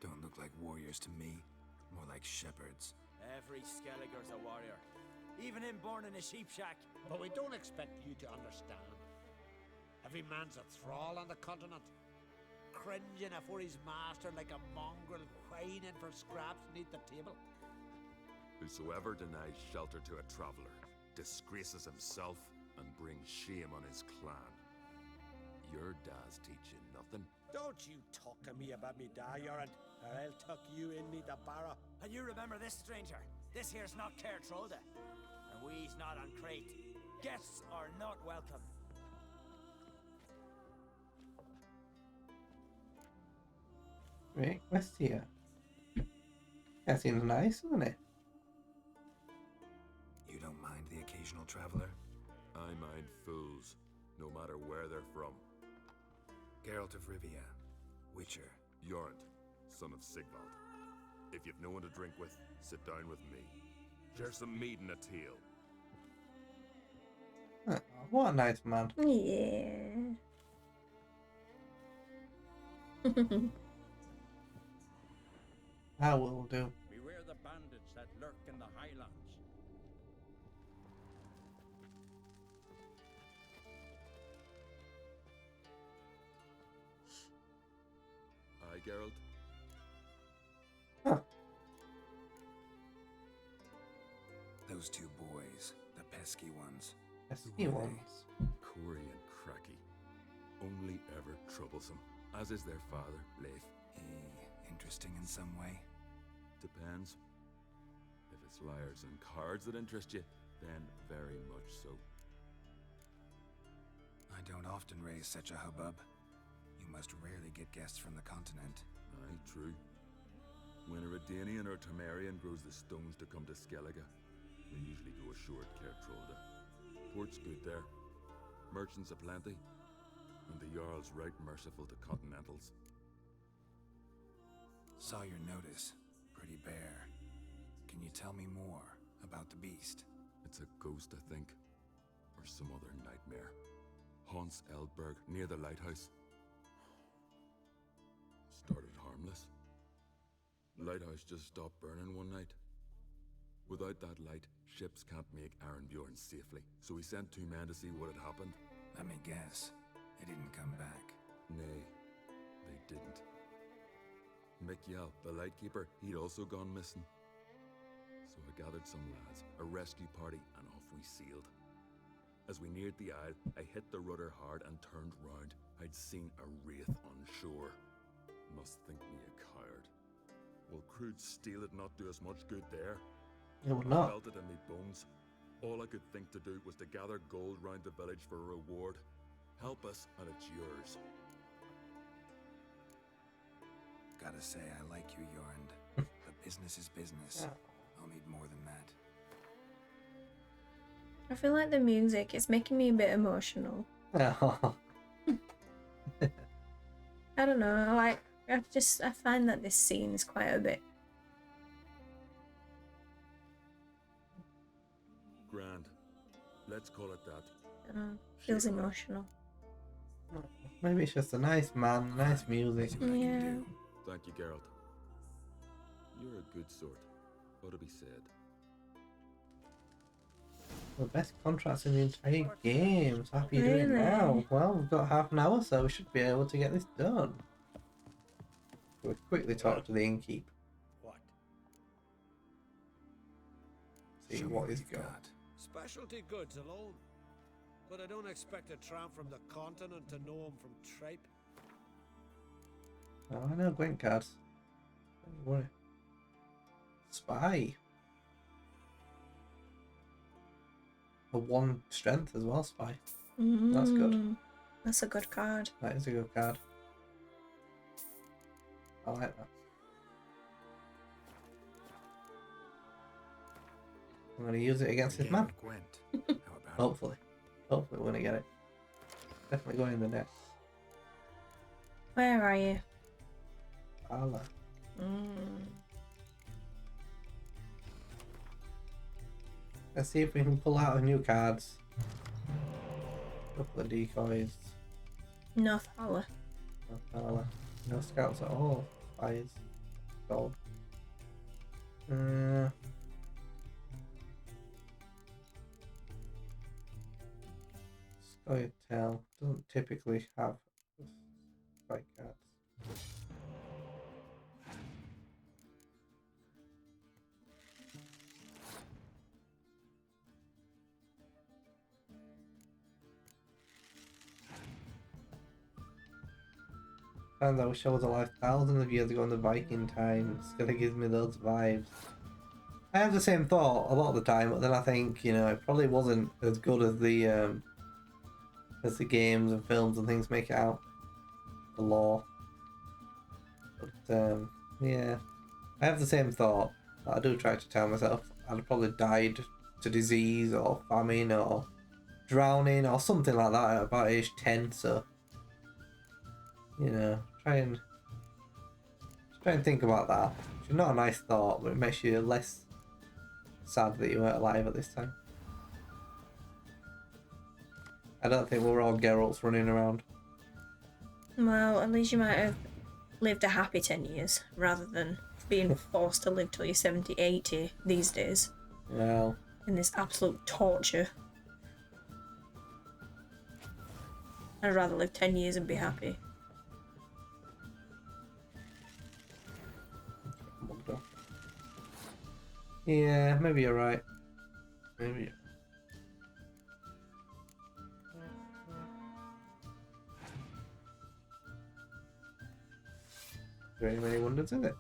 Don't look like warriors to me. More like shepherds. Every Skellige's a warrior. Even him born in a sheep shack. But we don't expect you to understand. Every man's a thrall on the continent, cringing afore his master like a mongrel whining for scraps neath the table. Whosoever denies shelter to a traveller disgraces himself and brings shame on his clan. Your dad's teaching nothing. Don't you talk to me about me da, Yoran, or I'll tuck you in me the barrow. And you remember this, stranger. This here's not Cair Troda. And we's not on Crete. Guests are not welcome. Great quest here. That seems nice, doesn't it? You don't mind the occasional traveller? I mind fools, no matter where they're from. Geralt of Rivia, Witcher. Yorant, son of Sigvald. If you've no one to drink with, sit down with me. Share some mead and a tale. what a nice man. Yeah. I will do. Beware the bandits that lurk in the highlands. Aye, Geralt. Those two boys, the pesky ones. Pesky ones. Corey and Cracky. Only ever troublesome, as is their father, Leif. Interesting in some way. Depends. If it's liars and cards that interest you, then very much so. I don't often raise such a hubbub. You must rarely get guests from the continent. Aye, true. When a Redanian or Temerian grows the stones to come to Skellige, they usually go ashore at Kertrolda. Port's good there. Merchants aplenty. And the Jarl's right merciful to continentals. Saw your notice. Pretty bare. Can you tell me more about the beast? It's a ghost, I think. Or some other nightmare. Haunts Eldberg, near the lighthouse. Started harmless. Lighthouse just stopped burning one night. Without that light, ships can't make Arenbjorn safely, so we sent 2 men to see what had happened. Let me guess. They didn't come back. Nay, they didn't. Mick Yell, the lightkeeper, he'd also gone missing. So I gathered some lads, a rescue party, and off we sailed. As we neared the isle, I hit the rudder hard and turned round. I'd seen a wraith on shore. Must think me a coward. Will crude steel it not do us much good there? It would I not. felt it in me bones. All I could think to do was to gather gold round the village for a reward. Help us, and it's yours. Gotta say, I like you, Jorund. But business is business. I'll need more than that. I feel like the music is making me a bit emotional. Oh. I don't know, like, I find that this scene is quite a bit. Grand. Let's call it that. I don't know, feels emotional. Maybe it's just a nice man, nice music. Yeah. Thank you, Geralt. You're a good sort. Ought to be said. The best contracts in the entire game. So happy you're doing it Really? now. Well, we've got half an hour, so we should be able to get this done. We'll quickly talk to the innkeep. What? See what he's got. Specialty goods alone. But I don't expect a tramp from the continent to know him from tripe. Oh, I know Gwent cards. Don't worry. Spy. A 1 strength as well, spy. That's good. That's a good card. That is a good card. I like that. I'm going to use it against this man. Hopefully. Hopefully we're going to get it. Definitely going in the net. Where are you? Allah. Let's see if we can pull out a new cards. Couple of decoys. No Thala. No Thala. No scouts at all. Spies. Gold. Scoia'tael doesn't typically have spike cards. Times I wish I was alive thousands of years ago in the Viking times. It gives me those vibes. I have the same thought a lot of the time, but then I think, you know, it probably wasn't as good as the games and films and things make it out. The lore. But yeah. I have the same thought. I do try to tell myself I'd have probably died to disease or famine or drowning or something like that at about age 10, so you know, try and think about that. It's not a nice thought, but it makes you less sad that you weren't alive at this time. I don't think we're all Geralts running around. Well, at least you might have lived a happy 10 years rather than being forced to live till you're 70, 80 these days. Well, In this absolute torture. I'd rather live 10 years and be happy. yeah, maybe you're right. Maybe. There ain't many wonders, is it?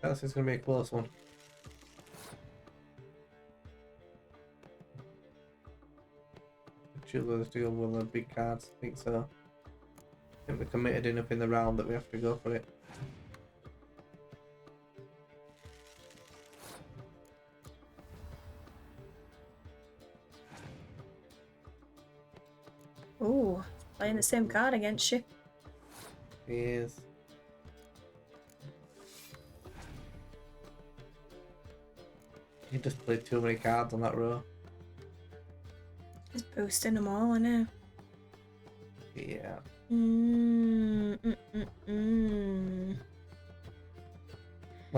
This is gonna be a close one. Choose whether to go with the big cards. I think so. I think we're committed enough in the round that we have to go for it. Ooh, playing the same card against you. He is. He just played too many cards on that row. He's boosting them all, I know. Yeah. Well,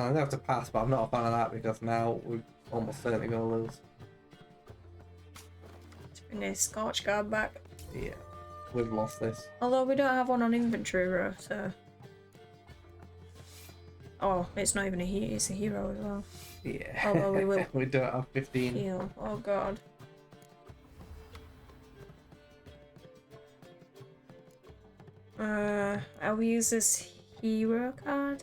I'm gonna have to pass, but I'm not a fan of that because now we're almost certainly gonna lose. Let's bring this Scorch Guard back. Yeah, we've lost this. Although we don't have one on inventory row, so... Oh, it's not even a hero, it's a hero as well. Yeah. Although we will we don't have 15. heal. Oh god. I'll use this hero card.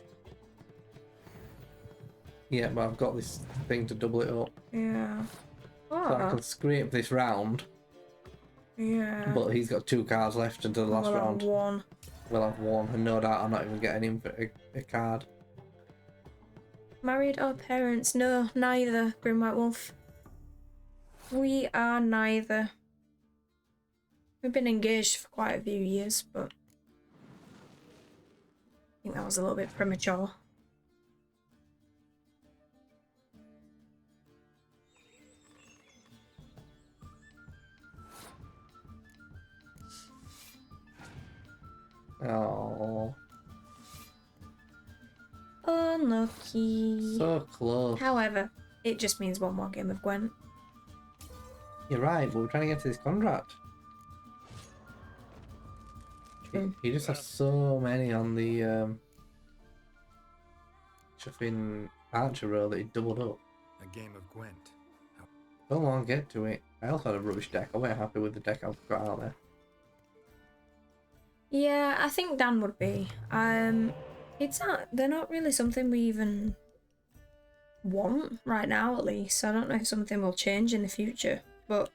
Yeah, but I've got this thing to double it up. Yeah. So I Oh. can scrape this round. Yeah. But he's got 2 cards left until the last We'll have round. one. We'll have 1, and no doubt I'm not even getting him for a card. Married or parents? No, neither, Grim White Wolf. We are neither. We've been engaged for quite a few years, but I think that was a little bit premature. Oh, Unlucky. so close. However, it just means one more game of Gwent. You're right, but we're trying to get to this contract. He just has so many on the chuffing archer row that he doubled up. A game of Gwent. Don't want to get to it. I also had a rubbish deck. I wasn't happy with the deck I've got out there. Yeah, I think Dan would be. It's not. They're not really something we even want right now, at least. I don't know if something will change in the future, but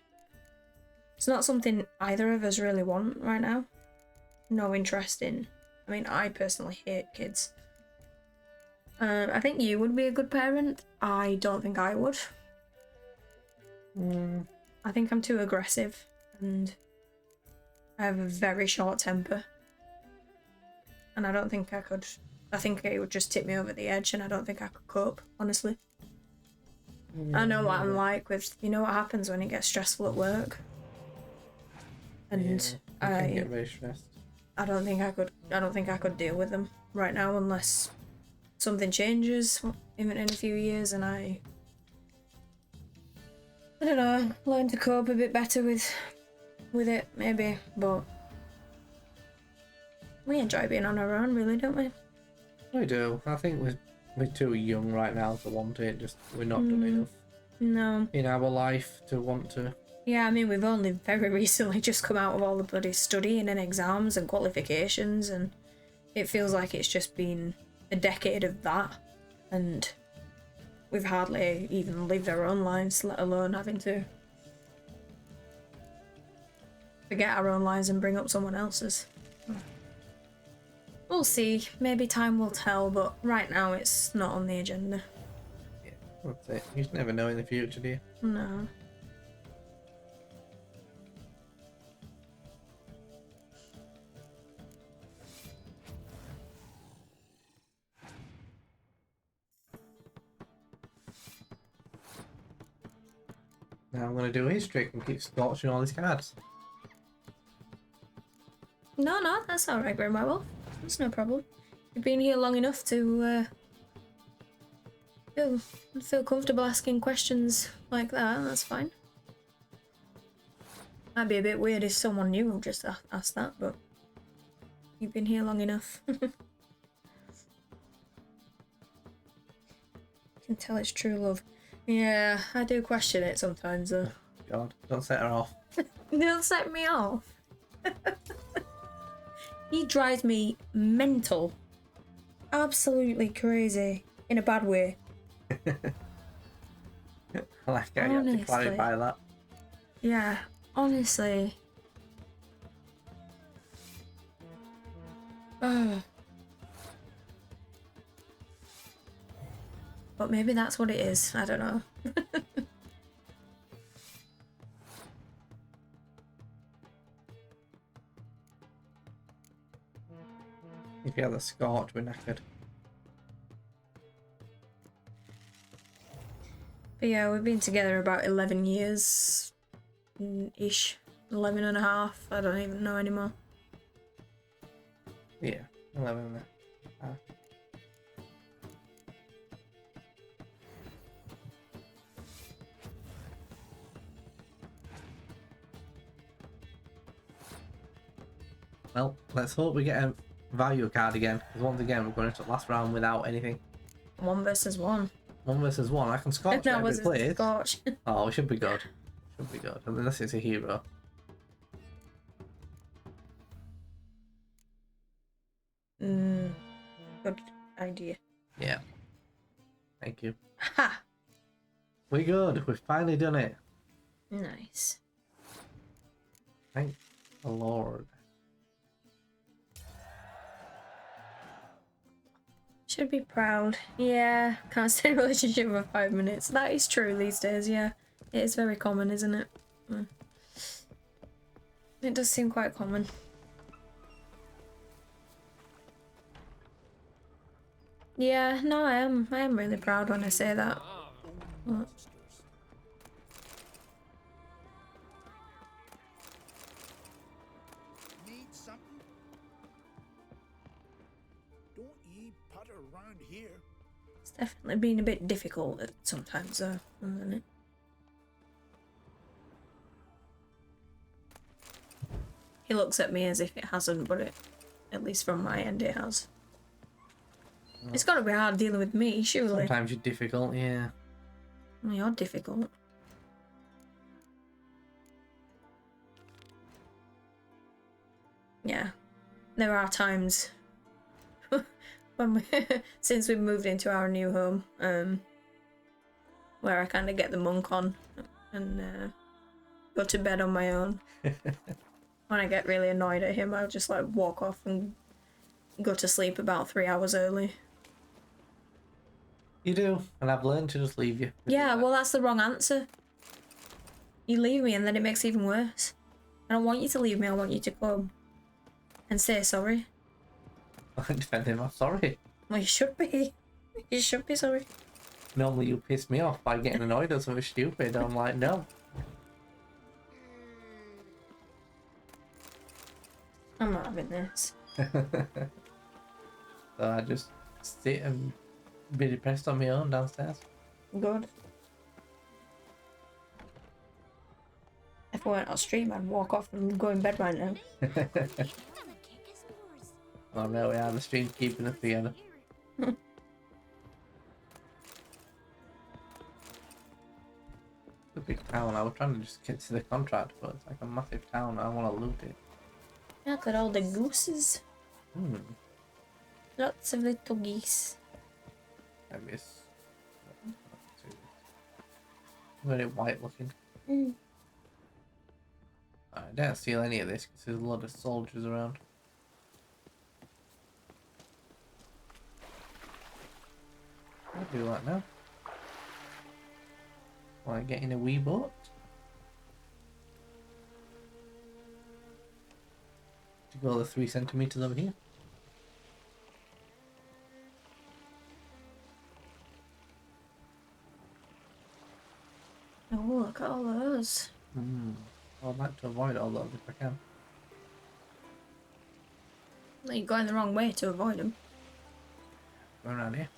it's not something either of us really want right now. No interest in. I mean, I personally hate kids. I think you would be a good parent. I don't think I would. I think I'm too aggressive and I have a very short temper. And I don't think I could. I think it would just tip me over the edge and I don't think I could cope, honestly. I know what I'm like with, you know what happens when it gets stressful at work. And I can get very stressed. I don't think I could deal with them right now unless something changes even in a few years and I don't know, learn to cope a bit better with it maybe, but we enjoy being on our own, really, don't we? We do. I think we're too young right now to want it. Just we're not done enough No. in our life to want to. Yeah, I mean, we've only very recently just come out of all the bloody studying and exams and qualifications, and it feels like it's just been a decade of that, and we've hardly even lived our own lives, let alone having to forget our own lives and bring up someone else's. We'll see. Maybe time will tell, but right now it's not on the agenda. Yeah, that's it. You just never know in the future, do you? No. Now I'm going to do his trick and keep scorching all these cards. No, that's alright, Grandma Wolf. That's no problem. You've been here long enough to feel comfortable asking questions like that. That's fine. Might be a bit weird if someone new just asked that, but you've been here long enough. Can tell it's true love. Yeah, I do question it sometimes though. God, don't set her off. Don't set me off. He drives me mental. Absolutely crazy. In a bad way. I like how you have to clarify that. Yeah, honestly. But maybe that's what it is. I don't know. If you had the scorch, we're knackered. But yeah, we've been together about 11 years ish. 11 and a half. I don't even know anymore. Yeah, 11 and a half. Well, let's hope we get a value card again, because once again we're going into the last round without anything. 1 versus 1. 1 versus 1. I can scorch No, every place. Scorch. Oh, it should be good. Should be good. Unless it's a hero. Good idea. Yeah. Thank you. Ha! We're good. We've finally done it. Nice. Thank the Lord. Should be proud. Yeah, can't stay in a relationship for 5 minutes. That is true these days, yeah. It is very common, isn't it? It does seem quite common. Yeah, no, I am really proud when I say that. What? Need something? Don't ye putter around here. It's definitely been a bit difficult sometimes though, hasn't it? He looks at me as if it hasn't, but it, at least from my end, it has. It's got to be hard dealing with me, surely. Sometimes you're difficult, yeah. Well, you're difficult. Yeah, there are times when we, since we've moved into our new home, where I kind of get the monk on and go to bed on my own. When I get really annoyed at him, I'll just like walk off and go to sleep about 3 hours early. You do, and I've learned to just leave you. Yeah, well, that's the wrong answer. You leave me and then it makes it even worse. I don't want you to leave me, I want you to come and say sorry. I'm defending my sorry. Well, you should be. You should be sorry. Normally you piss me off by getting annoyed at something stupid. I'm like, no. I'm not having this. So I just sit and be depressed on my own downstairs. Good. If I weren't on stream, I'd walk off and go in bed right now. Oh no, we are the stream keeping us together. The big town. I was trying to just get to the contract, but it's like a massive town. I want to loot it. Look at all the gooses. Lots of little geese. I miss. Very white looking. I don't steal any of this because there's a lot of soldiers around. I'll do that now. Like getting a wee boat. To go the 3 centimeters over here. Oh, look, Look at all those. I'd like to avoid all those if I can. Well, you're going the wrong way to avoid them. Going around here.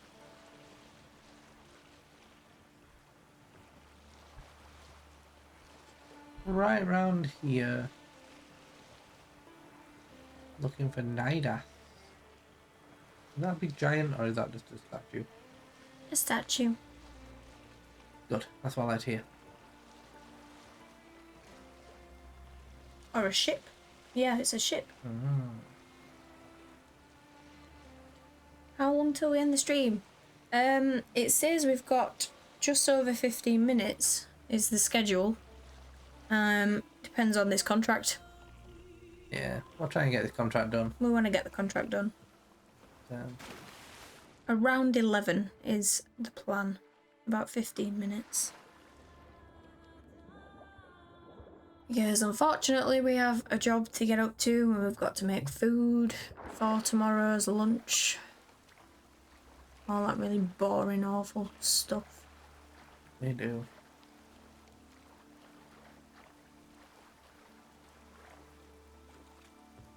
Right round here. Looking for Nida. Is that a big giant or is that just a statue? A statue. Good, that's what I like to hear. Or a ship. Yeah, it's a ship. How long till we end the stream? It says we've got just over 15 minutes is the schedule. Depends on this contract. Yeah, we'll try and get this contract done. We want to get the contract done. Around 11 is the plan. About 15 minutes. Because unfortunately we have a job to get up to and we've got to make food for tomorrow's lunch. All that really boring, awful stuff. They do.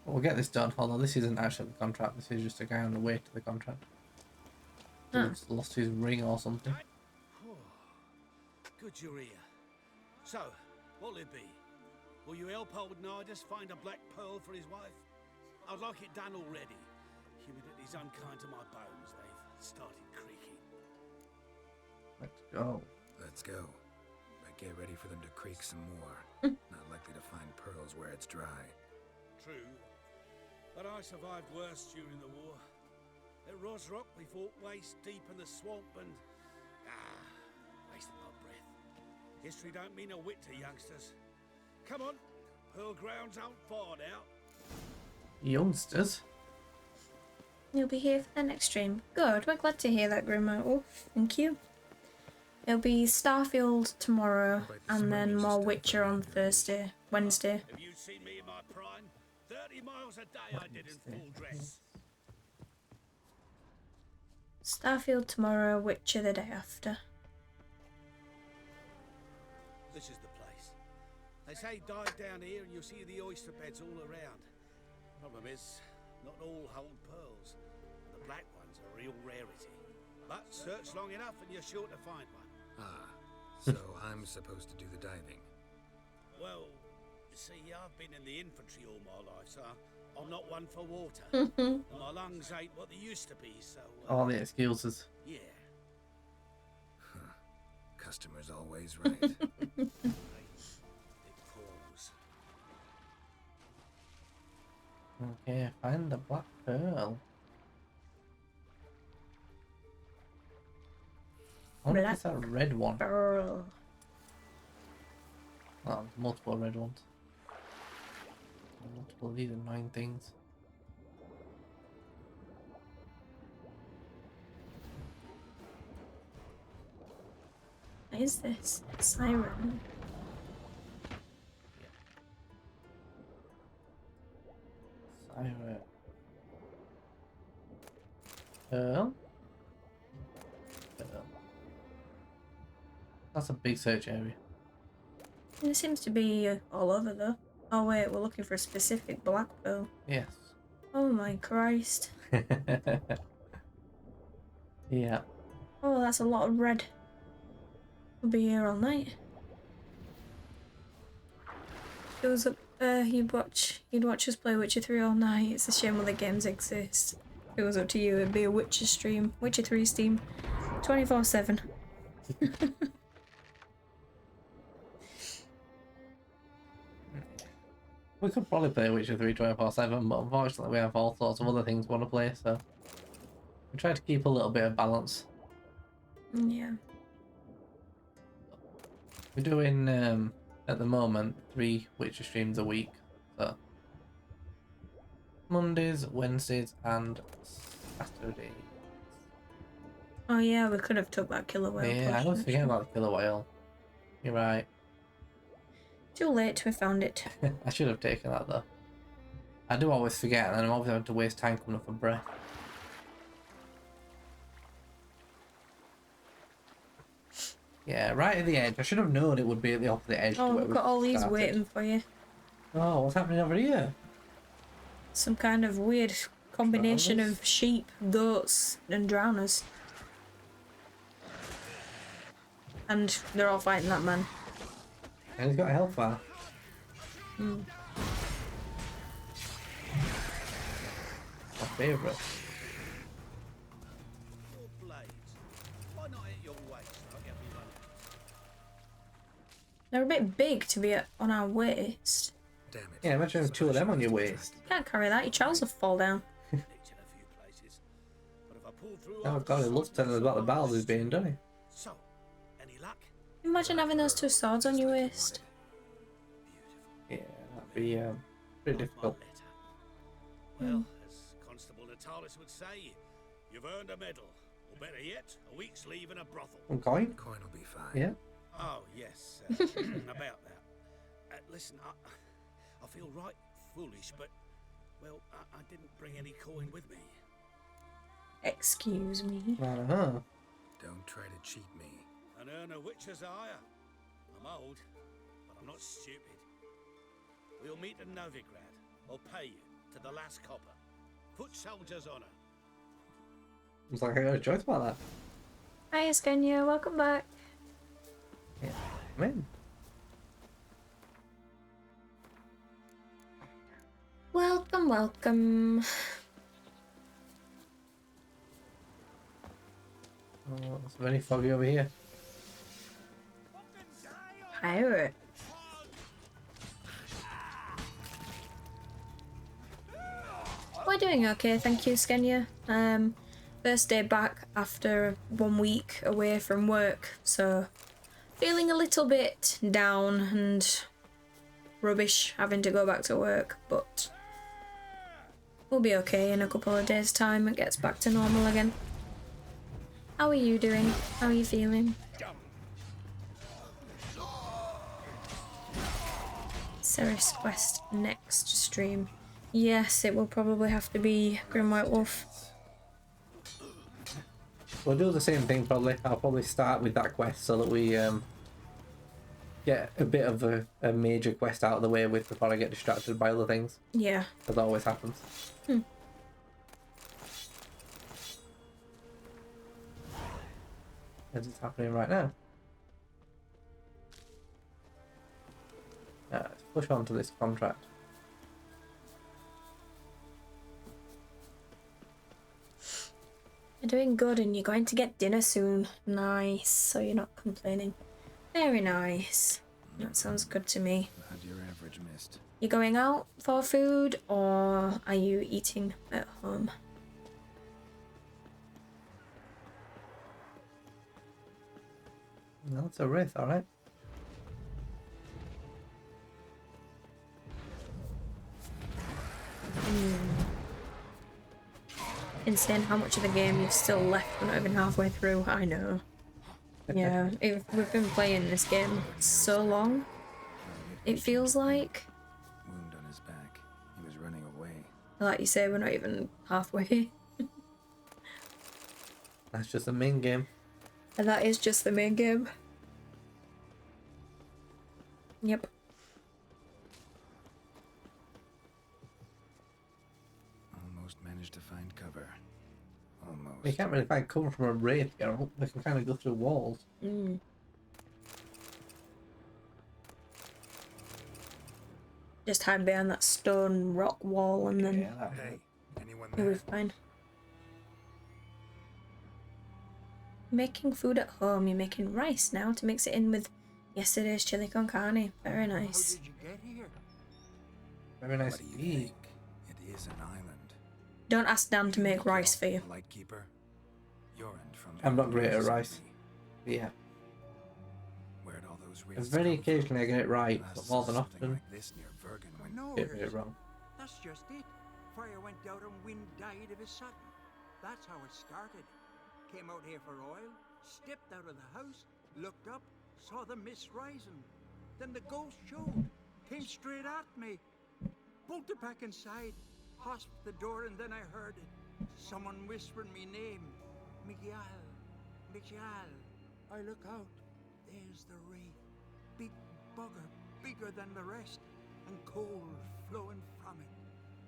We'll get this done, although this isn't actually the contract, this is just a guy on the way to the contract. He's lost his ring or something. Good you're here. So, what'll it be? Will you help old Nidus find a black pearl for his wife? I'd like it done already. Humidity's unkind to my bones. They've started creaking. Let's go. Let's go. But get ready for them to creak some more. Not likely to find pearls where it's dry. True. But I survived worse during the war. At Rosrock, we fought waist deep in the swamp and... wasted my breath. History don't mean a whit to youngsters. Come on, Pearl Grounds aren't far now. Youngsters? You'll be here for the next stream. Good, we're glad to hear that, Grandma Wolf. Thank you. It'll be Starfield tomorrow, and then more Witcher on Wednesday. Have you seen me in my prime? 30 miles a day I did in full dress. Starfield tomorrow, Witcher the day after. This is the place. They say dive down here and you'll see the oyster beds all around. Problem is, not all hold pearls. The black ones are a real rarity. But search long enough and you're sure to find one. So I'm supposed to do the diving. Well, you see, I've been in the infantry all my life, so I'm not one for water. And my lungs ain't what they used to be, so... All the excuses. Yeah. Customer's always right. It pours. Okay, find the black pearl. I wonder if it's a red one. Pearl. Oh, there's multiple red ones. Multiple of these annoying things. What is this? Siren. Siren. Pearl? Pearl. That's a big search area. It seems to be all over though. Oh wait, we're looking for a specific black pearl. Yes. Oh my Christ. Yeah. Oh, that's a lot of red. We'll be here all night. It was up. You'd watch us play Witcher 3 all night. It's a shame other games exist. If it was up to you, it'd be a Witcher stream, Witcher 3 stream, 24/7. We could probably play Witcher 3 24/7, but unfortunately we have all sorts of other things we want to play, so we try to keep a little bit of balance. Yeah. We're doing at the moment 3 Witcher streams a week, so Mondays, Wednesdays, and Saturdays. Oh yeah, we could have took that killer whale. Yeah, I always forget about the killer whale. You're right. Too late, we found it. I should have taken that though. I do always forget, and then I'm always having to waste time coming up for breath. Yeah, right at the edge. I should have known it would be at the opposite edge. Oh, to where we've we got all these started. waiting for you. Oh, what's happening over here? Some kind of weird combination Drowners? of sheep, goats, and drowners. And they're all fighting that man. And he's got a health bar. Hmm. My favourite. Your blades. Why not at your waist like everyone else? They're a bit big to be on our waist. Damn it. Yeah, imagine having two of them on your waist. Can't carry that, your trousers will fall down. Nicked in a few places. But if I pull through Oh after god, he the loves sun telling us about the goes battles he's been, doesn't he? So, any luck? Imagine having those two swords on your waist. Yeah, that'd be pretty difficult. Well, as Constable Natalis would say, you've earned a medal. Or better yet, a week's leave in a brothel. One coin? Coin will be fine. Yeah. Oh, yes, about that. Listen, I feel right foolish, but, well, I didn't bring any coin with me. Excuse me. Uh-huh. Don't try to cheat me. An earner witcher's hire. I'm old, but I'm not stupid. We'll meet in Novigrad. I'll pay you to the last copper. Foot soldier's honor. Looks like I got a choice about that. Hi, Skellige, welcome back. Yeah, come in. Welcome, welcome. Oh, it's very foggy over here. Pirate. We're doing okay, thank you, Skellige. First day back after 1 week away from work, so feeling a little bit down and rubbish having to go back to work, but we'll be okay in a couple of days' time. It gets back to normal again. How are you doing? How are you feeling? Ceres Quest next stream. Yes, it will probably have to be Grim White Wolf. We'll do the same thing probably. I'll probably start with that quest so that we get a bit of a major quest out of the way with before I get distracted by other things. Yeah. That always happens. As it's happening right now. Let's push on to this contract. You're doing good and you're going to get dinner soon. Nice, so you're not complaining. Very nice. That sounds good to me. Had your average missed. You going out for food or are you eating at home? No, it's a wraith, alright. Insane how much of the game you've still left. We're not even halfway through. I know. Yeah, we've been playing this game so long. It feels like. Wound on his back. He was running away. Like you say, we're not even halfway. That's just the main game. And that is just the main game. Yep. Almost managed to find cover. Almost. You can't really find cover from a wraith, Geralt. They can kind of go through walls. Just hide behind that stone rock wall and then Hey, anyone you'll be there? fine. Making food at home. You're making rice now to mix it in with yesterday's chili con carne. Very nice. How did you get here? Very nice What do you indeed. think? It is an island. Don't ask Dan to make rice for you. Lightkeeper. You're in from I'm not great at Mississippi. rice. Yeah. Where'd all those And wraiths very come from? occasionally I get it right, Last but more than saw something often, like this near Bergen when No, get it wrong. that's just it. Fire went out and wind died of a sudden. That's how it started. Came out here for oil, stepped out of the house, looked up, saw the mist rising. Then the ghost showed, came straight at me. Bolted back inside, hosped the door, and then I heard it. Someone whispering me name. Miguel. Miguel. I look out. There's the wraith. Big bugger, bigger than the rest, and coal flowing from it.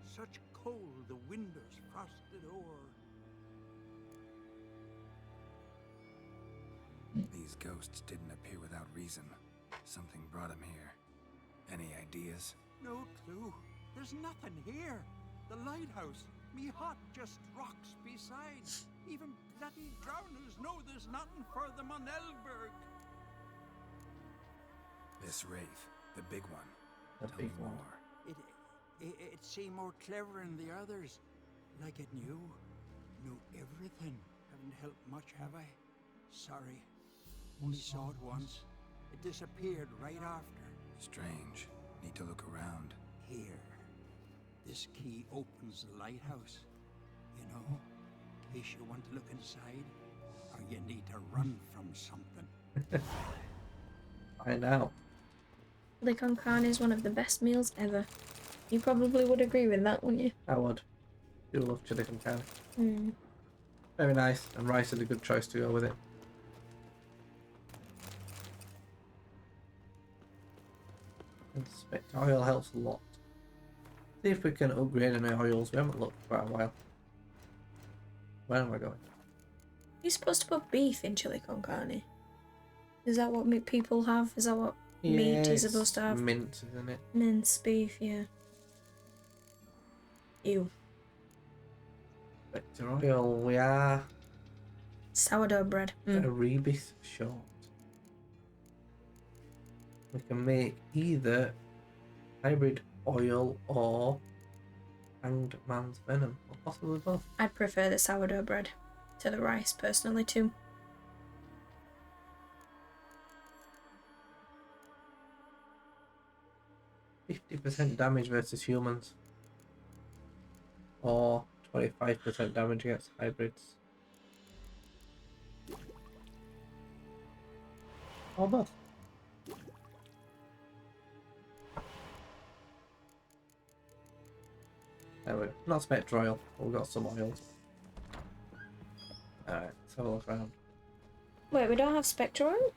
Such coal the windows frosted o'er. These ghosts didn't appear without reason. Something brought them here. Any ideas? No clue. There's nothing here. The lighthouse, me hut just rocks beside. Even bloody drowners know there's nothing for them on Elberg. This wraith, the big one. The Tell big me one. more. It seemed more clever than the others. Like it knew everything. Haven't helped much, have I? Sorry. Only saw it once. It disappeared right after. Strange. Need to look around. Here. This key opens the lighthouse. You know, in case you want to look inside, or you need to run from something. Find out. Chili con carne is one of the best meals ever. You probably would agree with that, wouldn't you? I would. Do love chili con carne. Mm. Very nice, and rice is a good choice to go with it. Inspect oil helps a lot. See if we can upgrade any oils. We haven't looked for quite a while. Where am I going? You're supposed to put beef in chili con carne. Is that what people have? Is that what meat is supposed to have? Mint, isn't it? Minced beef, yeah. Ew. Vector oil, we are Sourdough bread. a rebus short. We can make either hybrid oil or hanged man's venom, or possibly both. I'd prefer the sourdough bread to the rice, personally, too. %% damage versus humans, or 25% damage against hybrids, or both. Anyway, not spectre oil, but we've got some oils. Alright, let's have a look around. Wait, we don't have spectre oil?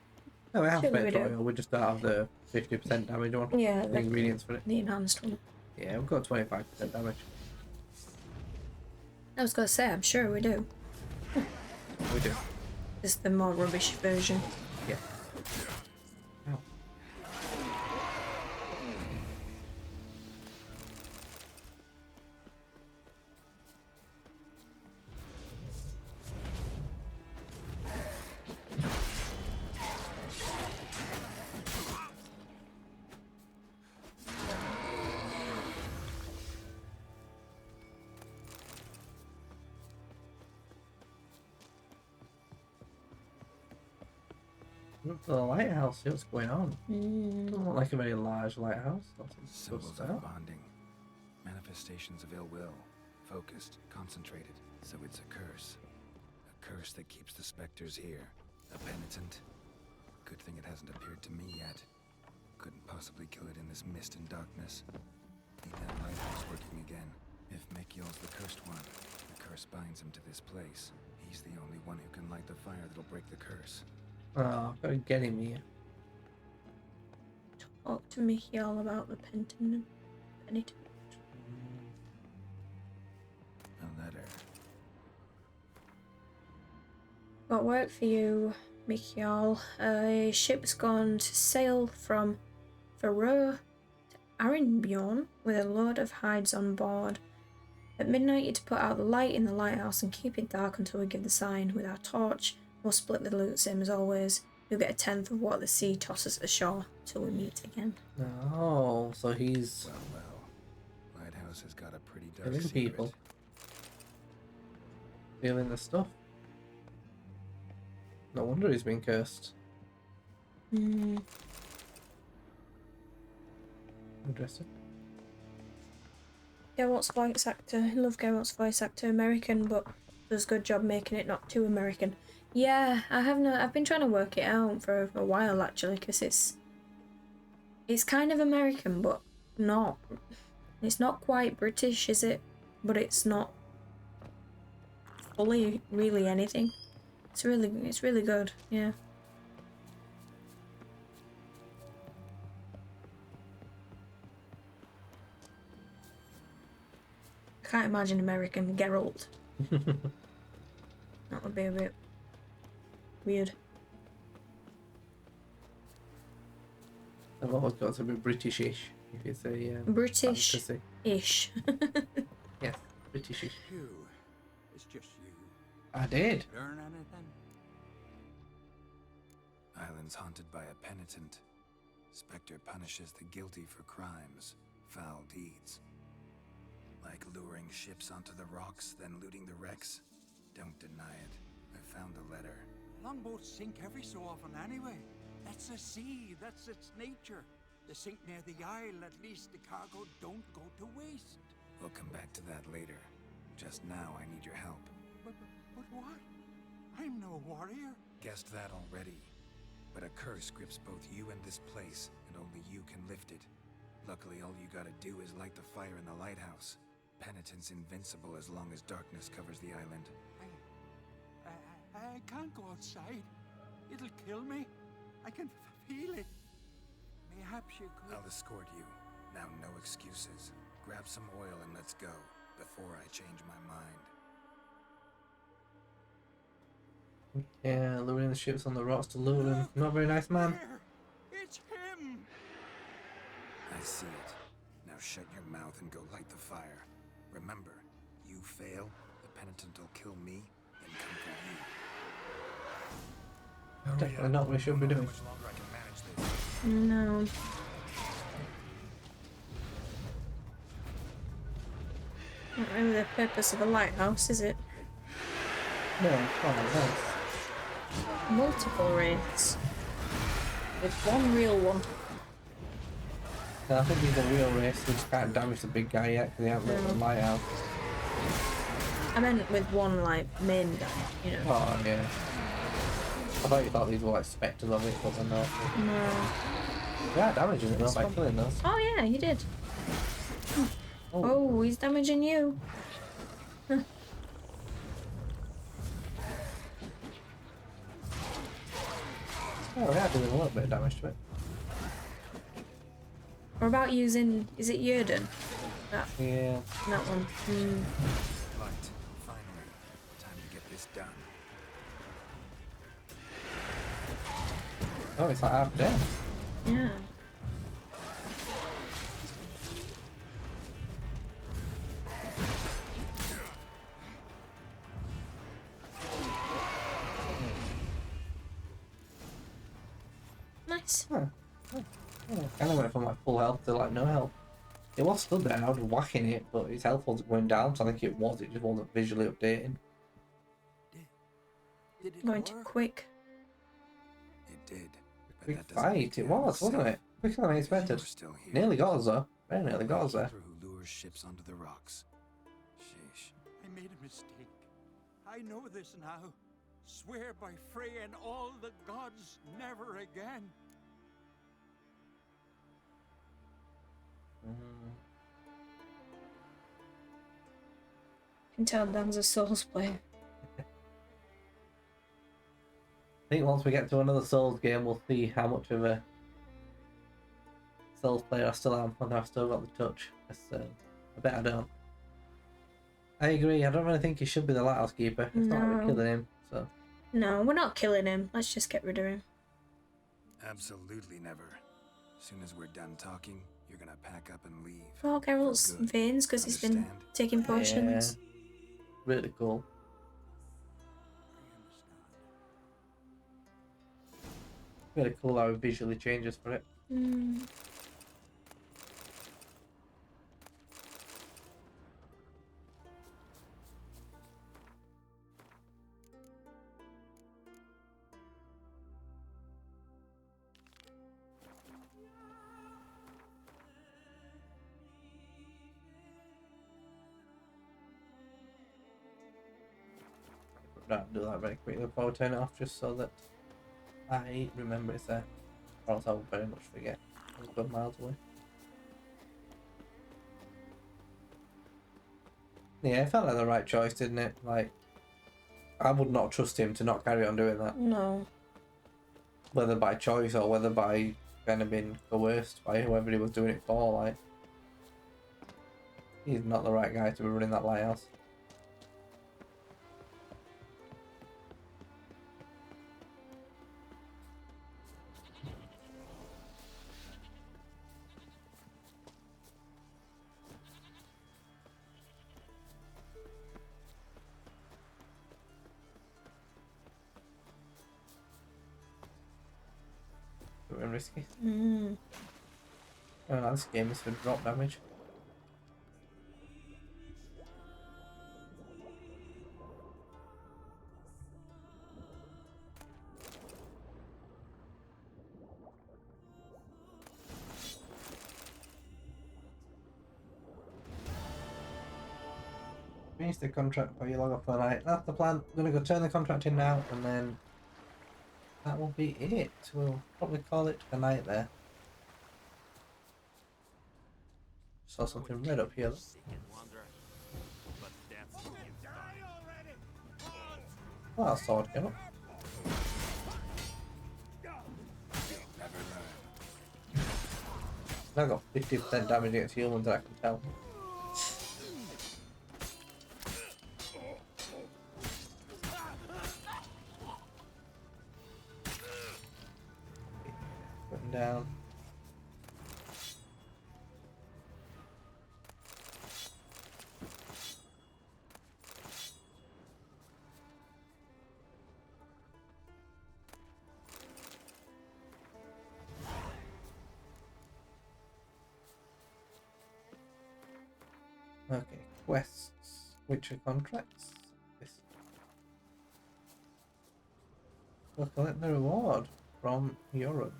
No, we have Surely we spectre do. oil, we just don't have the 50% damage one. Yeah, the ingredients for it. The enhanced one. Yeah, we've got 25% damage. I was gonna say, I'm sure we do. We do. Just the more rubbish version. Yeah. Ow. Look for the lighthouse, see what's going on. Doesn't look like a very large lighthouse. That's a good Symbols start. of bonding. Manifestations of ill will. Focused, concentrated. So it's a curse. A curse that keeps the specters here. A penitent. Good thing it hasn't appeared to me yet. Couldn't possibly kill it in this mist and darkness. Need that lighthouse working again. If Mikyol's the cursed one, the curse binds him to this place. He's the only one who can light the fire that'll break the curse. Oh, gotta get him here. Talk to Mickey all about the penitent. A letter. What worked for you, Mikial? A ship's gone to sail from Faroe to Arinbjorn with a load of hides on board. At midnight, you're to put out the light in the lighthouse and keep it dark until we give the sign. With our torch, we'll split the loot, same as always. You'll get 1/10 of what the sea tosses ashore till we meet again. Oh, so he's Well, Lighthouse has got a pretty dark killing secret. people. Stealing the stuff. No wonder he's been cursed. Interesting. Geralt's voice actor. I love Geralt's voice actor. American, but does a good job making it not too American. Yeah, I've been trying to work it out for a while actually, because it's kind of American, but not. It's not quite British, is it? But it's not fully really anything. It's really good. Yeah. can't imagine American Geralt. That would be a bit weird. I've always got to be British-ish. If it's a British-ish. Yes, British-ish. Phew. It's just you. I did. Learn anything? Islands haunted by a penitent. Spectre punishes the guilty for crimes, foul deeds. Like luring ships onto the rocks, then looting the wrecks. Don't deny it. I found the letter. Longboats sink every so often anyway. That's the sea, that's its nature. They sink near the isle, at least the cargo don't go to waste. We'll come back to that later. Just now, I need your help. But what? I'm no warrior. Guessed that already. But a curse grips both you and this place, and only you can lift it. Luckily, all you gotta do is light the fire in the lighthouse. Penitent's invincible as long as darkness covers the island. I can't go outside. It'll kill me. I can feel it. Perhaps you could... I'll escort you. Now, no excuses. Grab some oil and let's go, before I change my mind. Yeah, luring the ships on the rocks to lure them. Not a very nice man. It's him! I see it. Now shut your mouth and go light the fire. Remember, you fail, the penitent will kill me, then come for you. Definitely not what we should be doing. No. Not really the purpose of a lighthouse, is it? No, it's not like that. Multiple wraiths. With one real one. No, I think he's a real race. We just can't damage the big guy yet because he hasn't lit the lighthouse. I meant with one, like, main guy, you know. Oh, yeah. I thought you thought these were like spectres of it, but they're not. No. Yeah, damaging it though by killing those. Oh, yeah, you did. Oh, he's damaging you. Oh, we are doing a little bit of damage to it. What about using, is it Yerden? That, yeah. That one. Light, finally. Time to get this done. Oh, it's like half dead. Yeah. Nice. Huh. Kind of went from like full health to like no health. It was stood there, I was whacking it, but his health wasn't going down, so I think it just wasn't visually updating. Did it Going work? too quick. It did. But Quick that doesn't fight, make it you was, wasn't unsafe. it? Quicker than I expected. You're still here. Nearly got us though. Very nearly got us there. Keeper who lures ships onto the rocks. Sheesh. I made a mistake. I know this now. Swear by Freya and all the gods, never again. You can tell Dan's a Souls player. I think once we get to another Souls game, we'll see how much of a Souls player I still am, whether I've still got the touch. I bet I don't. I agree, I don't really think he should be the lighthouse keeper. It's not like we're killing him, so. No, we're not killing him. Let's just get rid of him. Absolutely never. As soon as we're done talking, you're gonna pack up and leave. Oh, Geralt's veins because he's been taking potions. Yeah. Really cool. Really cool how it visually changes for it. Right, do that very quickly before I turn it off, just so that I remember it's there. Or else I will very much forget. I'm a good miles away. Yeah, it felt like the right choice, didn't it? Like, I would not trust him to not carry on doing that. No. Whether by choice or whether by kind of being coerced by whoever he was doing it for, like. He's not the right guy to be running that lighthouse. Bit risky. Oh, no, this game is for drop damage. Finish the contract before you log off for the night. That's the plan. I'm gonna go turn the contract in now, and then that will be it. We'll probably call it a night there. Saw something red up here. Oh, that sword came up. I got 50% damage against humans, I can tell. Putting down. Okay, quests. Witcher contracts. This. We'll collect the reward from Europe.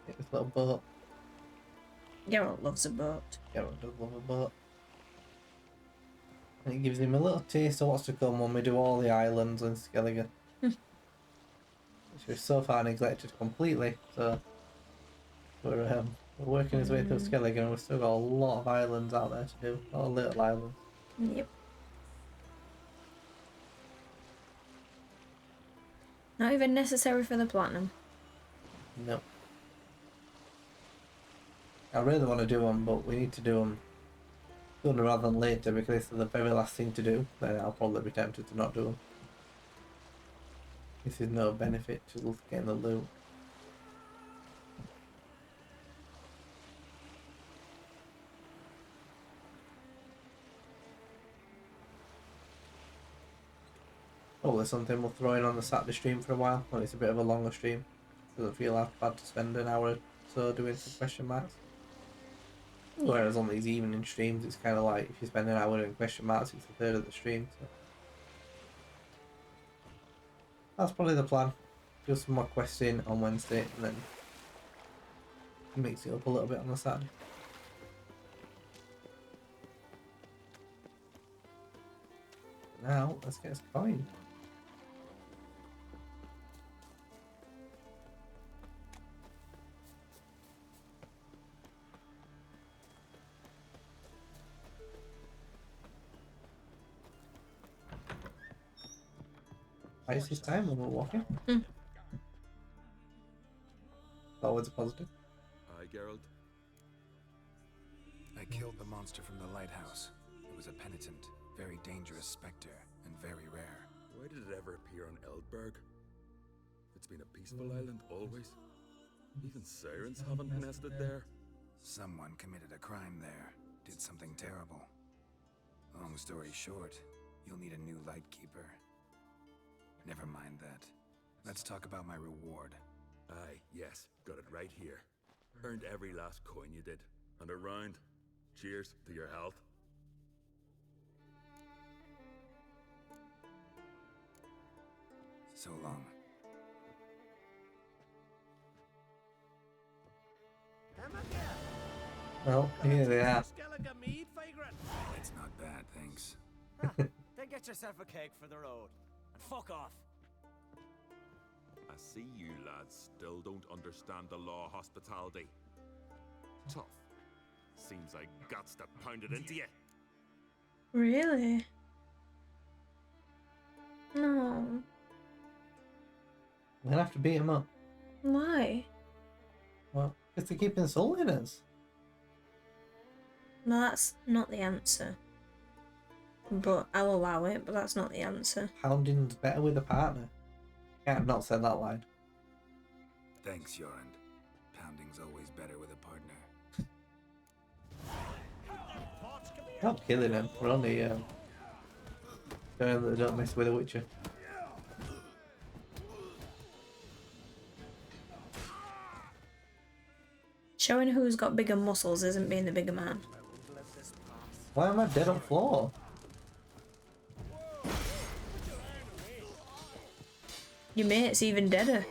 Get this little boat. Geralt loves a boat. Geralt does love a boat. And it gives him a little taste of what's to come when we do all the islands in Skellige. Which we've so far neglected completely, so we're working his way through Skellige and we've still got a lot of islands out there to do. A lot of little islands. Yep. Not even necessary for the platinum. No. I really want to do them, but we need to do them sooner rather than later because this is the very last thing to do. Then I'll probably be tempted to not do them. This is no benefit to getting the loot. Probably something we'll throw in on the Saturday stream for a while when it's a bit of a longer stream. Doesn't feel half bad to spend an hour or so doing some question marks. Yeah. Whereas on these evening streams, it's kind of like if you spend an hour doing question marks, it's a third of the stream. So that's probably the plan. Do some more questing on Wednesday and then mix it up a little bit on the Saturday. Now, let's get us coin. Twice this time when we're walking. Always a positive. Aye, Geralt. I killed the monster from the lighthouse. It was a penitent, very dangerous spectre, and very rare. Why did it ever appear on Eldberg? It's been a peaceful island always. Even sirens haven't nested there. Someone committed a crime there, did something terrible. Long story short, you'll need a new lightkeeper. Never mind that. Let's talk about my reward. Aye, yes, got it right here. Earned every last coin you did. And a round. Cheers to your health. So long. Well, here they are. It's not bad, thanks. Then get yourself a cake for the road. And fuck off. I see you lads still don't understand the law of hospitality. Tough. Seems I guts to pound it into you. Really? No. We're gonna have to beat him up. Why? Well, because they keep insulting us. No, that's not the answer. But I'll allow it, but that's not the answer. Pounding's better with a partner. Can't have not said that line. Thanks, Yorand. Pounding's always better with a partner. We're not killing him. We're only showing that they don't mess with a Witcher. Showing who's got bigger muscles isn't being the bigger man. Why am I dead on floor? Your mate's even deader.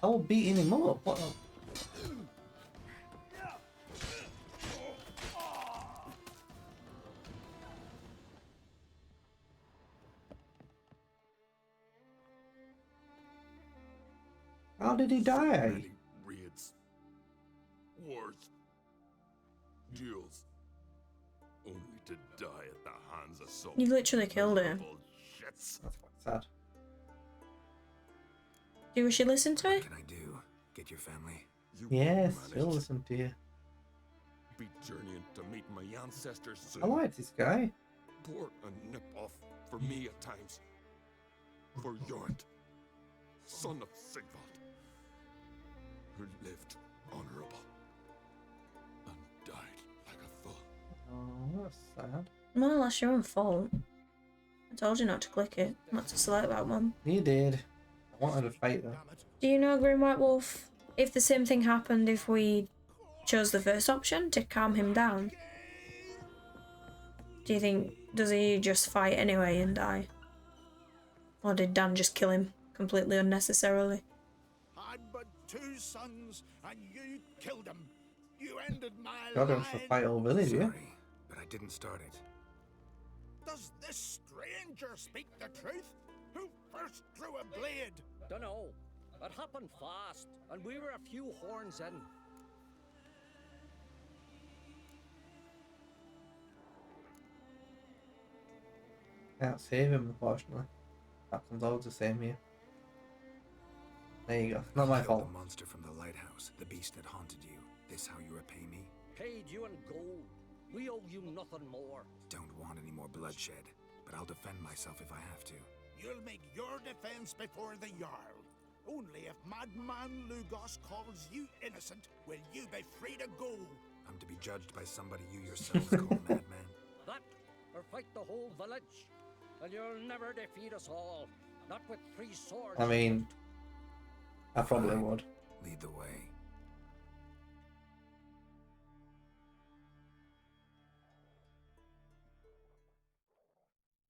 I was beating him up. What? How did he die? Many raids, wars, duels, only to die at the hands of some. You literally killed him. Shits. That's quite sad. Do you wish you listened to it? What can I do? Get your family? Yes, he'll listen to you. Be journeying to meet my ancestors soon. I like this guy. Pour a nip off for me at times. For Jornt, son of Sigvald, who lived honorable and died like a fool. Oh, that's sad. Well, that's your own fault. I told you not to click it, not to select that one. You did. I wanted to fight though. Do you know, Grim White Wolf, if the same thing happened if we chose the first option to calm him down? Do you think, does he just fight anyway and die? Or did Dan just kill him completely unnecessarily? Had but 2 sons, and you killed them. You ended my God, I'm to fight all village, yeah? Sorry, but I didn't start it. Does this stranger speak the truth? Who first drew a blade? Dunno. It happened fast, and we were a few horns in. Can't save him, unfortunately. Happens always the same here. There you go. Not my Killed fault. the monster from the lighthouse, the beast that haunted you. This how you repay me? Paid you in gold. We owe you nothing more. Don't want any more bloodshed, but I'll defend myself if I have to. You'll make your defense before the Jarl. Only if Madman Lugos calls you innocent will you be free to go. I'm to be judged by somebody you yourselves call madman. That, or fight the whole village. And you'll never defeat us all. Not with 3 swords. I mean, I probably would. Lead the way.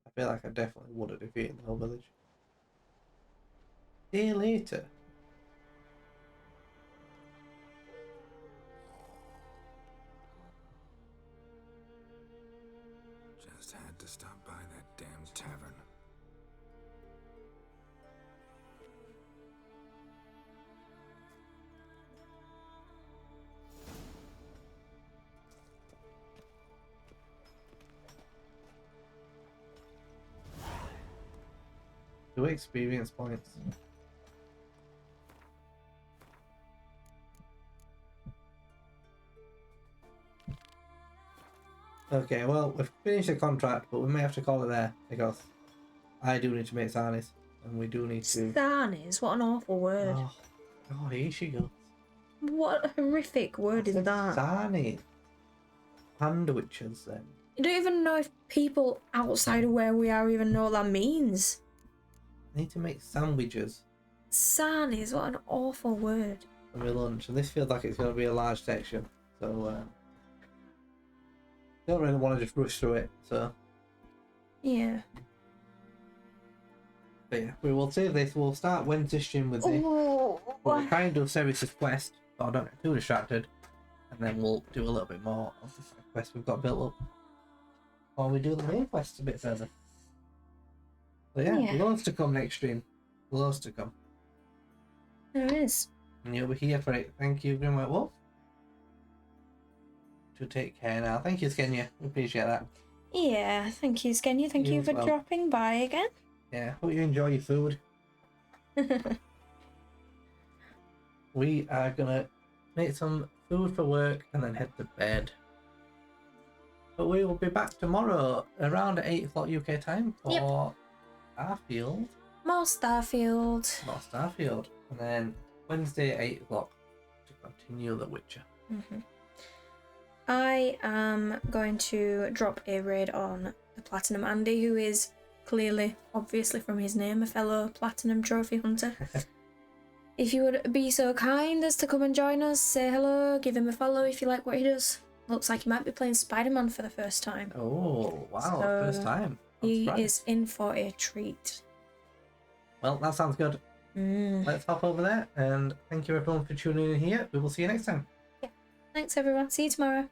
I feel like I definitely would have defeated the whole village. See you later. Just had to stop by that damn tavern. Do experience points. Okay, well, we've finished the contract, but we may have to call it there because I do need to make sarnies, and we do need to. Sarnies? What an awful word. Oh, God, here she goes. What a horrific word is that? Sarnies. Hand witches, then. I don't even know if people outside of where we are even know what that means. I need to make sandwiches Sarnies, what an awful word. for my lunch, and this feels like it's going to be a large section, so don't really want to just rush through it. So Yeah. but yeah, we will save this. We'll start Wednesday stream with this. We'll kind of service this quest, so I don't get too distracted, and then we'll do a little bit more of the side quest we've got built up, or we do the main quest a bit further. So yeah, Yeah. loads to come next stream. Loads to come. There is. And you'll be here for it. Thank you, Grim White Wolf. To take care now. Thank you, Skellige. We appreciate that. Yeah, thank you, Skellige. Thank you for dropping by again. Yeah, hope you enjoy your food. We are gonna make some food for work and then head to bed. But we will be back tomorrow around 8 o'clock UK time for Starfield. More Starfield. More Starfield. And then Wednesday 8 o'clock to continue The Witcher. I am going to drop a raid on the Platinum Andy, who is clearly, obviously from his name, a fellow Platinum Trophy hunter. If you would be so kind as to come and join us, say hello, give him a follow if you like what he does. Looks like he might be playing Spider-Man for the first time. Oh, wow, So first time. He is in for a treat. Well, that sounds good. Let's hop over there, and thank you everyone for tuning in here. We will see you next time. Thanks everyone. See you tomorrow.